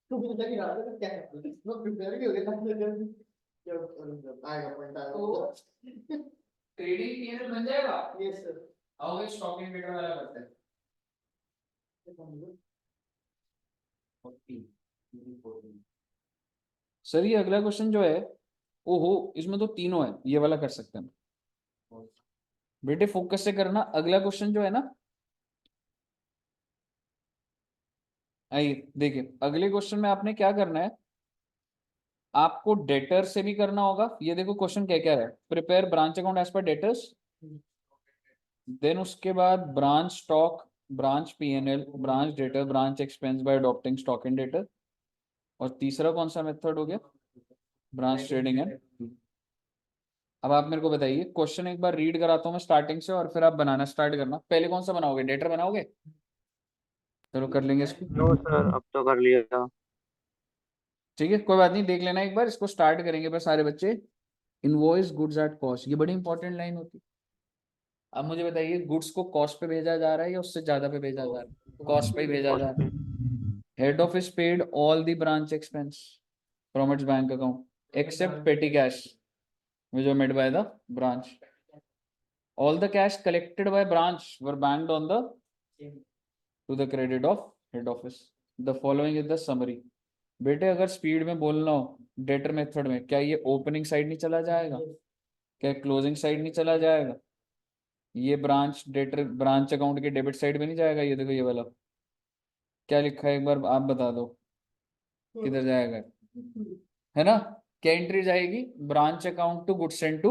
[SPEAKER 4] तो मुझे लग रहा था क्या है, वो प्रिपेयर भी हो गया था। आएगा पॉइंट
[SPEAKER 1] तो
[SPEAKER 4] आएगा।
[SPEAKER 1] ट्रेडिंग पीएनएल बन जाएगा।
[SPEAKER 4] Yes sir.
[SPEAKER 1] आओगे स्टॉक इन ट्रेडर वाला करते हैं। 14 सर ये अगला क्वेश्चन जो है, ओहो इसमें तो तीनों है, ये वाला कर सकते हैं बेटे, फोकस से करना। अगला क्वेश्चन जो है ना, आइए देखिए अगले क्वेश्चन में आपने क्या करना है, आपको डेटर से भी करना होगा। ये देखो क्वेश्चन क्या क्या है, prepare branch account as per debtors, then उसके बाद branch stock, branch PNL, branch debtor, branch expense by adopting stock in debtor, और तीसरा कौन सा मेथड हो गया, ब्रांच ट्रेडिंग एंड। अब आप मेरे को बताइए, क्वेश्चन एक बार रीड कराता हूँ मैं स्टार्टिंग से, और फिर आप बनाना स्टार्ट करना। पहले कौन सा बनाओगे, डेटर बनाओगे? चलो कर लेंगे इसको।
[SPEAKER 2] नो सर, अब तो कर लिया था।
[SPEAKER 1] ठीक है कोई बात नहीं, देख लेना एक बार, इसको स्टार्ट करेंगे बस सारे बच्चे। इनवॉइस गुड्स एट कॉस्ट, ये बड़ी इंपॉर्टेंट लाइन होती है। अब मुझे बताइए, गुड्स को कॉस्ट पे भेजा जा रहा है या उससे ज्यादा पे भेजा जा रहा है? कॉस्ट पे ही भेजा जा रहा है। Head office paid all the branch expense from its bank account except petty cash which were made by the branch. All the cash collected by branch were banked on the to the credit of head office. The following is the summary. बेटे अगर स्पीड में बोलना हो डेटर मेथड में, क्या ये ओपनिंग साइड नहीं चला जाएगा, क्या क्लोजिंग साइड नहीं चला जाएगा, ये ब्रांच डेटर ब्रांच अकाउंट के डेबिट साइड में नहीं जाएगा? ये देखो ये वाला क्या लिखा है, एक बार आप बता दो किधर जाएगा, है ना? क्या एंट्री जाएगी, branch account to goods and to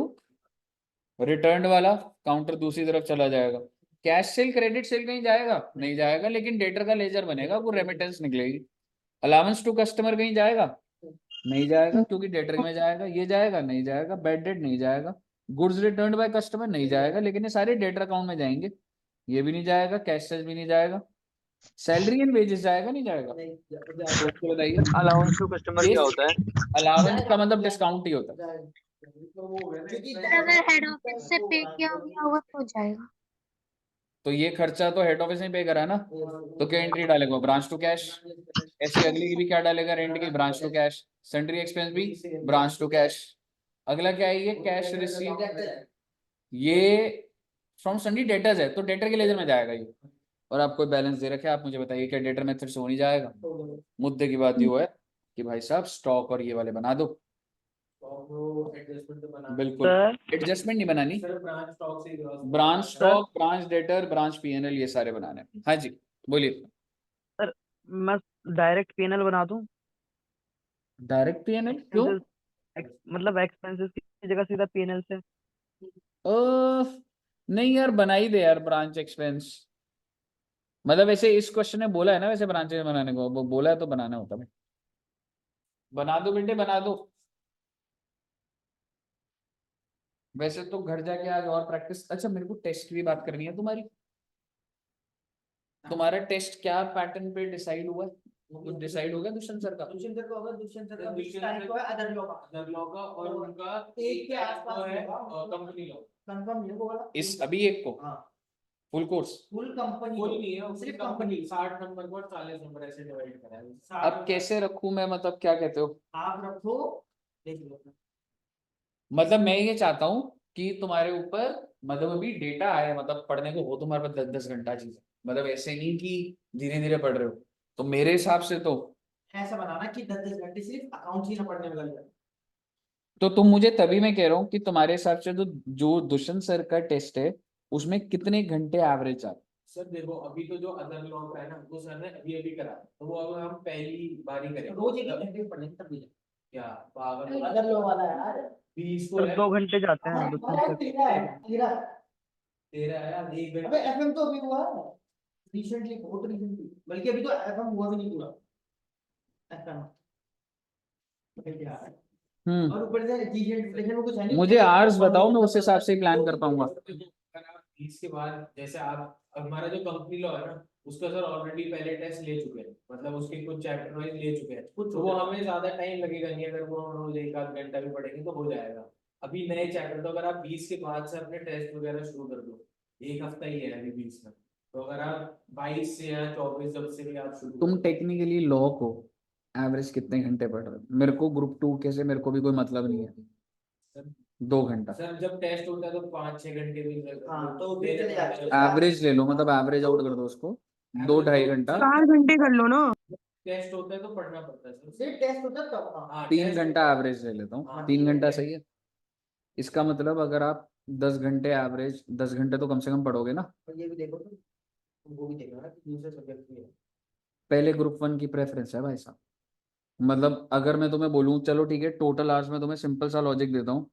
[SPEAKER 1] return वाला काउंटर दूसरी तरफ चला जाएगा। कैश सेल क्रेडिट सेल कहीं जाएगा? नहीं जाएगा, लेकिन डेटर का लेजर बनेगा, वो रेमिटेंस निकलेगी। अलाउंस टू कस्टमर कहीं जाएगा? नहीं जाएगा, क्योंकि डेटर में जाएगा। ये जाएगा? नहीं जाएगा। बैड डेट नहीं जाएगा। गुड्स रिटर्न बाय कस्टमर नहीं जाएगा, लेकिन ये सारे डेटर अकाउंट में जाएंगे। ये भी नहीं जाएगा, कैश सेल भी नहीं जाएगा। सैलरी एंड वेजेस जाएगा? नहीं जाएगा? तो बताइए
[SPEAKER 2] अलाउंस टू कस्टमर क्या होता है?
[SPEAKER 1] अलाउंस का मतलब डिस्काउंट ही होता है।
[SPEAKER 6] अगर हेड ऑफिस से पे किया गया होगा तो जाएगा।
[SPEAKER 1] तो ये खर्चा तो हेड ऑफिस ने पे करा ना, तो क्या एंट्री डालेगा, ब्रांच टू कैश। ऐसी अगली की भी क्या डालेगा, रेंट की, branch to cash. Salary expense भी ब्रांच टू कैश। अगला क्या है, ये कैश रिसीव, ये फ्रॉम सन्डी डेटर्स है, तो डेटर के लेजर में जाएगा ये। और आपको बैलेंस दे रखे, आप मुझे बताइए क्या डेटर मेथड से हो नहीं जाएगा? मुद्दे की बात ये है कि भाई साहब स्टॉक और ये वाले बना दो। बिल्कुल एडजस्टमेंट नहीं बनानी, branch stock, branch debtor, branch PNL, ये सारे बनाने। हाँ जी बोलिए।
[SPEAKER 5] सर मैं डायरेक्ट पीएनएल बना दूं?
[SPEAKER 1] डायरेक्ट पीएनएल क्यों?
[SPEAKER 5] मतलब एक्सपेंसेस की जगह सीधा पीएनएल से।
[SPEAKER 1] नहीं यार, बना ही दे यार ब्रांच एक्सपेंस। मतलब ऐसे इस क्वेश्चन ने बोला है ना वैसे ब्रांचेस बनाने को, वो बोला है तो बनाना होता है। बना दो बेटे बना दो। वैसे तो घर जाके आज और प्रैक्टिस। अच्छा मेरे को टेस्ट की भी बात करनी है तुम्हारी। तुम्हारा टेस्ट क्या पैटर्न पे डिसाइड हुआ है? कुछ डिसाइड हो गया दुष्यंत सर का?
[SPEAKER 4] दुष्यंत सर का होगा, दुष्यंत सर का 20
[SPEAKER 8] दुष्यंत
[SPEAKER 4] तारीख को है, अदर लॉ का
[SPEAKER 8] अदर लॉ का, और उनका
[SPEAKER 4] एक के आसपास
[SPEAKER 8] है
[SPEAKER 4] होगा।
[SPEAKER 8] Company law.
[SPEAKER 4] कंफर्म नहीं होगा
[SPEAKER 1] इस अभी एक को
[SPEAKER 4] हाँ
[SPEAKER 1] फुल कोर्स।
[SPEAKER 4] फुल कंपनी
[SPEAKER 8] कोई नहीं है,
[SPEAKER 4] सिर्फ
[SPEAKER 8] सिर्फ
[SPEAKER 4] कंपनी।
[SPEAKER 8] 60 नंबर को 40 नंबर ऐसे डिवाइड करा है।
[SPEAKER 1] अब कैसे रखूं मैं, मतलब क्या कहते हो?
[SPEAKER 4] आप रखो, देख लो।
[SPEAKER 1] मतलब मैं ये चाहता हूँ कि तुम्हारे ऊपर मतलब अभी डेटा आए, मतलब पढ़ने को हो तुम्हारे पास 10-10 घंटा चीजें, मतलब ऐसे नहीं कि धीरे धीरे पढ़ रहे हो। तो मेरे हिसाब से तो
[SPEAKER 4] ऐसा बनाना कि 10-10 घंटे सिर्फ अकाउंट ही ना पढ़ने में लग जाए।
[SPEAKER 1] तो तुम मुझे तभी मैं कह रहा हूँ कि तुम्हारे हिसाब से जो दुष्यंत सर का टेस्ट है उसमें कितने घंटे एवरेज आ?
[SPEAKER 8] सर देखो अभी तो जो अदर लॉ का है ना, वो सर ने अभी अभी करा, तो वो अब हम पहली बारी करेंगे।
[SPEAKER 4] रोज एक घंटे पढ़ने तब भी
[SPEAKER 8] क्या पागल
[SPEAKER 4] अदर लो वाला है यार
[SPEAKER 8] 20 को
[SPEAKER 5] सर
[SPEAKER 8] है,
[SPEAKER 5] 2 घंटे जाते हैं दुष्यंत सर।
[SPEAKER 8] 13 है यार, 1
[SPEAKER 4] अबे
[SPEAKER 8] घंटा।
[SPEAKER 4] एफएम तो अभी हुआ रिसेंटली, बहुत रिसेंटली, बल्कि अभी तो एफएम हुआ भी नहीं पूरा एफएम। और ऊपर से जीजे इंफलेशन में कुछ है नहीं,
[SPEAKER 1] मुझे आवर्स बताओ, मैं उस हिसाब से ही प्लान कर पाऊंगा।
[SPEAKER 8] 20 के बाद जैसे आप हमारा जो कंपनी लॉ है ना, उसका सर ऑलरेडी पहले टेस्ट ले चुके हैं, मतलब उसके कुछ चैप्टर वाइज ले चुके हैं, तो वो हमें ज्यादा टाइम लगेगा नहीं, अगर वो हम रोज 1 आध घंटा भी पढ़ेंगे तो हो जाएगा। अभी नए चैप्टर, तो अगर आप 20 के बाद से अपने टेस्ट वगैरह शुरू कर दो, 1 हफ्ता ही है अभी 20 में, तो अगर आप 22 से या 24 जब से भी आप शुरू
[SPEAKER 1] तुम टेक्निकली लॉ को एवरेज कितने घंटे पढ़ रहे हो? मेरे को ग्रुप 2 के से मेरे को भी कोई मतलब नहीं है।
[SPEAKER 8] सर
[SPEAKER 1] 2 घंटा
[SPEAKER 8] सर जब टेस्ट होता है तो 5-6 घंटे भी
[SPEAKER 4] हाँ, तो
[SPEAKER 8] देने
[SPEAKER 4] चले
[SPEAKER 8] पड़ते हैं।
[SPEAKER 4] जाते
[SPEAKER 1] एवरेज ले लो, मतलब एवरेज आउट कर दो उसको, 2-2.5 घंटा।
[SPEAKER 7] 4 घंटे कर लो ना।
[SPEAKER 8] टेस्ट होता है तो पढ़ना पड़ता है सर।
[SPEAKER 4] सिर्फ टेस्ट होता है तब। हाँ,
[SPEAKER 8] हाँ,
[SPEAKER 1] 3
[SPEAKER 8] test
[SPEAKER 1] घंटा
[SPEAKER 8] होता है।
[SPEAKER 1] एवरेज ले लेता हूँ,
[SPEAKER 8] हाँ,
[SPEAKER 1] 3 घंटा सही है। इसका मतलब अगर आप 10 घंटे एवरेज, 10 घंटे तो कम से कम पढ़ोगे ना।
[SPEAKER 4] और ये भी देखो तो वो भी देखो ना कि दूसरे सब्जेक्ट भी है।
[SPEAKER 1] पहले ग्रुप 1 की प्रेफरेंस है भाई साहब। मतलब अगर मैं तुम्हें बोलूं चलो ठीक है, टोटल आवर्स में तुम्हें सिंपल सा लॉजिक देता हूँ,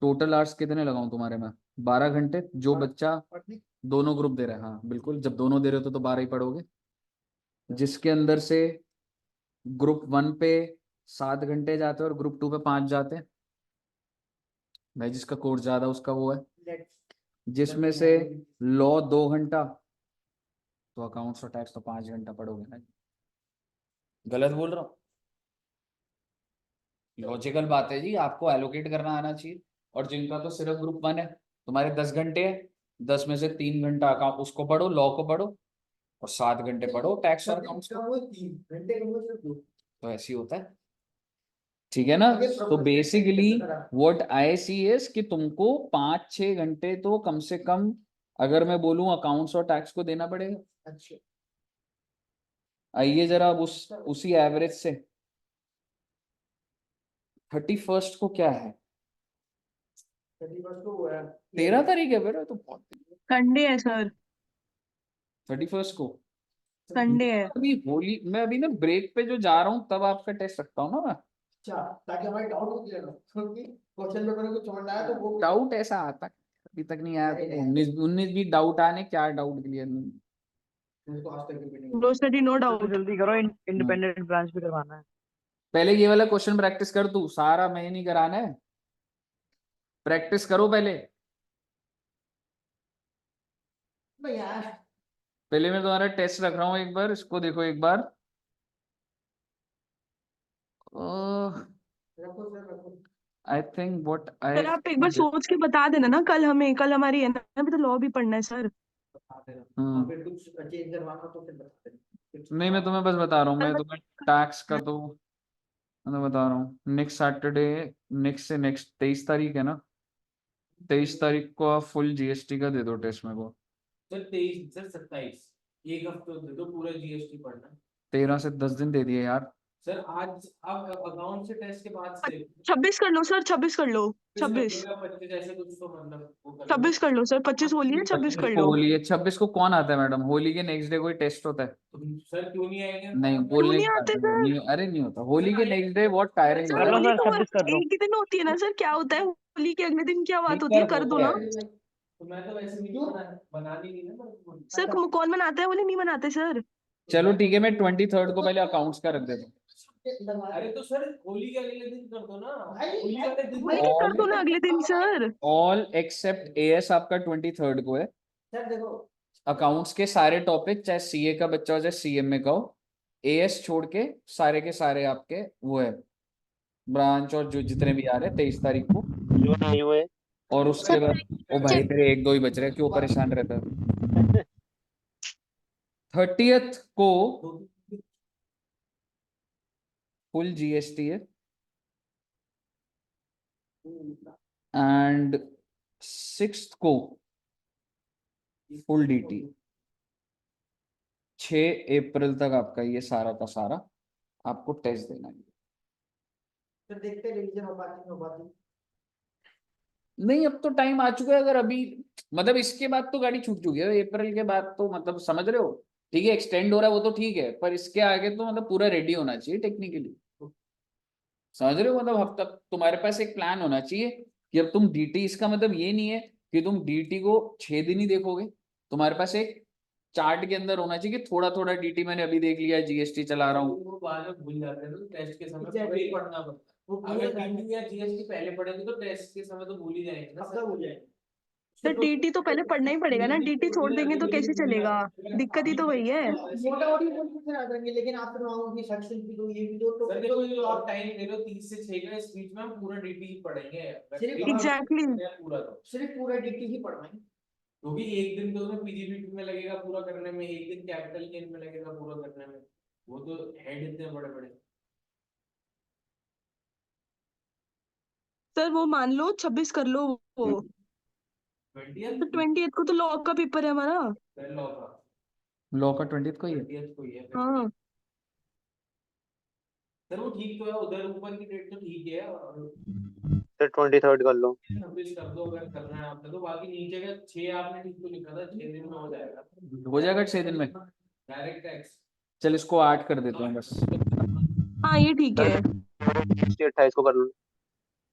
[SPEAKER 1] टोटल आवर्स कितने लगाऊं तुम्हारे में? 12 घंटे। जो बच्चा
[SPEAKER 4] पढ़ने
[SPEAKER 1] दोनों ग्रुप दे रहा है, हाँ बिल्कुल, जब दोनों दे रहे हो तो 12 ही पढ़ोगे। जिसके अंदर से ग्रुप 1 पे 7 घंटे जाते हैं और ग्रुप 2 पे 5 जाते हैं, भाई जिसका कोर्स ज्यादा उसका वो है।
[SPEAKER 4] लेट्स
[SPEAKER 1] जिसमें से लॉ 2 घंटा, तो अकाउंट्स और टैक्स तो 5 घंटा पढ़ोगे ना। गलत बोल रहा हूँ? लॉजिकल बात है जी, आपको एलोकेट करना आना चाहिए। और जिनका तो सिर्फ ग्रुप 1 है, तुम्हारे 10 घंटे है, 10 में से 3 घंटा अकाउंट उसको पढ़ो, लॉ को पढ़ो, और 7 घंटे पढ़ो टैक्स और अकाउंट्स को।
[SPEAKER 4] वो 3 घंटे के वो सिर्फ 2।
[SPEAKER 1] तो ऐसे ही होता है, ठीक है ना। तो basically what I see is कि तुमको 5-6 घंटे तो कम से कम, अगर मैं बोलूं अकाउंट्स और टैक्स को देना पड़ेगा।
[SPEAKER 4] अच्छा,
[SPEAKER 1] आइए जरा अब उसी एवरेज से 31st को क्या है?
[SPEAKER 4] 31 को वो है
[SPEAKER 1] 13 तारीख है बेटा, तो बहुत।
[SPEAKER 7] संडे है सर,
[SPEAKER 1] 31st को
[SPEAKER 7] संडे है।
[SPEAKER 1] अभी होली, मैं अभी ना ब्रेक पे जो जा रहा हूँ तब आपका टेस्ट रखता हूँ ना मैं।
[SPEAKER 4] अच्छा, ताकि हमारे डाउट को क्लियर हो, क्योंकि क्वेश्चन पेपर में कुछ समझ ना आया तो वो
[SPEAKER 1] डाउट ऐसा आता है, अभी तक नहीं आया, तो 19 भी डाउट आने, क्या डाउट क्लियर नहीं।
[SPEAKER 4] उसको आज तक रिपीट नहीं
[SPEAKER 7] नो स्टडी नो
[SPEAKER 5] तो
[SPEAKER 7] डाउट।
[SPEAKER 5] जल्दी करो, इंडिपेंडेंट ब्रांच भी करवाना है।
[SPEAKER 1] पहले ये वाला क्वेश्चन प्रैक्टिस कर, तू सारा मैं नहीं कराना है, प्रैक्टिस करो पहले।
[SPEAKER 4] भाई यार।
[SPEAKER 1] पहले मैं तुम्हारा टेस्ट रख रहा हूँ, एक बार इसको देखो एक बार।
[SPEAKER 4] रखो सर, रखो।
[SPEAKER 1] I think what I
[SPEAKER 7] sir आप एक बार सोच के बता देना ना, कल हमें, कल हमारी है ना, अभी तो लॉ भी पढ़ना है सर।
[SPEAKER 4] फिर कुछ चेंज करवाना तो फिर बता देना।
[SPEAKER 1] नहीं, मैं तुम्हें बस बता रहा हूँ, मैं तुम्हें टैक्स का तो मैं बता रहा हूँ। नेक्स्ट सैटरडे, नेक्स्ट से नेक्स्ट 23 तारीख है ना, 23 तारीख को आप फुल जीएसटी का दे दो टेस्ट मेरे को।
[SPEAKER 8] सर 23 सर 27 एक हफ्ते दे दो, पूरा जीएसटी पढ़ना।
[SPEAKER 1] 13 से 10 दिन दे दिए यार।
[SPEAKER 8] सर आज आप अकाउंट से टेस्ट के बाद से
[SPEAKER 7] 26 कर लो सर, 26 कर लो, 26
[SPEAKER 8] 25 ऐसे कुछ तो मतलब वो कर लो।
[SPEAKER 7] 26 कर लो सर, 25 होली है, 26 कर लो।
[SPEAKER 1] होली है, 26 को कौन आता है मैडम? होली के नेक्स्ट डे कोई टेस्ट होता है?
[SPEAKER 8] तो सर क्यों नहीं आएंगे?
[SPEAKER 1] नहीं,
[SPEAKER 7] क्यों
[SPEAKER 1] बोलने
[SPEAKER 7] नहीं
[SPEAKER 1] की बात
[SPEAKER 7] आते
[SPEAKER 1] है,
[SPEAKER 7] सर?
[SPEAKER 1] नहीं, अरे नहीं होता होली के नेक्स्ट डे, बहुत टायरिंग
[SPEAKER 7] सर
[SPEAKER 1] होता
[SPEAKER 5] कर लो
[SPEAKER 1] है।
[SPEAKER 7] होली
[SPEAKER 5] सर,
[SPEAKER 7] तो
[SPEAKER 5] 26 कर लो।
[SPEAKER 7] एक ही दिन होती है ना सर, क्या होता है होली के अगले दिन क्या बात
[SPEAKER 1] नहीं,
[SPEAKER 7] होती है,
[SPEAKER 1] पर
[SPEAKER 7] कर दो
[SPEAKER 1] होता
[SPEAKER 7] ना।
[SPEAKER 1] है।
[SPEAKER 8] तो मैं तो वैसे भी बनानी नहीं ना।
[SPEAKER 7] सर कौन मनाता है होली? नहीं मनाते सर।
[SPEAKER 1] चलो ठीक है, मैं 23 को पहले अकाउंट्स का रख देता हूँ।
[SPEAKER 8] अरे तो सर होली के अगले दिन कर दो ना,
[SPEAKER 4] भाई,
[SPEAKER 8] होली वाले दिन
[SPEAKER 7] होली के कर दो ना अगले दिन सर।
[SPEAKER 1] ऑल एक्सेप्ट एएस आपका 23 को है।
[SPEAKER 4] सर देखो,
[SPEAKER 1] अकाउंट्स के सारे टॉपिक, चाहे सीए का बच्चा हो चाहे सीएमए का हो, एएस छोड़ के सारे आपके वो है ब्रांच, और जो जितने भी आ रहे हैं 23 तारीख को।
[SPEAKER 2] जो नहीं हुए।
[SPEAKER 1] और उसके बाद ओ भाई तेरे 1-2 ही बच रहे हैं, क्यों परेशान रहता है? 30th को फुल जीएसटी है, एंड 6th को फुल डीटी। 6 अप्रैल तक आपका ये सारा का सारा आपको टेस्ट देना है।
[SPEAKER 4] सर देखते रिवीजन हो पाती नहीं हो पाती।
[SPEAKER 1] नहीं, अब तो टाइम आ चुका है, अगर अभी मतलब इसके बाद तो गाड़ी छूट चुकी है, अप्रैल के बाद तो मतलब समझ रहे हो, ठीक है एक्सटेंड हो रहा है वो तो ठीक है, पर इसके आगे तो मतलब पूरा रेडी होना चाहिए टेक्निकली, समझ रहे हो। मतलब अब तक तुम्हारे पास एक प्लान होना चाहिए कि अब तुम डीटी, इसका मतलब ये नहीं है कि तुम डीटी को 6 दिन ही देखोगे, तुम्हारे पास एक चार्ट के अंदर होना चाहिए कि थोड़ा थोड़ा डीटी मैंने अभी देख लिया, जीएसटी चला रहा हूँ।
[SPEAKER 8] वो बाद में भूल जाते हैं तो टेस्ट के समय पूरा ही पढ़ना पड़ता है। अगर डीटी या जीएसटी पहले पढ़ेंगे तो टेस्ट के समय तो भूल ही जाएंगे ना।
[SPEAKER 4] अब तक हो जाएगा।
[SPEAKER 7] सर डीटी तो पहले पढ़ना ही पड़ेगा ना, डीटी छोड़ देंगे तो कैसे चलेगा, दिक्कत ही तो वही है।
[SPEAKER 4] मोटा मोटी बोल याद रहेंगे, लेकिन आप फिर वहां की सेक्शन भी दो, ये भी दो, तो
[SPEAKER 8] सर देखो जो आप टाइम दे रहे हो 30 से 6 का, इस बीच में हम पूरा डीटी पढ़ेंगे
[SPEAKER 4] सिर्फ
[SPEAKER 7] एग्जैक्टली
[SPEAKER 8] पूरा। तो
[SPEAKER 4] सिर्फ पूरा डीटी ही पढ़वाएंगे।
[SPEAKER 8] क्योंकि एक दिन तो उसमें पीजीबीटी में लगेगा पूरा करने में, एक दिन कैपिटल गेन में लगेगा पूरा करने में, वो तो हेड इतने बड़े बड़े।
[SPEAKER 7] सर वो मान लो 26 कर लो वो,
[SPEAKER 8] 20th
[SPEAKER 7] तो 20th को तो लॉ का पेपर है हमारा।
[SPEAKER 8] लॉ का
[SPEAKER 1] लॉ का 20th को ही है।
[SPEAKER 8] 20th को ही है।
[SPEAKER 7] हाँ
[SPEAKER 8] सर वो ठीक तो है, उधर ऊपर की डेट तो ठीक है, और
[SPEAKER 2] सर 23rd कर लो।
[SPEAKER 8] 26 कर दो अगर करना है आपने तो। बाकी नीचे का 6 आपने ठीक तो लिखा था, 6 दिन में हो जाएगा
[SPEAKER 1] हो जाएगा 6 दिन में।
[SPEAKER 8] Direct tax.
[SPEAKER 1] चल इसको 8 कर देते हैं बस।
[SPEAKER 7] हाँ ये ठीक है।
[SPEAKER 2] 28 को कर लो,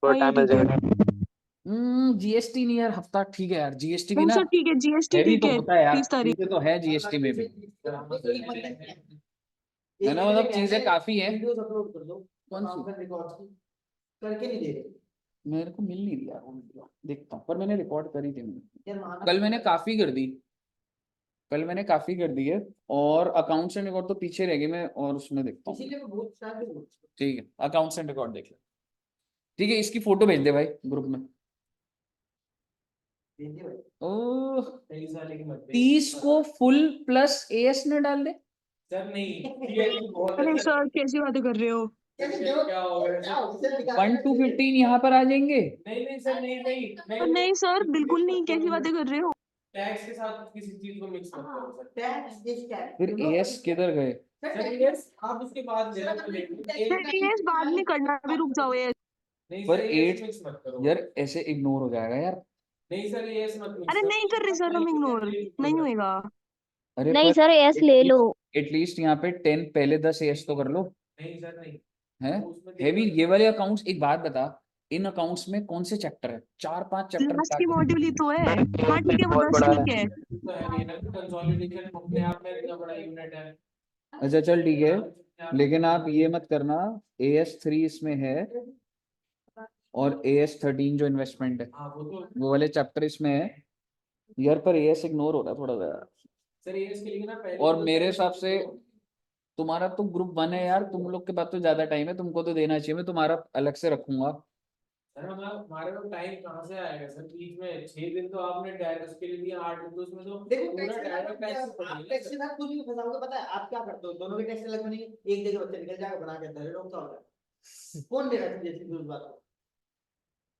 [SPEAKER 2] थोड़ा
[SPEAKER 7] हाँ ये
[SPEAKER 2] टाइम मिल
[SPEAKER 7] ठीक है।
[SPEAKER 2] जाएगा।
[SPEAKER 1] जीएसटी नहीं यार, हफ्ता ठीक है यार, जीएसटी भी
[SPEAKER 7] नहीं
[SPEAKER 1] ना
[SPEAKER 7] सर ठीक है, जीएसटी
[SPEAKER 1] हैवी
[SPEAKER 7] ठीक
[SPEAKER 1] तो
[SPEAKER 7] है,
[SPEAKER 1] होता है यार,
[SPEAKER 7] 30 तारीख।
[SPEAKER 1] चीजें तो है जीएसटी में भी, है ना, मतलब चीजें काफी है।
[SPEAKER 4] वीडियोस अपलोड कर दो
[SPEAKER 1] कौन सी?
[SPEAKER 4] रिकॉर्ड्स की करके नहीं दे रहे
[SPEAKER 1] मेरे को मिल नहीं रही यार वो वीडियो, देखता हूँ, पर मैंने रिकॉर्ड करी थी मैंने।
[SPEAKER 4] यार माना
[SPEAKER 1] कल मैंने काफी कर दी, कल मैंने काफी कर दी है, और अकाउंट्स एंड रिकॉर्ड तो पीछे रह गए, मैं और उसमें देखता हूँ।
[SPEAKER 4] इसीलिए मैं बहुत शायद भी बोलता हूँ।
[SPEAKER 1] ठीक है, अकाउंट्स एंड रिकॉर्ड देख ले। ठीक है, इसकी फोटो भेज दे भाई ग्रुप में।
[SPEAKER 4] देखिए भाई
[SPEAKER 1] ओह,
[SPEAKER 8] 23 वाले की मत
[SPEAKER 1] 30 को फुल प्लस एएस ने डाल दे।
[SPEAKER 8] सर नहीं, ये तो बहुत
[SPEAKER 7] अरे
[SPEAKER 8] है
[SPEAKER 7] सर कैसी बातें कर रहे हो?
[SPEAKER 8] क्या हो गया
[SPEAKER 4] क्या
[SPEAKER 8] सर?
[SPEAKER 4] हो गया? सर
[SPEAKER 1] 1 to 15 यहाँ पर आ जाएंगे।
[SPEAKER 8] नहीं नहीं सर, नहीं नहीं
[SPEAKER 7] नहीं सर बिल्कुल नहीं, कैसी बातें कर रहे हो?
[SPEAKER 8] टैक्स के साथ किसी चीज को मिक्स मत करो सर।
[SPEAKER 4] टैक्स ये क्या है?
[SPEAKER 1] फिर एएस किधर गए?
[SPEAKER 8] सर ये आप उसके बाद दे रहे हो
[SPEAKER 7] सर ये बाद में करना, अभी रुक जाओ ये।
[SPEAKER 8] नहीं
[SPEAKER 1] पर
[SPEAKER 8] सर, ये
[SPEAKER 1] 8
[SPEAKER 8] मिक्स मत करो
[SPEAKER 1] यार ऐसे इग्नोर हो जाएगा यार।
[SPEAKER 8] नहीं सर, ये मत मिक्स
[SPEAKER 7] अरे नहीं कर रहे सर हम इग्नोर, नहीं होएगा।
[SPEAKER 1] अरे
[SPEAKER 6] नहीं
[SPEAKER 1] पर
[SPEAKER 6] सर एस ले लो।
[SPEAKER 1] एटलीस्ट यहाँ पे 10 पहले 10 एएस तो कर लो।
[SPEAKER 8] नहीं सर नहीं,
[SPEAKER 1] है
[SPEAKER 8] उसमें
[SPEAKER 1] हैवी
[SPEAKER 8] देखो-
[SPEAKER 1] ये वाले अकाउंट्स। एक बात बता, इन अकाउंट्स में कौन से चैप्टर है? 4-5 चैप्टर
[SPEAKER 7] लास्ट की मॉड्यूल ही तो है। हाँ ठीक है वो
[SPEAKER 2] बहुत
[SPEAKER 7] 10
[SPEAKER 2] बड़ा
[SPEAKER 7] ठीक है।
[SPEAKER 8] तो है नहीं ना, कंसोलिडेशन अपने आप में इतना बड़ा यूनिट है।
[SPEAKER 1] अच्छा चल ठीक है, लेकिन आप ये मत करना, AS3 इसमें है और AS13 जो इन्वेस्टमेंट है
[SPEAKER 8] हाँ वो तो
[SPEAKER 1] वो वाले चैप्टर इसमें है यार, पर AS इग्नोर हो रहा है थोड़ा सा।
[SPEAKER 8] सर ये इसके लिए ना पहले
[SPEAKER 1] और
[SPEAKER 8] तो
[SPEAKER 1] मेरे
[SPEAKER 8] सर-
[SPEAKER 1] हिसाब से तुम्हारा तो ग्रुप 1 है यार, तुम लोग के पास तो ज्यादा टाइम है, तुमको तो देना चाहिए, मैं तुम्हारा अलग से रखूंगा।
[SPEAKER 8] सर हमारे को टाइम कहाँ से आएगा सर? बीच में 6 दिन तो आपने डायरेक्ट उसके लिए दिया, 8 दिन तो उसमें तो
[SPEAKER 4] देखो
[SPEAKER 8] पूरा
[SPEAKER 4] टैक्स
[SPEAKER 8] डायरेक्ट टैक्स
[SPEAKER 4] टैक्स के साथ कुछ भी फंसाओगे, पता है आप क्या करते हो? दोनों के टैक्स अलग बनेंगे, एक जगह बच्चा निकल जाएगा बना के दे लोग, क्या होगा? कौन देगा जैसे उस बात को?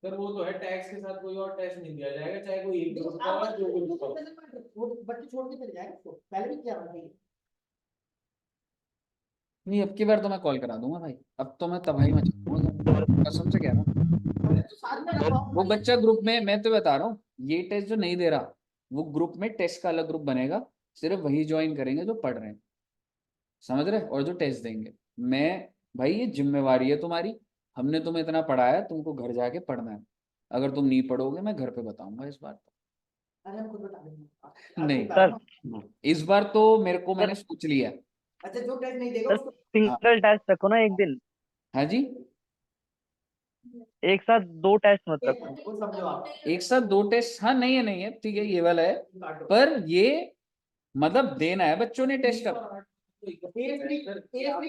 [SPEAKER 8] सर वो तो है, टैक्स के साथ कोई और टैक्स नहीं दिया जाएगा, चाहे कोई एक ग्रुप का
[SPEAKER 4] आप
[SPEAKER 8] हो या दो ग्रुप का हो।
[SPEAKER 4] वो बच्चे छोड़ के चले जाएंगे उसको, पहले भी क्या होना
[SPEAKER 1] नहीं अब की बार तो मैं कॉल करा दूंगा भाई, अब तो मैं तबाही मचा दूंगा कसम से कह रहा हूँ।
[SPEAKER 4] साथ में रखवाओ।
[SPEAKER 1] वो बच्चा ग्रुप में, मैं तो बता रहा हूँ, ये टेस्ट जो नहीं दे रहा वो ग्रुप में टेस्ट का अलग ग्रुप बनेगा, सिर्फ वही ज्वाइन करेंगे जो पढ़ रहे हैं, समझ रहे, और जो टेस्ट देंगे। मैं भाई ये जिम्मेवारी है तुम्हारी, हमने तुम्हें इतना पढ़ाया, तुमको घर जाके पढ़ना है। अगर तुम नहीं पढ़ोगे मैं घर पे बताऊंगा इस बार तो।
[SPEAKER 4] अरे हम खुद बता देंगे
[SPEAKER 1] नहीं
[SPEAKER 4] सर।
[SPEAKER 1] इस बार तो मेरे को मैंने सोच लिया।
[SPEAKER 4] अच्छा जो टैक्स नहीं देगा
[SPEAKER 5] सर
[SPEAKER 4] उसको
[SPEAKER 5] सिंगल टेस्ट रखो ना एक दिन,
[SPEAKER 1] हाँ जी,
[SPEAKER 5] एक साथ 2 टेस्ट मत रखो।
[SPEAKER 4] वो समझो आप
[SPEAKER 1] एक साथ 2 टेस्ट, हाँ नहीं है नहीं है, ठीक है ये वाला है,
[SPEAKER 4] काटो।
[SPEAKER 1] पर ये मतलब देना है बच्चों ने टेस्ट अब।
[SPEAKER 4] AF3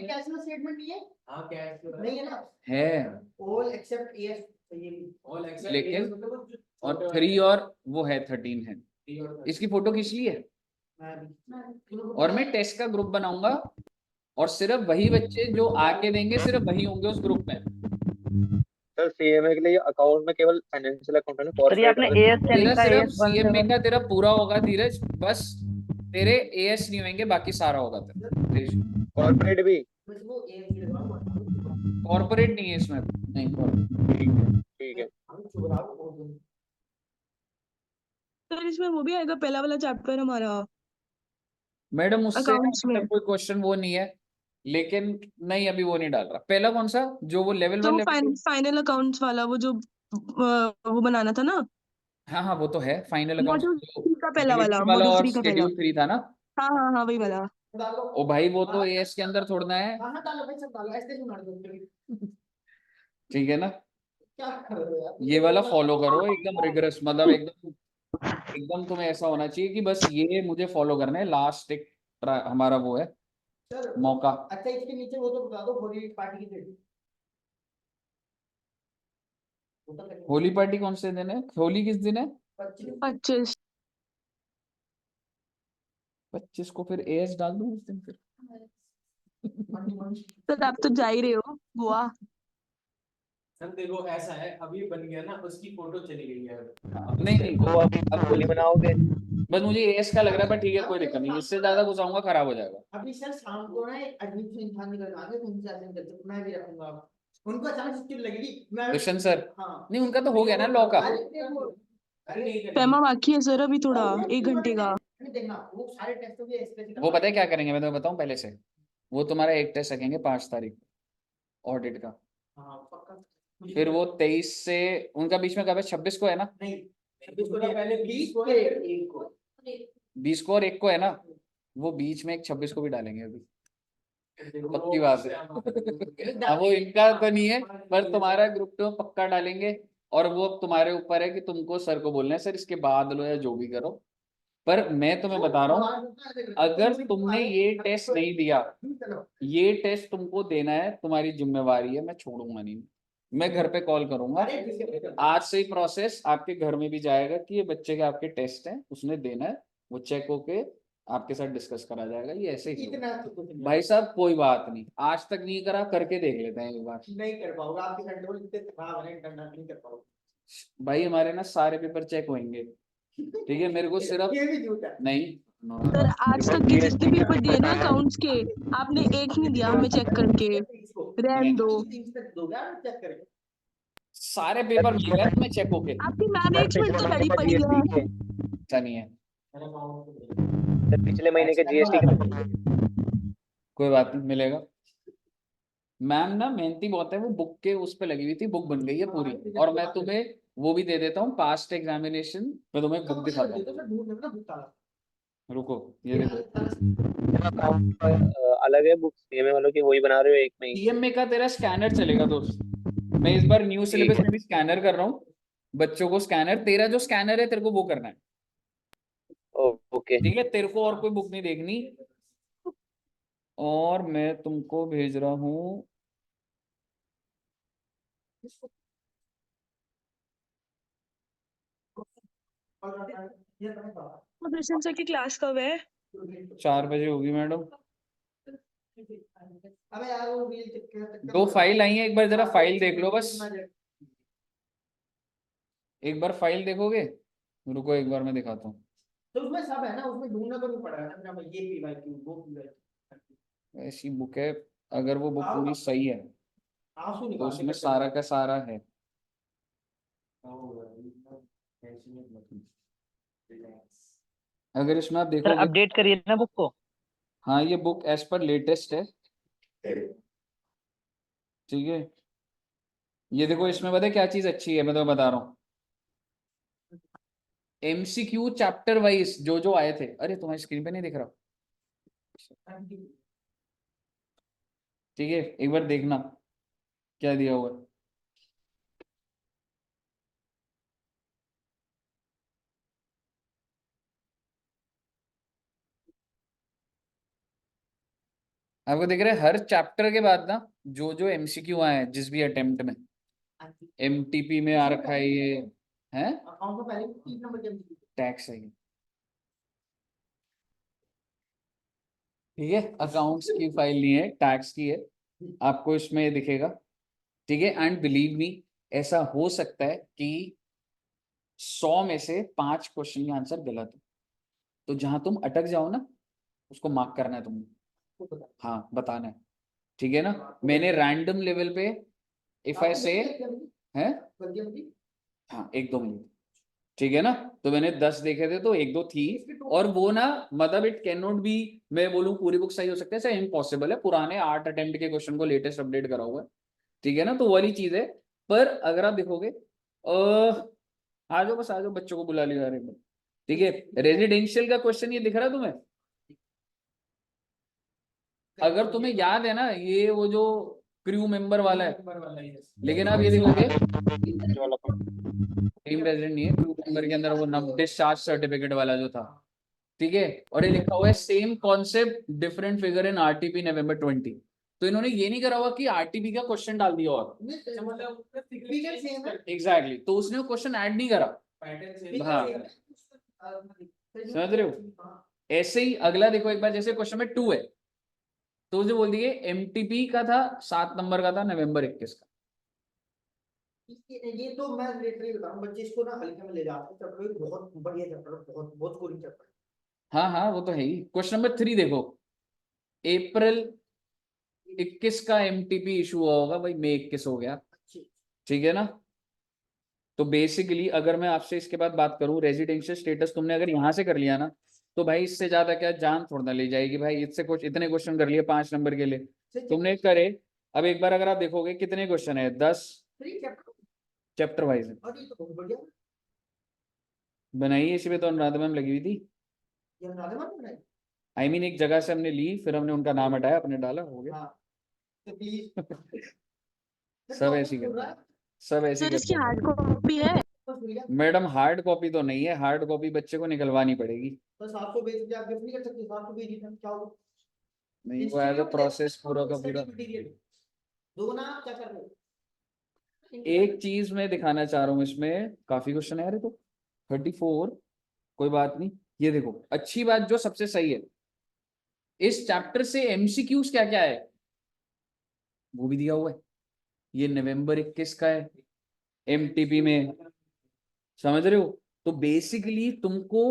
[SPEAKER 4] कैशलेस स्टेटमेंट नहीं है?
[SPEAKER 8] हाँ कैश
[SPEAKER 4] नहीं है ना?
[SPEAKER 1] है
[SPEAKER 4] ऑल एक्सेप्ट AF ये भी
[SPEAKER 8] ऑल एक्सेप्ट
[SPEAKER 1] लेकिन और 3 और वो है 13 है। इसकी फोटो खींच ली है,
[SPEAKER 4] मैं भी
[SPEAKER 1] और मैं टेस्ट का ग्रुप बनाऊंगा, और सिर्फ वही बच्चे जो आके देंगे सिर्फ वही होंगे उस ग्रुप में।
[SPEAKER 2] सर सीएमए के लिए अकाउंट में केवल फाइनेंशियल अकाउंट है ना,
[SPEAKER 5] सर ये आपने
[SPEAKER 2] कॉर्पोरेट
[SPEAKER 5] एएस क्या
[SPEAKER 1] तेरा
[SPEAKER 5] लिखा?
[SPEAKER 1] सिर्फ
[SPEAKER 5] एएस 1
[SPEAKER 1] सीएमए
[SPEAKER 5] 7।
[SPEAKER 1] का तेरा पूरा होगा धीरज, बस तेरे एएस नहीं होंगे, बाकी सारा होगा तेरा।
[SPEAKER 2] कॉर्पोरेट भी।
[SPEAKER 4] बस वो AF की लगाओ।
[SPEAKER 1] कॉर्पोरेट नहीं है इसमें, नहीं
[SPEAKER 2] ठीक है
[SPEAKER 4] हम चुप रहो।
[SPEAKER 7] सर इसमें वो भी आएगा, पहला वाला चैप्टर हमारा
[SPEAKER 1] मैडम उससे
[SPEAKER 7] अकाउंट्स में,
[SPEAKER 1] कोई क्वेश्चन वो नहीं है, लेकिन नहीं अभी वो नहीं डाल रहा। पहला कौन सा जो वो लेवल
[SPEAKER 7] तो
[SPEAKER 1] 1
[SPEAKER 7] वो
[SPEAKER 1] लेवल 2?
[SPEAKER 7] फाइनल अकाउंट्स वाला वो जो वो बनाना था ना,
[SPEAKER 1] हाँ हाँ वो तो है फाइनल अकाउंट,
[SPEAKER 7] मॉड्यूल 3 का पहला वाला,
[SPEAKER 1] मिलिट्री वाला
[SPEAKER 7] मॉड्यूल
[SPEAKER 1] और
[SPEAKER 7] 3 का पहला।
[SPEAKER 1] शेड्यूल 3 था ना।
[SPEAKER 7] हाँ हाँ हाँ वही वाला।
[SPEAKER 4] डालो
[SPEAKER 1] ओ भाई वो तो एएस के अंदर छोड़ना है,
[SPEAKER 4] हाँ डालो भाई सब डालो, ऐसे ही मार दो।
[SPEAKER 1] ठीक है ना।
[SPEAKER 4] क्या कर रहे हो यार?
[SPEAKER 1] ये वाला फॉलो करो एकदम रिगरस, मतलब एकदम एकदम तुम्हें ऐसा होना चाहिए कि बस ये मुझे फॉलो करना है, लास्ट एक हमारा वो है
[SPEAKER 4] सर
[SPEAKER 1] मौका।
[SPEAKER 4] अच्छा इसके नीचे वो तो बता दो होली पार्टी की डेट।
[SPEAKER 1] होली पार्टी कौन से दिन है? होली किस दिन है?
[SPEAKER 7] 25।
[SPEAKER 1] 25 को फिर एएस डाल दूं उस दिन फिर।
[SPEAKER 7] सर आप तो जा ही रहे हो गोवा।
[SPEAKER 8] सर देखो ऐसा है, अभी बन गया ना, उसकी फोटो चली गई है।
[SPEAKER 1] नहीं नहीं,
[SPEAKER 2] वो अब गोली बनाओगे?
[SPEAKER 1] बस मुझे एस का लग रहा है, पर ठीक है कोई दिक्कत नहीं, इससे ज्यादा घुसाऊंगा खराब हो जाएगा।
[SPEAKER 4] अभी सर शाम को ना एक अजीब से इंसान निकल आगे, तुमसे अटेंड करते मैं भी रखूंगा। उनको अचानक छुट्टी लगेगी, मैं
[SPEAKER 1] दुष्यंत सर,
[SPEAKER 4] हाँ
[SPEAKER 1] नहीं उनका तो हो गया ना लॉ का।
[SPEAKER 8] अरे नहीं करेंगे।
[SPEAKER 7] पैमा बाकी है सर अभी थोड़ा 1 घंटे का।
[SPEAKER 4] देखना वो सारे टेस्ट भी स्पेशल
[SPEAKER 1] वो पता है क्या करेंगे, मैं तो बताऊं पहले से, वो तुम्हारा एक टेस्ट रखेंगे 5 तारीख ऑडिट का,
[SPEAKER 4] हाँ पक्का।
[SPEAKER 1] फिर वो 23 से उनका बीच में कब है, 26 को है ना,
[SPEAKER 4] नहीं
[SPEAKER 8] 26 को था पहले, 20 को
[SPEAKER 4] के
[SPEAKER 8] है, फिर
[SPEAKER 4] एक को
[SPEAKER 1] 20 को और 1 को है ना, वो बीच में एक 26 को भी डालेंगे अभी,
[SPEAKER 8] देखो,
[SPEAKER 1] पक्की बात है। अब वो इनका तो नहीं है, पर तुम्हारा ग्रुप तो पक्का डालेंगे, और वो अब तुम्हारे ऊपर है कि तुमको सर को बोलना है सर इसके बाद लो या जो भी करो। पर मैं तुम्हें बता रहा हूँ, अगर तुमने ये टेस्ट नहीं दिया, ये टेस्ट तुमको देना है, तुम्हारी जिम्मेवारी है, मैं छोड़ूंगा नहीं, मैं घर पे कॉल करूंगा, आज से ही प्रोसेस आपके घर में भी जाएगा कि ये बच्चे के आपके टेस्ट हैं, उसने देना है, वो चेक होके आपके साथ डिस्कस करा जाएगा, ये ऐसे ही होगा। भाई साहब कोई बात नहीं, आज तक नहीं करा, करके देख लेते हैं एक बार।
[SPEAKER 4] नहीं कर पाओगे, आपके कंट्रोल इतने खराब है, इंटरनेट नहीं कर पाओगे।
[SPEAKER 1] भाई हमारे ना सारे पेपर चेक होंगे, ठीक है, मेरे को सिर्फ
[SPEAKER 4] ये भी झूठ है।
[SPEAKER 1] नहीं
[SPEAKER 7] सर आज तक के जितने पेपर दिए ना अकाउंट्स के, आपने एक नहीं दिया हमें चेक करके, रहने दो।
[SPEAKER 4] चेक करके
[SPEAKER 1] सारे पेपर मिल गए तुम्हें चेक होके,
[SPEAKER 7] आपकी मैनेजमेंट तो लड़ी पड़ी है।
[SPEAKER 1] ऐसा नहीं है,
[SPEAKER 2] पिछले महीने के जीएसटी के
[SPEAKER 1] कोई बात नहीं मिलेगा। मैम ना मेहनती बहुत है, वो बुक के उस पे लगी हुई थी, बुक बन गई है पूरी, और मैं तुम्हें वो भी दे देता हूँ, पास्ट एग्जामिनेशन मैं तुम्हें बुक दिखाता हूँ, रुको ये देखो।
[SPEAKER 2] अलग है बुक सीएमए वालों की, वही बना रहे हो एक में ही?
[SPEAKER 1] डीएमए का तेरा स्कैनर चलेगा दोस्त, मैं इस बार न्यू सिलेबस में भी स्कैनर कर रहा हूँ बच्चों को, स्कैनर तेरा जो स्कैनर है तेरे को वो करना है,
[SPEAKER 2] ओके।
[SPEAKER 1] ठीक है, तेरे को और कोई बुक नहीं देखनी, और मैं तुमको भेज रहा हूँ
[SPEAKER 7] दर्शन सर की क्लास कब है?
[SPEAKER 1] 4 बजे होगी मैडम।
[SPEAKER 4] अबे यार वो रील चक्कर
[SPEAKER 1] 2 फाइल आई है, एक बार जरा फाइल देख लो बस, एक बार फाइल देखोगे, रुको एक बार मैं दिखाता हूँ।
[SPEAKER 4] तो उसमें सब है ना, उसमें ढूंढना तो नहीं पड़ेगा ना, मैं ये पी वाई क्यू वो पी वाई
[SPEAKER 1] ऐसी बुक है, अगर वो बुक पूरी सही है
[SPEAKER 4] आंसू
[SPEAKER 1] तो
[SPEAKER 4] निकाल
[SPEAKER 1] उसमें सारा का सारा है। अगर इसमें आप
[SPEAKER 5] सर
[SPEAKER 1] देखोगे,
[SPEAKER 5] अपडेट करिए ना बुक को।
[SPEAKER 1] हाँ ये बुक एज पर लेटेस्ट है, ठीक है, ये देखो इसमें पता है क्या चीज अच्छी है, मैं तो बता रहा हूँ, एमसीक्यू चैप्टर वाइज जो जो आए थे, अरे तुम्हारी स्क्रीन पे नहीं दिख रहा, ठीक है एक बार देखना क्या दिया हुआ है। आपको दिख रहा है हर चैप्टर के बाद ना जो जो एमसीक्यू आए हैं जिस भी अटेम्प्ट में, एमटीपी में आ रखा है ये है,
[SPEAKER 4] अकाउंट में पहले 3 नंबर के
[SPEAKER 1] टैक्स है ये, ठीक है, अकाउंट्स की फाइल नहीं है, टैक्स की है, आपको इसमें ये दिखेगा, ठीक है, एंड बिलीव मी ऐसा हो सकता है कि 100 में से 5 क्वेश्चन का आंसर गलत हो, तो जहां तुम अटक जाओ ना उसको मार्क करना है तुमने, हाँ बताना है, ठीक है ना, मैंने रैंडम लेवल पे इफ आई से है, हाँ 1-2 मिनट, ठीक है ना, तो मैंने 10 देखे थे तो 1-2 थी, और वो ना मतलब इट कैन नॉट बी, मैं बोलूं पूरी बुक सही हो सकता है ऐसा इम्पॉसिबल है, पुराने 8 अटेम्प्ट के क्वेश्चन को लेटेस्ट अपडेट करा हुआ है, ठीक है ना, तो वाली चीज है। पर अगर आप देखोगे आ जाओ बस आ जाओ, बच्चों को बुला लिया एक बार, ठीक है, रेजिडेंशियल का क्वेश्चन ये दिख रहा है तुम्हें, अगर तुम्हें याद है ना ये वो जो क्रू मेंबर वाला है, लेकिन आप ये देखोगे टीम प्रेसिडेंट नहीं है, क्रू मेंबर के अंदर वो डिस्चार्ज सर्टिफिकेट वाला जो था, ठीक है, और ये लिखा हुआ है same concept different figure in RTP November 20, तो इन्होंने ये नहीं करा हुआ कि आरटीपी का क्वेश्चन डाल दिया और एग्जैक्टली, तो उसने क्वेश्चन ऐड नहीं करा, हाँ समझ रहे हो, ऐसे ही अगला देखो एक बार, जैसे क्वेश्चन में 2 है तो जो बोल दिए एमटीपी का था 7 नंबर का था नवंबर 21 का,
[SPEAKER 4] ये तो मैं लिटरली बता रहा हूँ, बच्चे इसको ना हल्के में ले जाते हैं, चैप्टर बहुत बढ़िया चैप्टर है, बहुत बहुत कूलिंग चैप्टर है।
[SPEAKER 1] हाँ हाँ वो तो है ही। क्वेश्चन नंबर 3 देखो, अप्रैल 21 का एमटीपी इशू हुआ होगा भाई, मई 21 हो गया, ठीक है ना। तो बेसिकली अगर मैं आपसे इसके बाद बात करूं, रेजिडेंशियल स्टेटस तुमने अगर यहाँ से कर लिया ना, तो भाई इससे ज्यादा क्या जान थोड़ा ना ले जाएगी भाई, इससे कुछ इतने क्वेश्चन कर लिए 5 नंबर के लिए तुमने करे। अब एक बार अगर आप देखोगे कितने क्वेश्चन है, 10 चैप्टर वाइज है।
[SPEAKER 4] और ये तो बहुत बढ़िया
[SPEAKER 1] बनाई है इसी पे तो अनुराधा मैम लगी हुई थी।
[SPEAKER 4] ये अनुराधा मैम ने बनाई।
[SPEAKER 1] आई मीन एक जगह से हमने ली, फिर हमने उनका नाम हटाया, अपने डाला, हो गया।
[SPEAKER 4] हाँ तो प्लीज
[SPEAKER 1] सब ऐसी करता है, सब ऐसी
[SPEAKER 7] सर इसकी
[SPEAKER 1] करता
[SPEAKER 7] हार्ड कॉपी है?
[SPEAKER 1] है मैडम। हार्ड कॉपी तो नहीं है, हार्ड कॉपी बच्चे को निकलवानी पड़ेगी।
[SPEAKER 4] तो 700 पेज की आप गिफ्ट नहीं कर सकते, 700 पेज की क्या होगा?
[SPEAKER 1] नहीं वो एज अ प्रोसेस पूरा का पूरा।
[SPEAKER 4] दो ना, आप क्या कर रहे हो?
[SPEAKER 1] एक चीज मैं दिखाना चाह रहा हूँ इसमें, काफी क्वेश्चन है यार, तो 34, कोई बात नहीं। ये देखो अच्छी बात जो सबसे सही है, इस चैप्टर से एमसीक्यूज क्या क्या है वो भी दिया हुआ है। ये नवंबर 21 का है एमटीपी में, समझ रहे हो। तो बेसिकली तुमको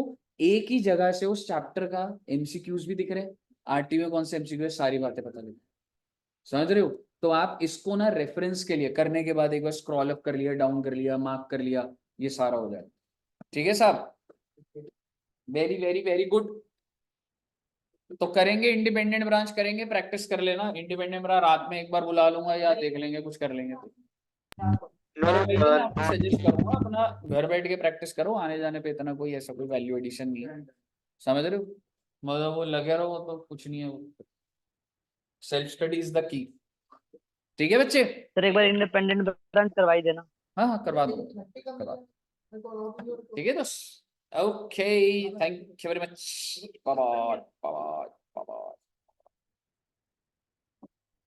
[SPEAKER 1] एक ही जगह से उस चैप्टर का एमसीक्यूज भी दिख रहे हैं, आरटी में कौन से एमसीक्यू है, सारी बातें पता लगी, समझ रहे हो। तो आप इसको ना रेफरेंस के लिए करने के बाद एक बार स्क्रॉल अप कर लिया, डाउन कर लिया, मार्क कर लिया, ये सारा हो जाए। ठीक है साहब, वेरी वेरी वेरी गुड। तो करेंगे इंडिपेंडेंट ब्रांच, करेंगे, प्रैक्टिस कर लेना। इंडिपेंडेंट ब्रांच रात में एक बार बुला लूंगा या देख लेंगे, कुछ कर लेंगे। तो मैं आपको सजेस्ट करूंगा अपना घर बैठ के प्रैक्टिस करो, आने जाने पे इतना कोई ऐसा कोई वैल्यू एडिशन नहीं है, समझ रहे हो। मतलब वो लगे रहो तो कुछ नहीं है, वो self study is the key. ठीक है बच्चे,
[SPEAKER 5] सर एक बार इंडिपेंडेंट ब्रांच करवाई देना।
[SPEAKER 1] हाँ हाँ करवा दो, करवा दो। ठीक है दोस्त, okay, thank you very much, bye bye bye bye.